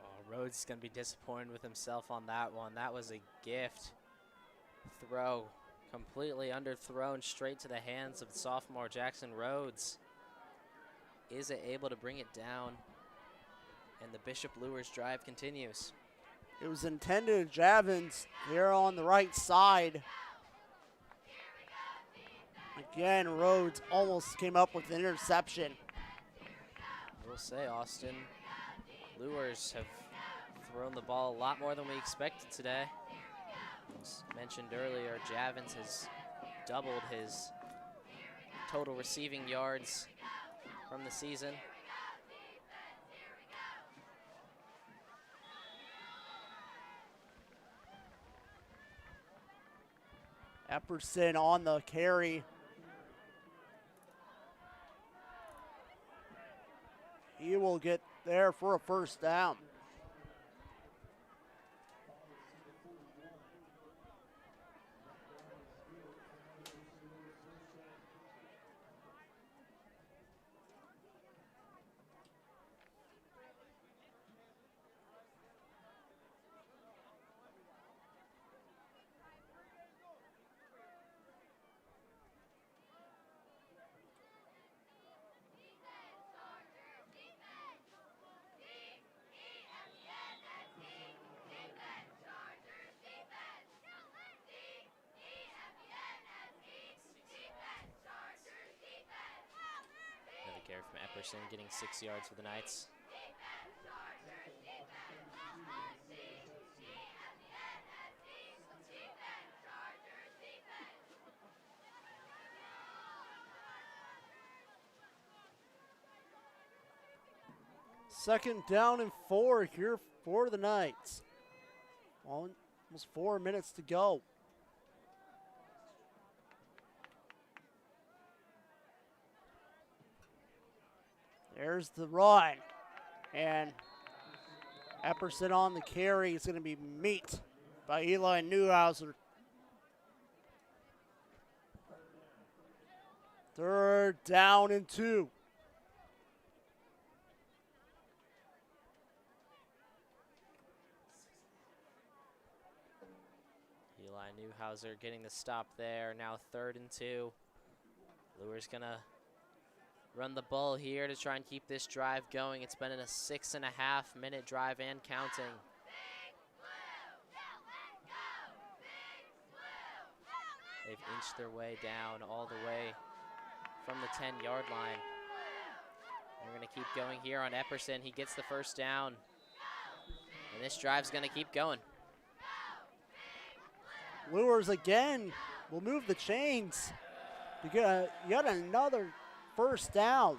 Oh, Rhodes is going to be disappointed with himself on that one. That was a gift throw. Completely underthrown straight to the hands of sophomore Jackson Rhodes. Is it able to bring it down? And the Bishop Lures drive continues. It was intended at Javins here on the right side. Again, Rhodes almost came up with an interception. I will say, Austin, Lures have thrown the ball a lot more than we expected today. As mentioned earlier, Javins has doubled his total receiving yards from the season. Epperson on the carry. He will get there for a first down. carry from Epperson, getting 6 yards for the Knights. Second down and 4 here for the Knights. Almost 4 minutes to go. There's the run. And Epperson on the carry is going to be met by Eli Newhouser. Third down and 2. Eli Newhouser getting the stop there. Now 3rd and 2. Luers gonna run the ball here to try and keep this drive going. It's been in a 6.5-minute drive and counting. They've inched their way down all the way from the 10-yard line. They're gonna keep going here on Epperson. He gets the first down. And this drive's gonna keep going. Luers again will move the chains to get yet another first down.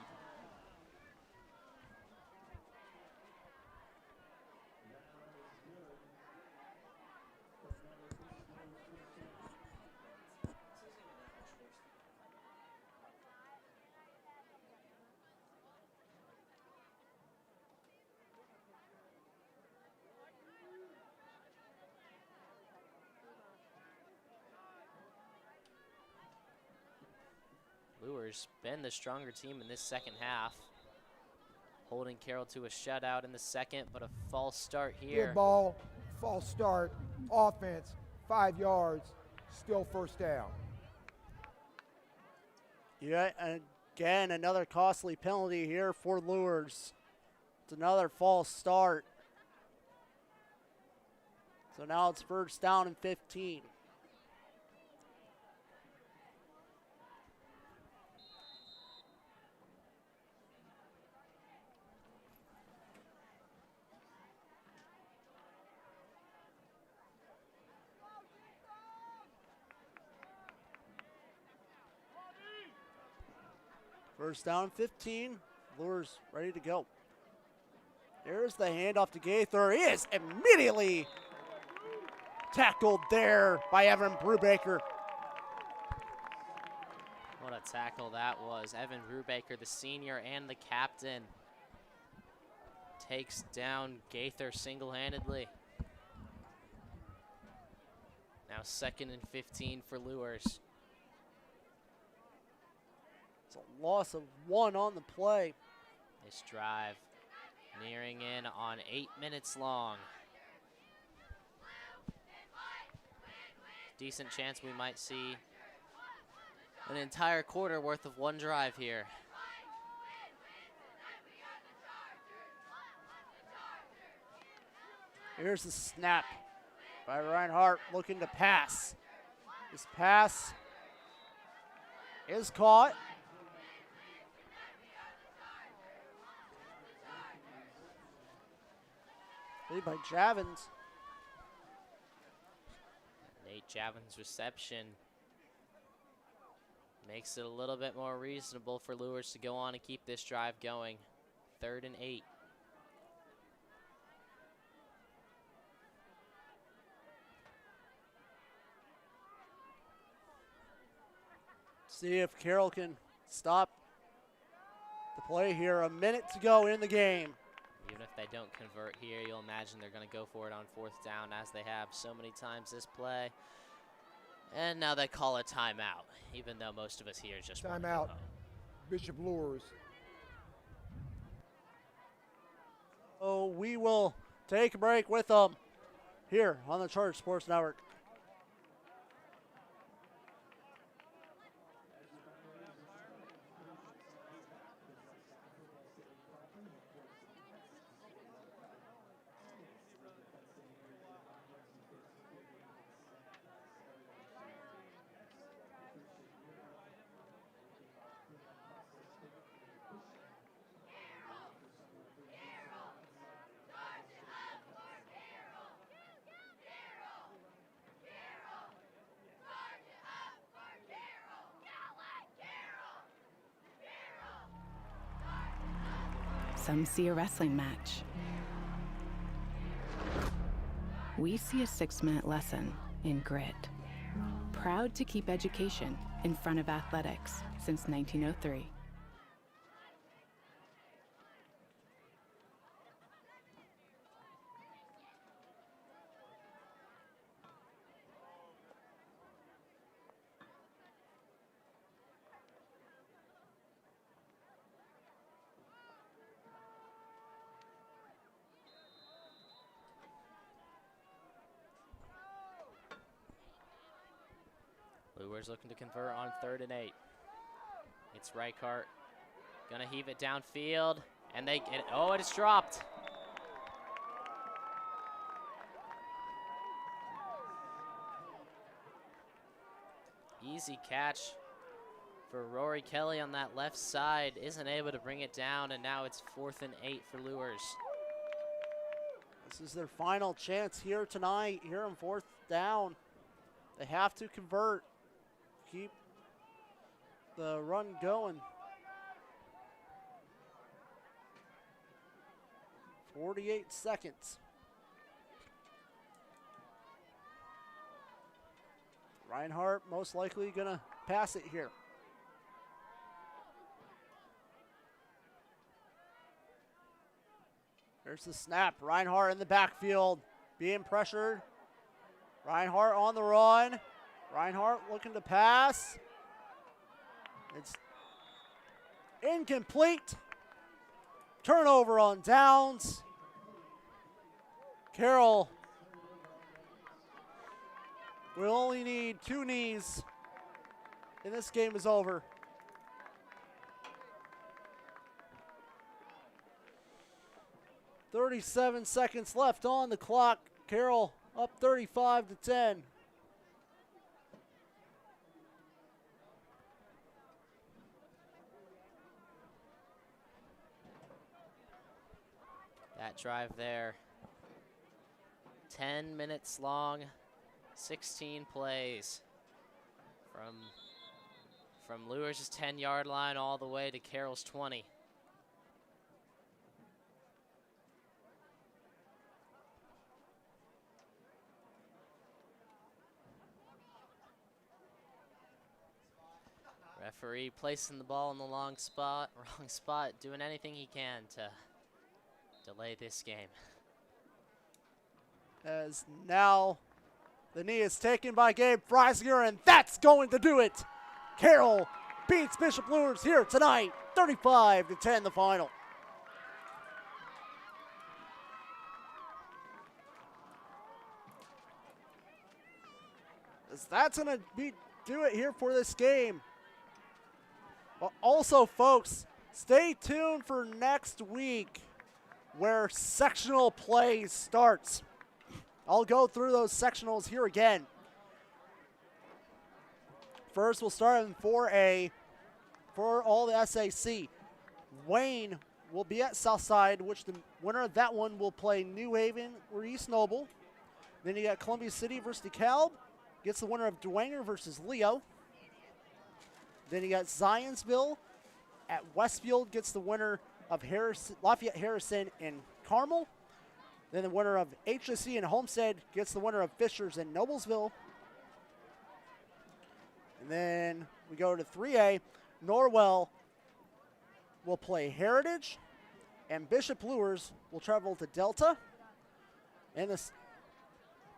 Luers been the stronger team in this second half. Holding Carroll to a shutout in the second, but a false start here. Good ball, false start, offense, 5 yards, still first down. Yeah, again, another costly penalty here for Luers. It's another false start. So now it's first down and 15. First down, 15. Luers ready to go. There's the handoff to Gaither. He is immediately tackled there by Evan Brubaker. What a tackle that was. Evan Brubaker, the senior and the captain, takes down Gaither single-handedly. Now 2nd and 15 for Luers. It's a loss of 1 on the play. This drive nearing in on 8 minutes long. Decent chance we might see an entire quarter worth of one drive here. Here's the snap by Reinhardt looking to pass. This pass is caught. Lead by Javins. Nate Javin's reception makes it a little bit more reasonable for Luers to go on and keep this drive going. 3rd and 8. See if Carroll can stop the play here. A minute to go in the game. Even if they don't convert here, you'll imagine they're going to go for it on 4th down, as they have so many times this play. And now they call a timeout, even though most of us here just want to go Timeout, home. Bishop Luers. So we will take a break with them here on the Charter Sports Network. Some see a wrestling match. We see a 6-minute lesson in grit. Proud to keep education in front of athletics since 1903. LUERS looking to convert on 3rd and 8. It's Reichart. Gonna heave it downfield. And they get it. Oh, it's dropped. Easy catch for Rory Kelly on that left side. Isn't able to bring it down, and now it's 4th and 8 for LUERS. This is their final chance here tonight, here on 4th down. They have to convert. Keep the run going. 48 seconds. Reinhardt most likely gonna pass it here. There's the snap. Reinhardt in the backfield, being pressured. Reinhardt on the run. Reinhardt looking to pass. It's incomplete. Turnover on downs. Carroll will only need 2 knees, and this game is over. "37 seconds left on the clock. Carroll up 35-10. That drive there, 10 minutes long, 16 plays from LUERS' 10-yard line all the way to Carroll's 20. Referee placing the ball in the wrong spot, doing anything he can to delay this game. As now the knee is taken by Gabe Freisinger, and that's going to do it. Carroll beats Bishop LUERS here tonight, 35-10 the final. As that's going to do it here for this game. But also, folks, stay tuned for next week, where sectional play starts. I'll go through those sectionals here again. First, we'll start in 4A for all the SAC. Wayne will be at Southside, which the winner of that one will play New Haven or East Noble. Then you got Columbia City versus DeKalb. Gets the winner of Dwenger versus Leo. Then you got Zionsville at Westfield. Gets the winner of Lafayette Harrison and Carmel. Then the winner of HSC and Homestead gets the winner of Fishers and Noblesville. And then we go to 3A. Norwell will play Heritage, and Bishop LUERS will travel to Delta. And the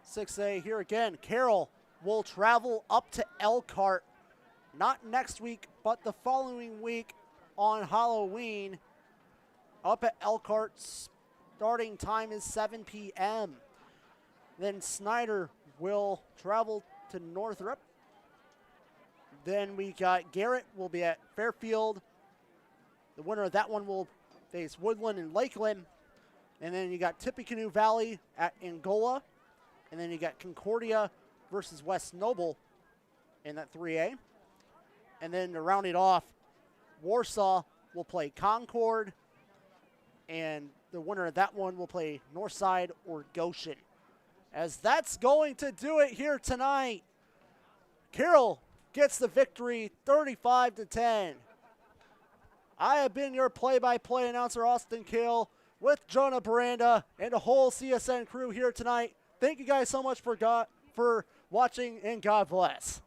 6A here again, Carroll will travel up to Elkhart, not next week, but the following week on Halloween. Up at Elkhart, starting time is 7 p.m. Then Snyder will travel to Northrop. Then we got Garrett will be at Fairfield. The winner of that one will face Woodland and Lakeland. And then you got Tippecanoe Valley at Angola. And then you got Concordia versus West Noble in that 3A. And then to round it off, Warsaw will play Concord. And the winner of that one will play Northside or Goshen. As that's going to do it here tonight. Carroll gets the victory, 35-10. I have been your play-by-play announcer, Austin Kale, with Jonah Baranda and the whole CSN crew here tonight. Thank you guys so much for watching, and God bless.